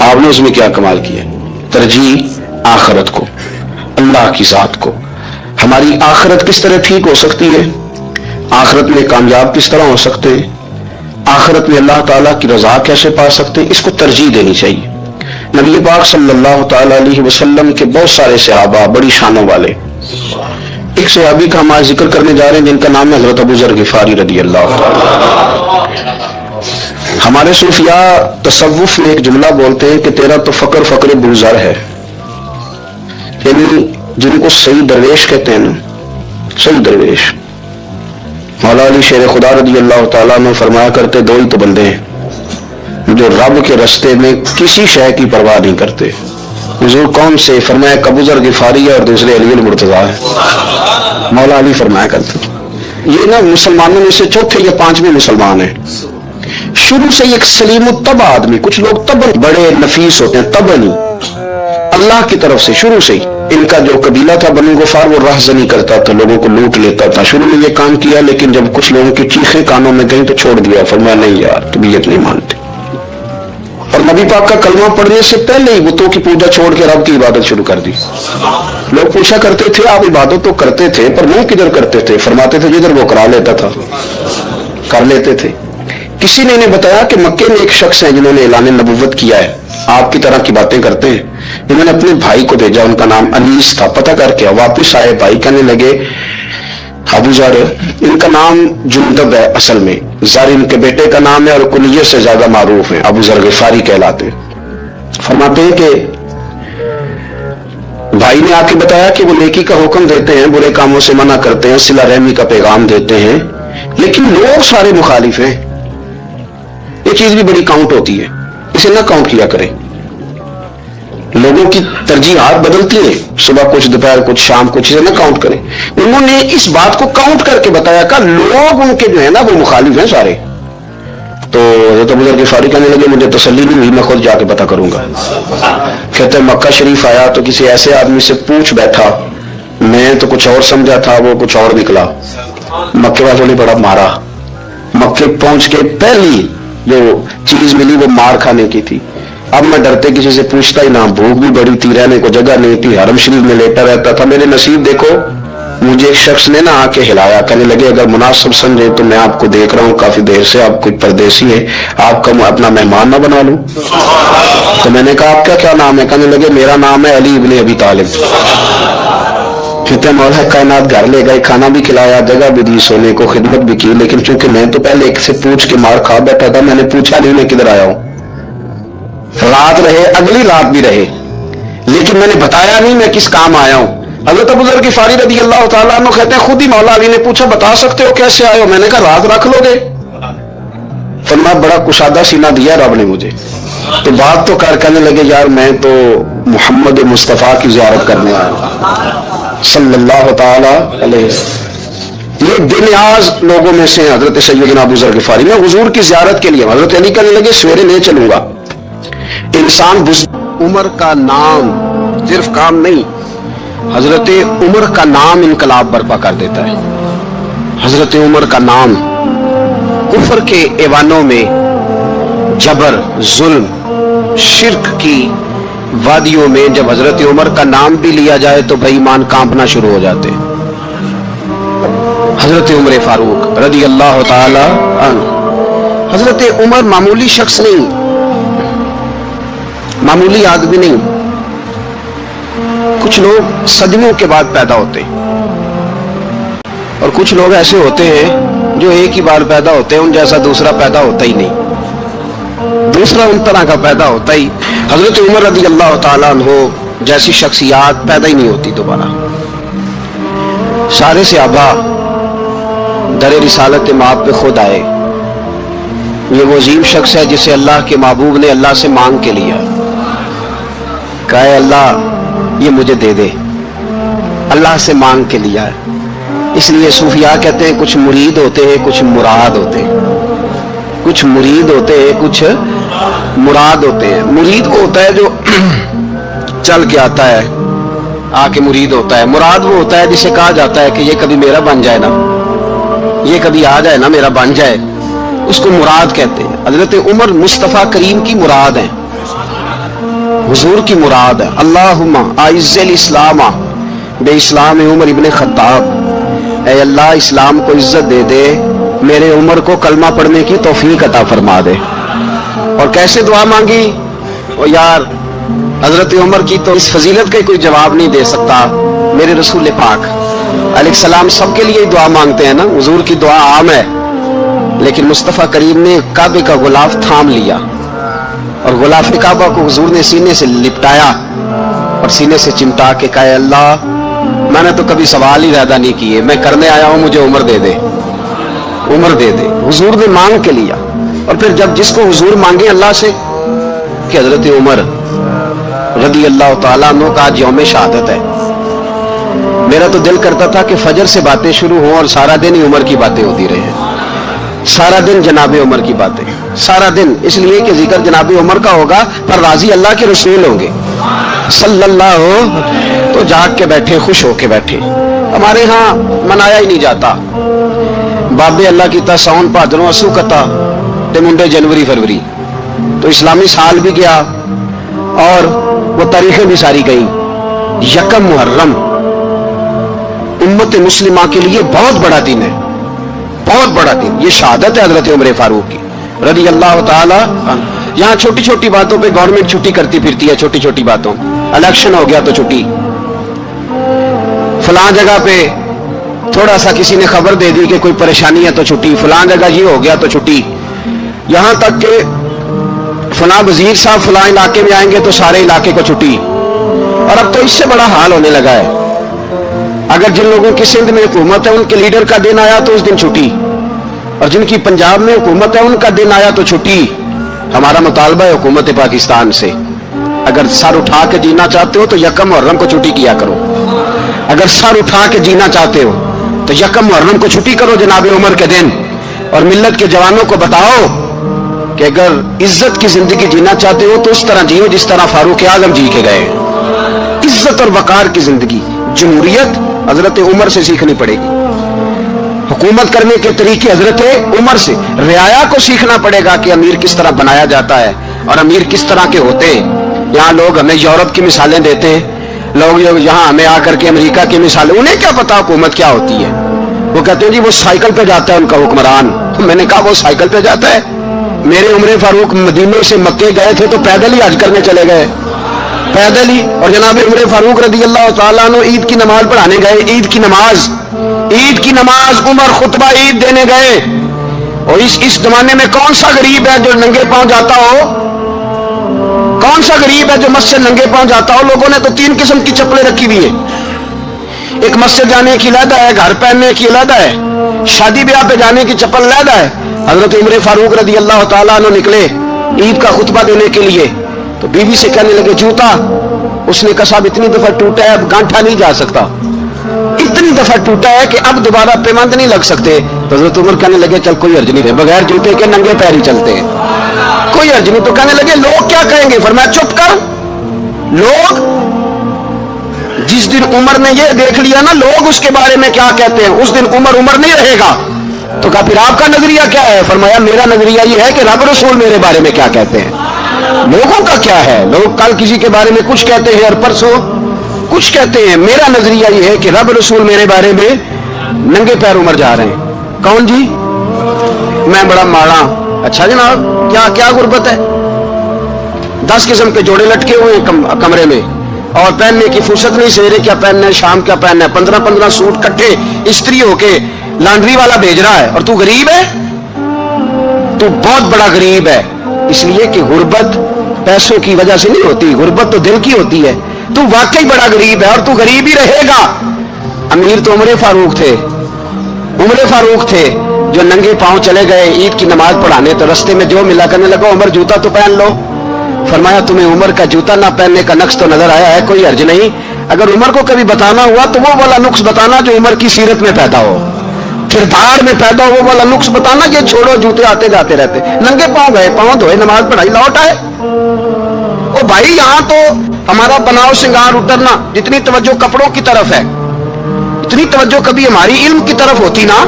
آپ نے اس میں کیا کمال کیا؟ ترجیح آخرت کو، اللہ کی ذات کو۔ ہماری آخرت کس طرح ٹھیک ہو سکتی ہے، آخرت میں کامیاب کس طرح ہو سکتے ہیں، آخرت میں اللہ تعالیٰ کی رضا کیسے پا سکتے ہیں، اس کو ترجیح دینی چاہیے۔ نبی پاک صلی اللہ تعالی علیہ وسلم کے بہت سارے صحابہ بڑی شانوں والے، ایک صحابی کا ہم آج ذکر کرنے جا رہے ہیں جن کا نام ہے حضرت ابو ذر غفاری رضی اللہ تعالی۔ ہمارے صوفیاء تصوف میں ایک جملہ بولتے ہیں کہ تیرا تو فقر بلزر ہے، یعنی جن کو صحیح درویش کہتے ہیں نا، صحیح درویش۔ مولا علی شیر خدا رضی اللہ تعالیٰ نے فرمایا کرتے دو ہی تو بندے ہیں جو رب کے رستے میں کسی شے کی پرواہ نہیں کرتے۔ حضور کون سے؟ فرمایا ابو ذر غفاری ہے اور دوسرے علی المرتضیٰ ہے۔ مولا علی فرمایا کرتے یہ نا مسلمانوں میں سے چوتھے یا پانچویں مسلمان ہیں، شروع سے ایک سلیم الطبع آدمی، کچھ لوگ طبع بڑے نفیس ہوتے ہیں، طبع نہیں، اللہ کی طرف سے شروع سے ہی۔ ان کا جو قبیلہ تھا بنو غفار وہ راہزنی کرتا تھا، لوگوں کو لوٹ لیتا تھا، شروع میں یہ کام کیا، لیکن جب کچھ لوگوں کی چیخیں کانوں میں گئیں تو چھوڑ دیا، فرمایا نہیں یار طبیعت نہیں مانتے، اور نبی پاک کا کلمہ پڑھنے سے پہلے ہی بتوں کی پوجا چھوڑ کے رب کی عبادت شروع کر دی۔ لوگ پوچھا کرتے تھے آپ عبادت تو کرتے تھے پر منہ کدھر کرتے تھے؟ فرماتے تھے جدھر وہ کرا لیتا تھا کر لیتے تھے۔ کسی نے انہیں بتایا کہ مکے میں ایک شخص ہے جنہوں نے اعلان نبوت کیا ہے، آپ کی طرح کی باتیں کرتے ہیں، انہوں نے اپنے بھائی کو بھیجا، ان کا نام انیس تھا، پتہ کر کے واپس آئے، بھائی کہنے لگے ابو ذر، ان کا نام جندب ہے، اصل میں ذر ان کے بیٹے کا نام ہے اور کنیت سے زیادہ معروف ہیں، ابو ذر غفاری کہلاتے۔ فرماتے ہیں کہ بھائی نے آ کے بتایا کہ وہ نیکی کا حکم دیتے ہیں، برے کاموں سے منع کرتے ہیں، صلہ رحمی کا پیغام دیتے ہیں، لیکن لوگ سارے مخالف ہیں۔ یہ چیز بھی بڑی کاؤنٹ ہوتی ہے، اسے نہ کاؤنٹ کیا کریں، لوگوں کی ترجیحات بدلتی ہیں، صبح کچھ دوپہر کچھ شام کچھ، اسے نہ کاؤنٹ کریں۔ انہوں نے اس بات کو کاؤنٹ کر کے بتایا کہ لوگ ان کے جو ہے نا وہ مخالف ہیں سارے۔ تو حضرت ابو ذر غفاری کہنے لگے مجھے تسلی نہیں ہوئی، میں خود جا کے پتہ کروں گا۔ کہتے ہیں مکہ شریف آیا تو کسی ایسے آدمی سے پوچھ بیٹھا، میں تو کچھ اور سمجھا تھا، وہ کچھ اور نکلا۔ مکے والوں نے بڑا مارا، مکے پہنچ کے پہلی جو چیز ملی وہ مار کھانے کی تھی۔ اب میں ڈرتے کسی سے پوچھتا ہی نہ، بھوک بھی بڑی تھی، رہنے کو جگہ نہیں تھی، حرم شریف میں لیٹا رہتا تھا۔ میرے نصیب دیکھو، مجھے ایک شخص نے نہ آ کے ہلایا، کہنے لگے اگر مناسب سمجھے تو میں آپ کو دیکھ رہا ہوں کافی دیر سے، آپ کوئی پردیسی ہے، آپ کا اپنا مہمان نہ بنا لوں؟ تو میں نے کہا آپ کا کیا نام ہے؟ کہنے لگے میرا نام ہے علی ابن ابی طالب۔ کہتے ہیں مولا کائنات گھر لے گئے، کھانا بھی کھلایا، جگہ بھی دی، سونے کو خدمت بھی کی، لیکن چونکہ میں تو پہلے ایک سے پوچھ کے مار کھا بیٹھا تھا، میں نے پوچھا نہیں میں کدھر آیا ہوں۔ رات رہے، اگلی رات بھی رہے، لیکن میں نے بتایا نہیں میں کس کام آیا ہوں۔ حضرت ابو ذر غفاری رضی اللہ تعالیٰ عنہ کہتے ہیں خود ہی مولا علی نے پوچھا بتا سکتے ہو کیسے آئے ہو؟ میں نے کہا رات رکھ لو گے؟ فرمایا بڑا کشادہ سینہ دیا رب نے مجھے، تو بات تو کہنے لگے یار میں تو محمد مصطفیٰ کی زیارت کرنے آیا صلی اللہ تعالی علیہ وسلم۔ یہ بے نیاز لوگوں میں سے ہیں حضرت سیدنا ابو ذر غفاری. میں حضور کی زیارت کے لیے حضرت علی کہنے لگے سویرے لے چلوں گا. انسان عمر کا نام صرف کام نہیں، حضرت عمر کا نام انقلاب برپا کر دیتا ہے. حضرت عمر کا نام کفر کے ایوانوں میں جبر، ظلم، شرک کی وادیوں میں جب حضرت عمر کا نام بھی لیا جائے تو بے ایمان کانپنا شروع ہو جاتے. حضرت عمر فاروق رضی اللہ تعالی عنہ. حضرت عمر معمولی شخص نہیں، معمولی آدمی نہیں. کچھ لوگ صدیوں کے بعد پیدا ہوتے ہیں اور کچھ لوگ ایسے ہوتے ہیں جو ایک ہی بار پیدا ہوتے ہیں، ان جیسا دوسرا پیدا ہوتا ہی نہیں، دوسرا ان طرح کا پیدا ہوتا ہی. حضرت عمر رضی اللہ تعالیٰ عنہ جیسی شخصیات پیدا ہی نہیں ہوتی دوبارہ. سارے صحابہ در رسالت مآب پہ خود آئے. یہ وہ عظیم شخص ہے جسے اللہ کے محبوب نے اللہ سے مانگ کے لیا، کہا اے اللہ یہ مجھے دے دے. اللہ سے مانگ کے لیا ہے. اس لیے صوفیاء کہتے ہیں کچھ مرید ہوتے ہیں کچھ مراد ہوتے ہیں. کچھ مرید ہوتے ہیں کچھ مراد ہوتے ہیں. مرید وہ ہوتا ہے جو چل کے آتا ہے، آ کے مرید ہوتا ہے. مراد وہ ہوتا ہے جسے کہا جاتا ہے کہ یہ کبھی میرا بن جائے نا، یہ کبھی آ جائے نا، میرا بن جائے، اس کو مراد کہتے ہیں. حضرت عمر مصطفیٰ کریم کی مراد ہے، حضور کی مراد ہے. اللہم اعز الاسلام بے اسلام عمر ابن خطاب. اے اللہ اسلام کو عزت دے دے، میرے عمر کو کلمہ پڑھنے کی توفیق عطا فرما دے. اور کیسے دعا مانگی؟ او یار حضرت عمر کی تو اس فضیلت کا کوئی جواب نہیں دے سکتا. میرے رسول پاک علیہ السلام سب کے لیے دعا مانگتے ہیں نا، حضور کی دعا عام ہے، لیکن مصطفیٰ کریم نے کعبے کا غلاف تھام لیا اور غلاف کعبہ کو حضور نے سینے سے لپٹایا اور سینے سے چمٹا کے کہا اے اللہ میں نے تو کبھی سوال ہی پیدا نہیں کیے، میں کرنے آیا ہوں، مجھے عمر دے دے، عمر دے دے. حضور نے مانگ کے لیا. اور پھر جب جس کو حضور مانگے اللہ سے کہ حضرت عمر رضی اللہ تعالیٰ عنہ کا آج یوم شہادت ہے، میرا تو دل کرتا تھا کہ فجر سے باتیں شروع ہوں اور سارا دن ہی عمر کی باتیں ہوتی رہے، سارا دن جناب عمر کی باتیں، سارا دن. اس لیے کہ ذکر جناب عمر کا ہوگا پر راضی اللہ کے رسول ہوں گے صلی اللہ ہو تو جاگ کے بیٹھے، خوش ہو کے بیٹھے. ہمارے ہاں منایا ہی نہیں جاتا. بابے اللہ کی تا ساؤن بھادروں اسو کتا تے منڈے جنوری فروری، تو اسلامی سال بھی گیا اور وہ تاریخیں بھی ساری گئیں. یکم محرم امت مسلمہ کے لیے بہت بڑا دن ہے، بہت بڑا دن. یہ شہادت ہے حضرت عمر فاروق کی رضی اللہ تعالی عنہ. یہاں چھوٹی چھوٹی باتوں پہ گورنمنٹ چھٹی کرتی پھرتی ہے، چھوٹی چھوٹی باتوں. الیکشن ہو گیا تو چھٹی، فلاں جگہ پہ تھوڑا سا کسی نے خبر دے دی کہ کوئی پریشانی ہے تو چھٹی، فلاں جگہ یہ ہو گیا تو چھٹی. یہاں تک کہ فلاں وزیر صاحب فلاں علاقے میں آئیں گے تو سارے علاقے کو چھٹی. اور اب تو اس سے بڑا حال ہونے لگا ہے، اگر جن لوگوں کی سندھ میں حکومت ہے ان کے لیڈر کا دن آیا تو اس دن چھٹی، اور جن کی پنجاب میں حکومت ہے ان کا دن آیا تو چھٹی. ہمارا مطالبہ ہے حکومت پاکستان سے، اگر سر اٹھا کے جینا چاہتے ہو تو یکم محرم کو چھٹی کیا کرو. اگر سر اٹھا کے جینا چاہتے ہو تو یکم محرم کو چھٹی کرو جناب عمر کے دن. اور ملت کے جوانوں کو بتاؤ کہ اگر عزت کی زندگی جینا چاہتے ہو تو اس طرح جیو جس طرح فاروق اعظم جی کے گئے. عزت اور وقار کی زندگی، جمہوریت حضرت عمر سے سیکھنی پڑے گی. حکومت کرنے کے طریقے حضرت عمر سے. رعایا کو سیکھنا پڑے گا کہ امیر کس طرح بنایا جاتا ہے اور امیر کس طرح کے ہوتے ہیں. یہاں لوگ ہمیں یورپ کی مثالیں دیتے ہیں، لوگ یہاں ہمیں آ کر کے امریکہ کی مثالیں، انہیں کیا پتا حکومت کیا ہوتی ہے. وہ کہتے ہیں جی وہ سائیکل پہ جاتا ہے ان کا حکمران. میں نے کہا وہ سائیکل پہ جاتا ہے؟ میرے عمر فاروق مدینے سے مکے گئے تھے تو پیدل ہی حج کرنے چلے گئے، پیدل ہی. اور جناب عمر فاروق رضی اللہ تعالیٰ عنہ عید کی نماز پڑھانے گئے. عید کی نماز عمر خطبہ عید دینے گئے. اور اس زمانے میں کون سا غریب ہے جو ننگے پاؤں جاتا ہو؟ کون سا غریب ہے جو مسجد ننگے پاؤں جاتا ہو؟ لوگوں نے تو 3 قسم کی چپلیں رکھی ہوئی ہے. ایک مسجد جانے کی علیحدہ ہے، گھر پہننے کی علیحدہ ہے، شادی بیاہ پہ جانے کی چپل علیحدہ ہے. حضرت عمر فاروق رضی اللہ تعالیٰ عنہ نکلے عید کا خطبہ دینے کے لیے تو بیوی سے کہنے لگے جوتا. اس نے کہا صاحب اتنی دفعہ ٹوٹا ہے اب گانٹھا نہیں جا سکتا. اتنی इतनी दफा टूटा है कि अब दोबारा पैबंद नहीं लग सकते। तो हजरत उमर कहने लगे चल कोई हर्ज नहीं है, बगैर जूते के नंगे पैर ही चलते हैं, कोई हर्ज नहीं। तो कहने लगे लोग क्या कहेंगे? फरमाया चुप कर, लोग जिस दिन उमर ने ये देख लिया ना लोग उसके बारे में क्या कहते हैं, उस दिन उमर उमर नहीं रहेगा। तो कहा फिर आपका नजरिया क्या है? फरमाया मेरा नजरिया ये है कि रब रसूल मेरे बारे में क्या कहते हैं। लोगों का क्या है, लोग कल किसी के बारे में कुछ कहते हैं और परसों कुछ कहते हैं। मेरा नजरिया ये है कि रब रसूल मेरे बारे में नंगे पैर उमर जा रहे हैं। कौन जी? मैं बड़ा माड़ा। अच्छा जनाब, क्या क्या गुर्बत है? 10 किस्म के जोड़े लटके हुए हैं कमरे में और पहनने की फुर्सत नहीं, सवेरे क्या पहनना है, शाम क्या पहनना है, 15-15 सूट कट्ठे इस्त्री होके लॉन्ड्री वाला भेज रहा है और तू गरीब है, तू बहुत बड़ा गरीब है। इसलिए कि गुर्बत पैसों की वजह से नहीं होती, गुर्बत तो दिल की होती है। तू वाकई बड़ा गरीब है और तू गरीब ही रहेगा। अमीर तो उमर फारूक थे, उमर फारूक थे जो नंगे पांव चले गए ईद की नमाज पढ़ाने। तो रस्ते में जो मिला करने लगा उमर जूता तो पहन लो। फरमाया तुम्हें उमर का जूता ना पहनने का नक्श तो नजर आया है, कोई हर्ज नहीं। अगर उमर को कभी बताना हुआ तो वो वाला नुक्स बताना जो उमर की सीरत में पैदा हो, किरदार में पैदा हो, वो वाला नुक्स बताना। ये छोड़ो जूते आते जाते रहते, नंगे पांव गए, पांव धोए, नमाज पढ़ाई, लौट आए। ओ भाई यहां तो हमारा बनाव श्रृंगार उतरना, जितनी तवज्जो कपड़ों की तरफ है, इतनी तवज्जो कभी हमारी इल्म की तरफ होती ना,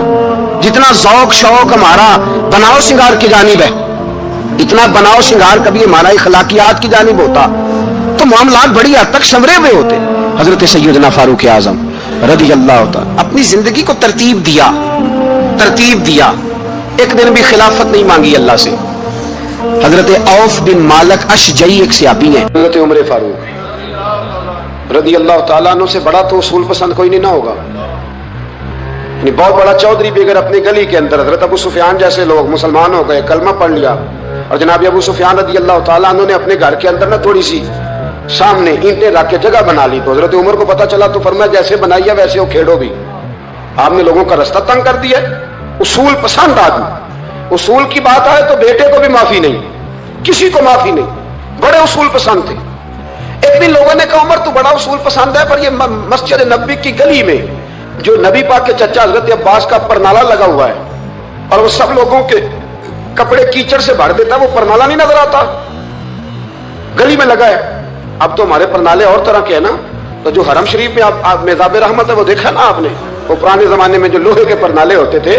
जितना ज़ौक शौक हमारा बनाव श्रृंगार की जानिब है, इतना बनाव श्रृंगार कभी हमारा इखलाकियात की जानिब होता तो मामलात बड़ी हद तक संवरे हुए होते। हजरत सैयदना फारूक आजम रज़ी अल्लाह तआला अपनी जिंदगी को तरतीब दिया, तरतीब दिया। एक दिन भी खिलाफत नहीं मांगी अल्लाह से। हजरत औफ बिन मालिक अशजई एक सहाबी है, हजरत उमर फारूक रज़ी अल्लाह तआला अन्हु से बड़ा तो उसूल पसंद कोई नहीं ना होगा। बहुत बड़ा चौधरी भी अगर अपनी गली के अंदर, हजरत अबू सुफियान जैसे लोग मुसलमान हो गए, कलमा पढ़ लिया, और जनाब अबू सुफियान रज़ी अल्लाह तआला अन्हु ने अपने घर के अंदर ना थोड़ी सी सामने ईंटें रख के जगह बना ली। तो हजरत उमर को पता चला तो फरमाया जैसे बनाई है वैसे वो खेड़ो भी, आपने लोगों का रास्ता तंग कर दिया। उसूल पसंद आदमी, उसूल की बात आए तो बेटे को भी माफी नहीं, किसी को माफी नहीं, बड़े उसूल पसंद थे। एक दिन लोगों ने कहा उमर तू बड़ा उसूल पसंद है, पर ये मस्जिद नबी की गली में जो नबी पाक के चचा हजरत अब्बास का परनाला लगा हुआ है और वो सब लोगों के कपड़े कीचड़ से भर देता, वो परनाला नहीं नजर आता, गली में लगा है। अब तो हमारे परनाले और तरह के हैं ना, तो जो हरम शरीफ में आप मेज़ाब रहमत है वो देखा ना आपने, वो पुराने जमाने में जो लोहे के परनाले होते थे,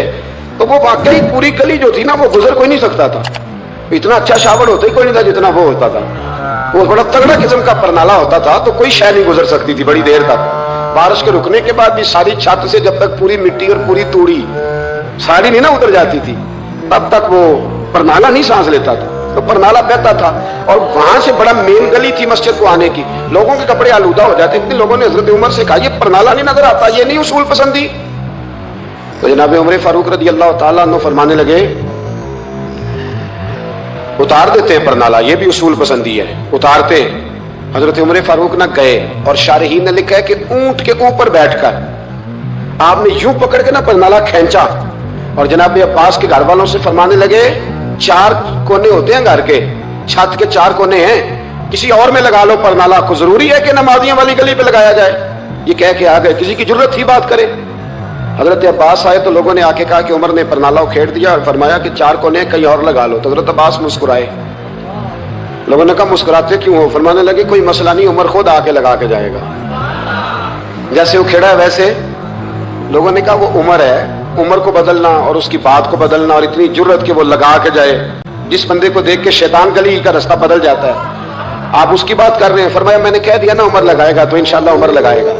तो वो वाकई पूरी गली जो थी ना वो गुजर कोई नहीं सकता था। इतना अच्छा शावर होता ही कोई नहीं था जितना वो होता था। वो बड़ा तगड़ा किस्म का परनाला होता था, तो कोई शय नहीं गुजर सकती थी बड़ी देर तक। बारिश के रुकने के बाद भी सारी छत से जब तक पूरी मिट्टी और पूरी तूड़ी सारी नहीं ना उतर जाती थी, तब तक वो परनाला नहीं सांस लेता था, तो परनाला बहता था। और वहां से बड़ा मेन गली थी मस्जिद को आने की, लोगों के कपड़े आलूदा हो जाते थे। लोगों ने हजरत उमर से कहा ये परनाला नहीं नजर आता, ये नहीं उसूल पसंदी। तो जनाब उमर फारूक रज़ी अल्लाह तआला अन्हु फरमाने लगे उतार देते हैं परनाला, ये भी उसूल पसंदी है, उतारते। हजरत उमर फारूक ना गए और शारहीन ने लिखा है कि ऊंट के ऊपर बैठकर आपने यूं पकड़ के ना परनाला खींचा और जनाब अब्बास के घर वालों से फरमाने लगे 4 कोने होते हैं घर के, छत के 4 कोने हैं, किसी और में लगा लो परनाला, को जरूरी है कि नमाजियों वाली गली पे लगाया जाए। ये कह के आ गए, किसी की जरूरत थी बात करे। हजरत अब्बास आए तो लोगों ने आके कहा कि उमर ने परनाला उखेड़ दिया और फरमाया कि 4 कोने कहीं और लगा लो। तो हजरत अब्बास मुस्कुराए। लोगों ने कहा मुस्कुराते क्यों हो? फरमाने लगे कोई मसला नहीं, उमर खुद आके लगा के जाएगा। जैसे उखेड़ा है वैसे लोगों ने कहा वो उमर है, उमर को बदलना और उसकी बात को बदलना और इतनी जुर्रत कि वो लगा के जाए, जिस बंदे को देख के शैतान गली का रास्ता बदल जाता है, आप उसकी बात कर रहे हैं। फरमाया मैंने कह दिया ना उमर लगाएगा, तो इंशाल्लाह उमर लगाएगा।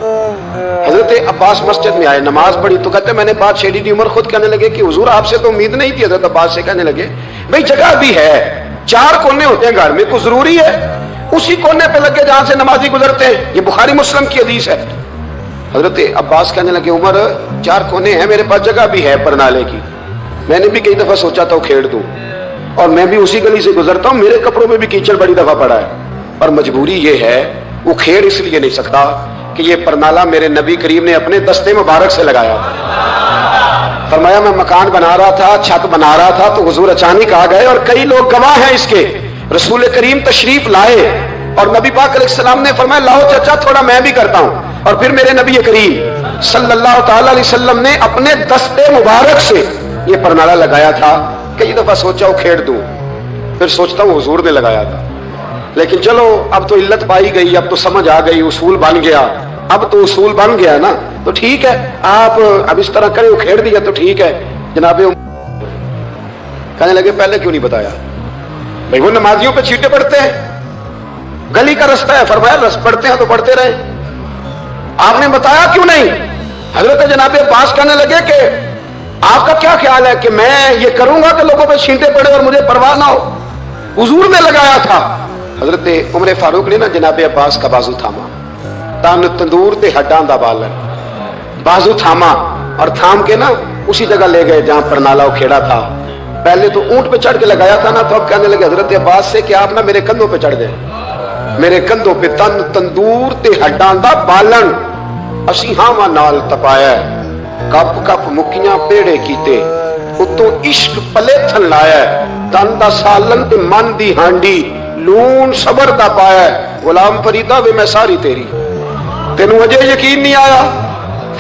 हजरत अब्बास मस्जिद में आए, नमाज पढ़ी, तो कहते मैंने बात छेड़ी थी। उमर खुद कहने लगे कि हुजूर आपसे तो उम्मीद नहीं थी। हजरत अब्बास से कहने लगे भाई जगह भी है, 4 कोने होते हैं घर में, कुछ जरूरी है उसी कोने पे लगे जहां से नमाजी गुजरते हैं। ये बुखारी मुस्लिम की हदीस है। हजरत अब्बास कहने लगे उमर 4 कोने हैं, मेरे पास जगह भी है परनाले की, मैंने भी कई दफा सोचा था उखेड़ दूं, और मैं भी उसी गली से गुजरता हूं, मेरे कपड़ों में भी कीचड़ बड़ी दफा पड़ा है, पर मजबूरी ये है उखेड़ इसलिए नहीं सकता कि ये परनाला मेरे नबी करीम ने अपने दस्ते मुबारक से लगाया। फरमाया मैं मकान बना रहा था, छत बना रहा था, तो हुजूर अचानक आ गए, और कई लोग गवाह हैं इसके। रसूल करीम तशरीफ लाए और नबी पाक अलैहिस्सलाम ने फरमाया लाओ चाचा थोड़ा मैं भी करता हूं। اور پھر میرے نبی کریم صلی اللہ تعالی علیہ وسلم نے اپنے دستے مبارک سے یہ پرنالہ لگایا تھا. کئی دفعہ سوچا ہوں کھیڑ دوں, پھر سوچتا ہوں حضور نے لگایا تھا. لیکن چلو اب تو علت پائی گئی, اب تو سمجھ آ گئی, اصول بن گیا. اب تو اصول بن گیا نا, تو ٹھیک ہے, آپ اب اس طرح کریں, کھیڑ دیا تو ٹھیک ہے. جناب کہنے لگے پہلے کیوں نہیں بتایا؟ بھائی وہ نمازیوں پہ چھینٹے پڑتے ہیں, گلی کا رستہ ہے. فرمایا رس پڑتے ہیں تو پڑھتے رہے, آپ نے بتایا کیوں نہیں؟ حضرت جناب عباس کہنے لگے کہ آپ کا کیا خیال ہے کہ میں یہ کروں گا کہ لوگوں پہ چھینٹے پڑے اور مجھے پرواہ نہ ہو؟ حضور نے لگایا تھا. حضرت عمر فاروق نے نا جناب عباس کا بازو تھاما, تن تندور تے ہڈاں دا بالن, بازو تھاما اور تھام کے نا اسی جگہ لے گئے جہاں پرنالہ کھیڑا تھا. پہلے تو اونٹ پہ چڑھ کے لگایا تھا نا, تو اب کہنے لگے حضرت عباس سے کہ آپ نا میرے کندھوں پہ چڑھ گئے, میرے کندھوں پہ تن تندور تے ہڈاں دا بالن, اسی ہاواں نال تپایا, کپ کپ مکیاں پیڑے کیتے, اتوں عشق پلے تھن لایا, تن دا سالن تے من دی ہانڈی, لون صبر دا پایا. غلام فریدہ وے میں ساری تیری, تینوں اجے یقین نہیں آیا؟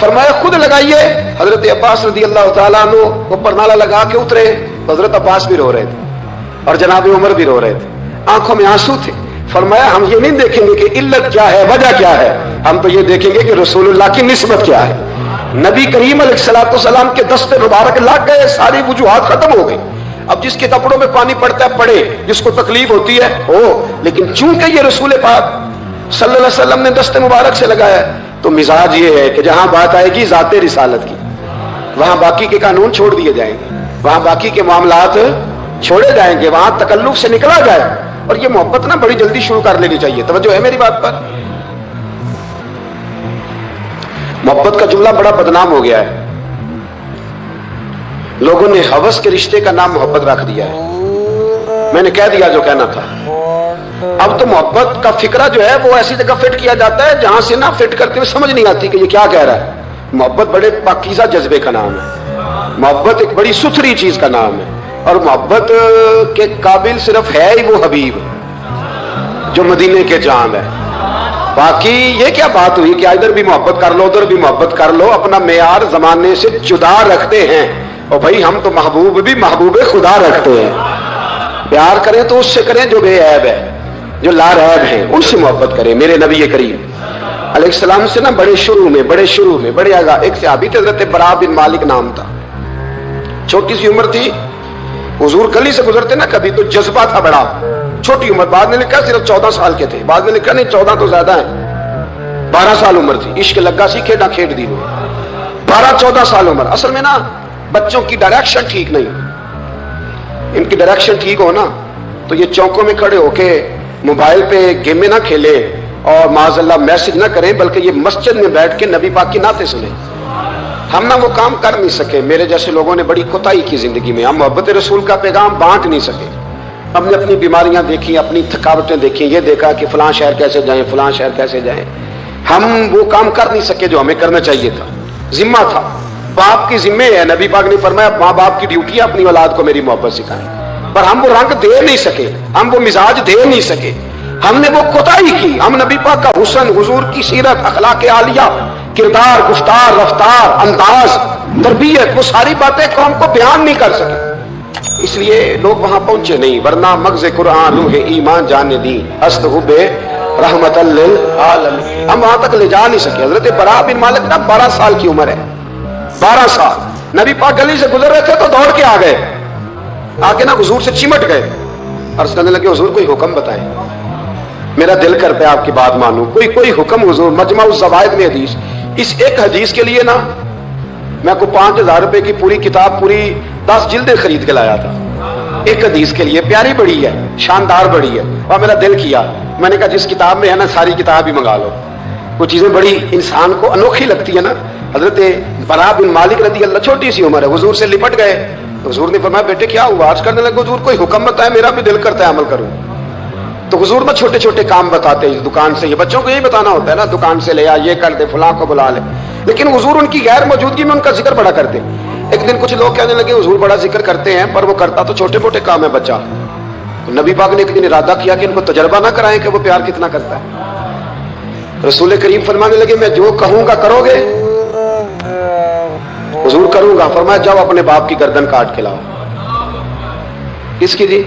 فرمایا خود لگائیے. حضرت عباس رضی اللہ تعالیٰ عنہ وہ پرنالہ لگا کے اترے. حضرت عباس بھی رو رہے تھے اور جناب عمر بھی رو رہے تھے, آنکھوں میں آنسو تھے. فرمایا ہم یہ نہیں دیکھیں گے کہ علت کیا ہے, وجہ کیا ہے, ہم تو یہ دیکھیں گے کہ رسول اللہ کی نسبت کیا ہے. نبی کریم علیہ الصلوۃ والسلام کے دستے مبارک لگ گئے, ساری وجوہات ختم ہو گئی. اب جس کے کپڑوں میں پانی پڑتا ہے پڑے, جس کو تکلیف ہوتی ہے ہو, لیکن چونکہ یہ رسول پاک صلی اللہ علیہ وسلم نے دستے مبارک سے لگایا, تو مزاج یہ ہے کہ جہاں بات آئے گی ذات رسالت کی, وہاں باقی کے قانون چھوڑ دیے جائیں گے, وہاں باقی کے معاملات چھوڑے جائیں گے, وہاں تکلف سے نکلا جائے. اور یہ محبت نا بڑی جلدی شروع کر لینی چاہیے. توجہ ہے میری بات پر؟ محبت کا جملہ بڑا بدنام ہو گیا ہے, لوگوں نے ہوس کے رشتے کا نام محبت رکھ دیا ہے. میں نے کہہ دیا جو کہنا تھا. اب تو محبت کا فکرہ جو ہے وہ ایسی جگہ فٹ کیا جاتا ہے جہاں سے نہ فٹ کرتے ہوئے سمجھ نہیں آتی کہ یہ کیا کہہ رہا ہے. محبت بڑے پاکیزہ جذبے کا نام ہے, محبت ایک بڑی ستھری چیز کا نام ہے, اور محبت کے قابل صرف ہے ہی وہ حبیب جو مدینے کے چاند ہے. باقی یہ کیا بات ہوئی کہ ادھر بھی محبت کر لو ادھر بھی محبت کر لو, اپنا معیار زمانے سے جدا رکھتے ہیں. اور بھائی ہم تو محبوب بھی محبوب خدا رکھتے ہیں. پیار کریں تو اس سے کریں جو بے عیب ہے, جو لا ریب ہیں, ان سے محبت کریں. میرے نبی کریم علیہ السلام سے نا بڑے شروع میں بڑے آگاہ ایک صحابی تھے, حضرت برا بن مالک نام تھا. چھوٹی سی عمر تھی, حضور گلی سے گزرتے نا کبھی تو جذبہ تھا بڑا. چھوٹی عمر, بعد میں لکھا صرف 14 سال کے تھے, بعد میں لکھا نہیں 14 تو زیادہ ہیں, 12 سال عمر تھی. عشق لگا سی کھیڈا کھیڈ دی, 12-14 سال عمر. اصل میں نا بچوں کی ڈائریکشن ٹھیک نہیں, ان کی ڈائریکشن ٹھیک ہو نا تو یہ چوکوں میں کھڑے ہو کے موبائل پہ گیمیں نہ کھیلے اور معاذ اللہ میسج نہ کریں, بلکہ یہ مسجد میں بیٹھ کے نبی پاک کی نعتیں سنیں. ہم نہ وہ کام کر نہیں سکے, میرے جیسے لوگوں نے بڑی کوتاہی کی زندگی میں. ہم محبت رسول کا پیغام بانٹ نہیں سکے. ہم نے اپنی بیماریاں دیکھی, اپنی تھکاوٹیں دیکھی, یہ دیکھا کہ فلاں شہر کیسے جائیں, فلاں شہر کیسے جائیں. ہم وہ کام کر نہیں سکے جو ہمیں کرنا چاہیے تھا. ذمہ تھا, باپ کی ذمہ ہے. نبی پاک نے فرمایا ماں باپ کی ڈیوٹی ہے اپنی اولاد کو میری محبت سکھائیں, پر ہم وہ رنگ دے نہیں سکے, ہم وہ مزاج دے نہیں سکے, ہم نے وہ کوتاہی کی. ہم نبی پاک کا حسن, حضور کی سیرت, اخلاق عالیہ, کردار, گفتار, رفتار, انداز, تربیت, وہ ساری باتیں قوم کو بیان نہیں کر سکے. اس لیے لوگ وہاں پہنچے نہیں, ورنہ مغز قرآن روح ایمان جان دی است حب رحمت للعالمین, ہم وہاں تک لے جا نہیں سکے. حضرت برا بن مالک نا 12 سال کی عمر ہے, 12 سال. نبی پاک گلی سے گزر رہے تھے تو دوڑ کے آ گئے, آگے نا حضور سے چمٹ گئے, عرض کرنے لگے حضور کوئی حکم بتائیں, میرا دل کرتا ہے آپ کی بات مانوں, کوئی حکم حضور. مجمع الزوائد میں حدیث, اس ایک حدیث کے لیے نا میں کو 5000 روپے کی پوری کتاب, پوری 10 جلدیں خرید کے لایا تھا ایک حدیث کے لیے. پیاری بڑی ہے, شاندار بڑی ہے, اور میرا دل کیا, میں نے کہا جس کتاب میں ہے نا ساری کتاب ہی منگا لو. وہ چیزیں بڑی انسان کو انوکھی لگتی ہے نا. حضرت برا بن مالک رضی اللہ, چھوٹی سی عمر ہے, حضور سے لپٹ گئے. حضور نے فرمایا بیٹے کیا ہوا؟ عرض کرنے لگے حضور کوئی حکم بتائے, میرا بھی دل کرتا ہے عمل کروں. تو حضور میں چھوٹے چھوٹے کام بتاتے ہیں دکان سے, یہ بچوں کو یہی بتانا ہوتا ہے نا, دکان سے لے آ, یہ کر دے, فلاں کو بلا لے. لیکن حضور ان کی غیر موجودگی میں ان کا ذکر بڑا کرتے. ایک دن کچھ لوگ کہنے لگے حضور بڑا ذکر کرتے ہیں پر وہ کرتا تو چھوٹے موٹے کام ہے بچہ. تو نبی پاک نے ایک دن ارادہ کیا کہ ان کو تجربہ نہ کرائیں کہ وہ پیار کتنا کرتا ہے. रसूल करीम फरमाने लगे मैं जो कहूंगा करोगे? हुजूर करूंगा। फरमाया जाओ अपने बाप की गर्दन काट के लाओ। किसकी जी?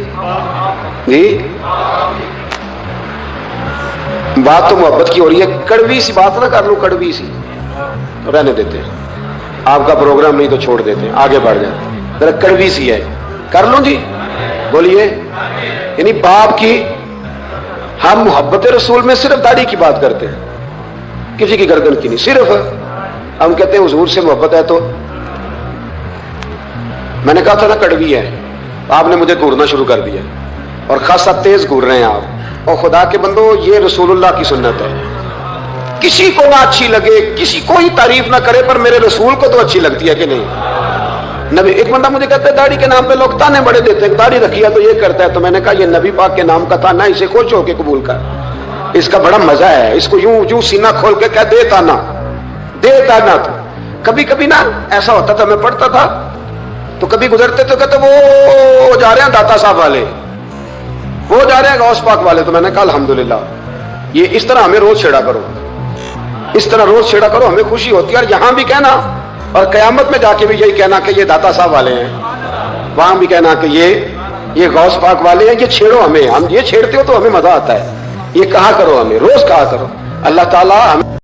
जी बात तो मोहब्बत की हो रही है, कड़वी सी बात ना कर लूं, कड़वी सी रहने देते हैं, आपका प्रोग्राम नहीं तो छोड़ देते हैं, आगे बढ़ जाते हैं। जरा कड़वी सी है, कर लूं जी, बोलिए। यानी बाप की, हम मोहब्बत रसूल में सिर्फ दाढ़ी की बात करते हैं, किसी की गर्दन की नहीं। सिर्फ हम कहते हैं हुजूर से मोहब्बत है तो मैंने कहा था ना कड़वी है, आपने मुझे घूरना शुरू कर दिया और खासा तेज घूर रहे हैं आप। और खुदा के बंदो ये रसूलुल्लाह की सुन्नत है, किसी को ना अच्छी लगे, किसी को ही तारीफ ना करे, पर मेरे रसूल को तो अच्छी लगती है कि नहीं? नबी, एक बंदा मुझे कहता है दाढ़ी के नाम पे लोग ताने बड़े देते हैं, दाढ़ी रखी है तो ये करता है। तो मैंने कहा ये नबी पाक के नाम का ताना, इसे खुश होके कबूल कर, इसका बड़ा मजा है, इसको यूं यूं सीना खोल के कह दे ताना, दे ताना। तो कभी कभी ना ऐसा होता था, मैं पढ़ता था तो कभी गुजरते तो कहते वो जा रहे हैं दाता साहब वाले, वो जा रहे हैं गौस पाक वाले। तो मैंने कहा अल्हम्दुलिल्लाह, ये इस तरह हमें रोज छेड़ा करो, इस तरह रोज छेड़ा करो, हमें खुशी होती है। और यहां भी कहना और कयामत में जाके भी यही कहना कि ये दाता साहब वाले हैं, वहां भी कहना कि ये गौस पाक वाले हैं, ये छेड़ो हमें, हम ये छेड़ते हो तो हमें मजा आता है, ये कहा करो, हमें रोज कहा करो। अल्लाह ताला हमें